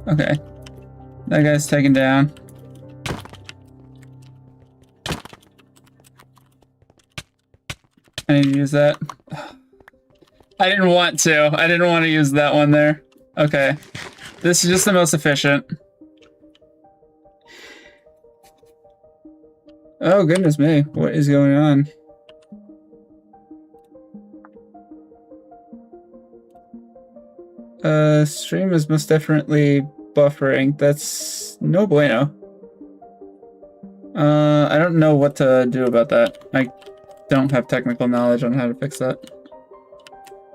S1: Okay. That guy's taken down. I need to use that. I didn't want to. I didn't want to use that one there. Okay. This is just the most efficient. Oh, goodness me. What is going on? Stream is most definitely buffering. That's no bueno. I don't know what to do about that. I don't have technical knowledge on how to fix that.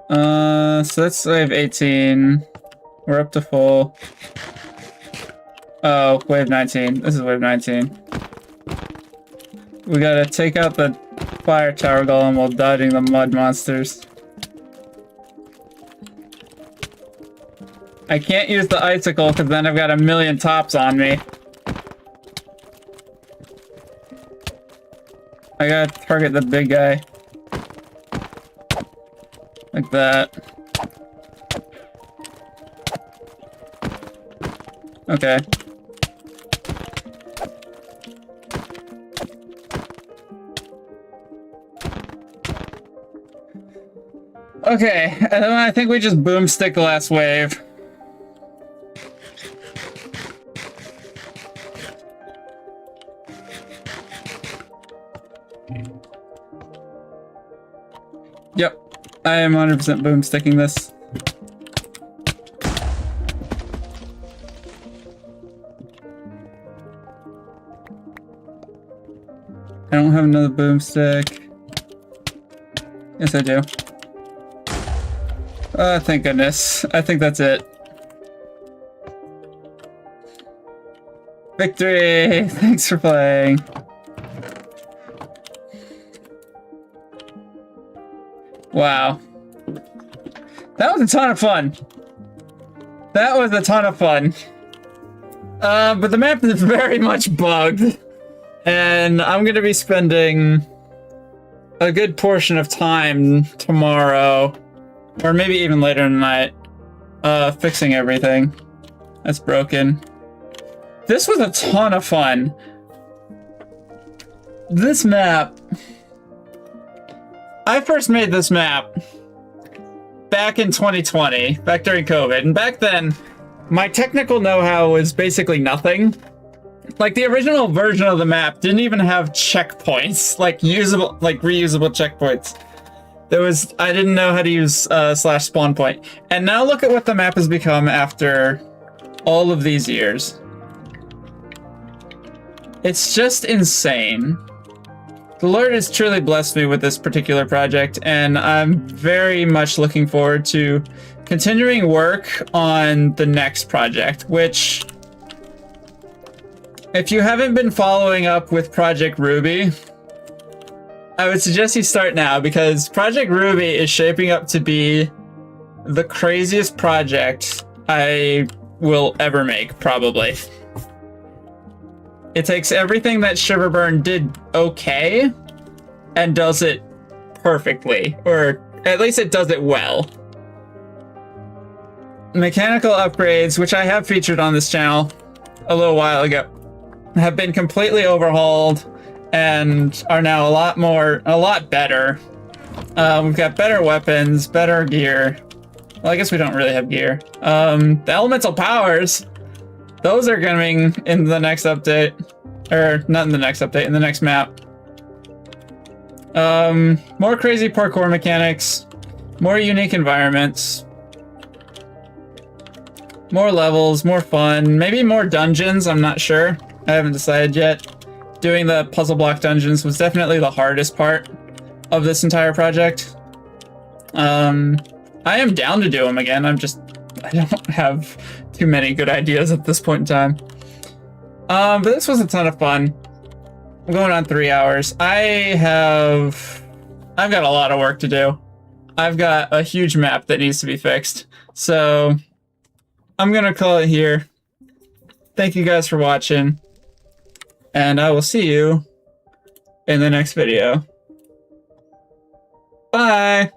S1: So that's wave 18. We're up to full. Oh, wave 19. This is wave 19. We gotta take out the fire tower golem while dodging the mud monsters. I can't use the icicle because then I've got a million tops on me. I gotta target the big guy. Like that. Okay. Okay, and then I think we just boomstick the last wave. Yep, I am 100% boomsticking this. I don't have another boomstick. Yes, I do. Thank goodness. I think that's it. Victory! Thanks for playing. Wow. That was a ton of fun. That was a ton of fun. But the map is very much bugged. And I'm gonna be spending a good portion of time tomorrow, or maybe even later in the night, fixing everything that's broken. This was a ton of fun. This map... I first made this map back in 2020, back during COVID, and back then, my technical know-how was basically nothing. Like, the original version of the map didn't even have checkpoints, like reusable checkpoints. I didn't know how to use slash spawn point. And now look at what the map has become after all of these years. It's just insane. The Lord has truly blessed me with this particular project, and I'm very much looking forward to continuing work on the next project, which, if you haven't been following up with Project Ruby, I would suggest you start now, because Project Ruby is shaping up to be the craziest project I will ever make, probably. It takes everything that Shiverburn did okay and does it perfectly, or at least it does it well. Mechanical upgrades, which I have featured on this channel a little while ago, have been completely overhauled and are now a lot better. We've got better weapons, better gear. Well, I guess we don't really have gear. The elemental powers, those are coming in the next update. Or, not in the next update, in the next map. More crazy parkour mechanics. More unique environments. More levels, more fun. Maybe more dungeons, I'm not sure. I haven't decided yet. Doing the puzzle block dungeons was definitely the hardest part of this entire project. I am down to do them again. I don't have too many good ideas at this point in time. But this was a ton of fun. I'm going on 3 hours. I've got a lot of work to do. I've got a huge map that needs to be fixed. So I'm gonna call it here. Thank you guys for watching, and I will see you in the next video. Bye!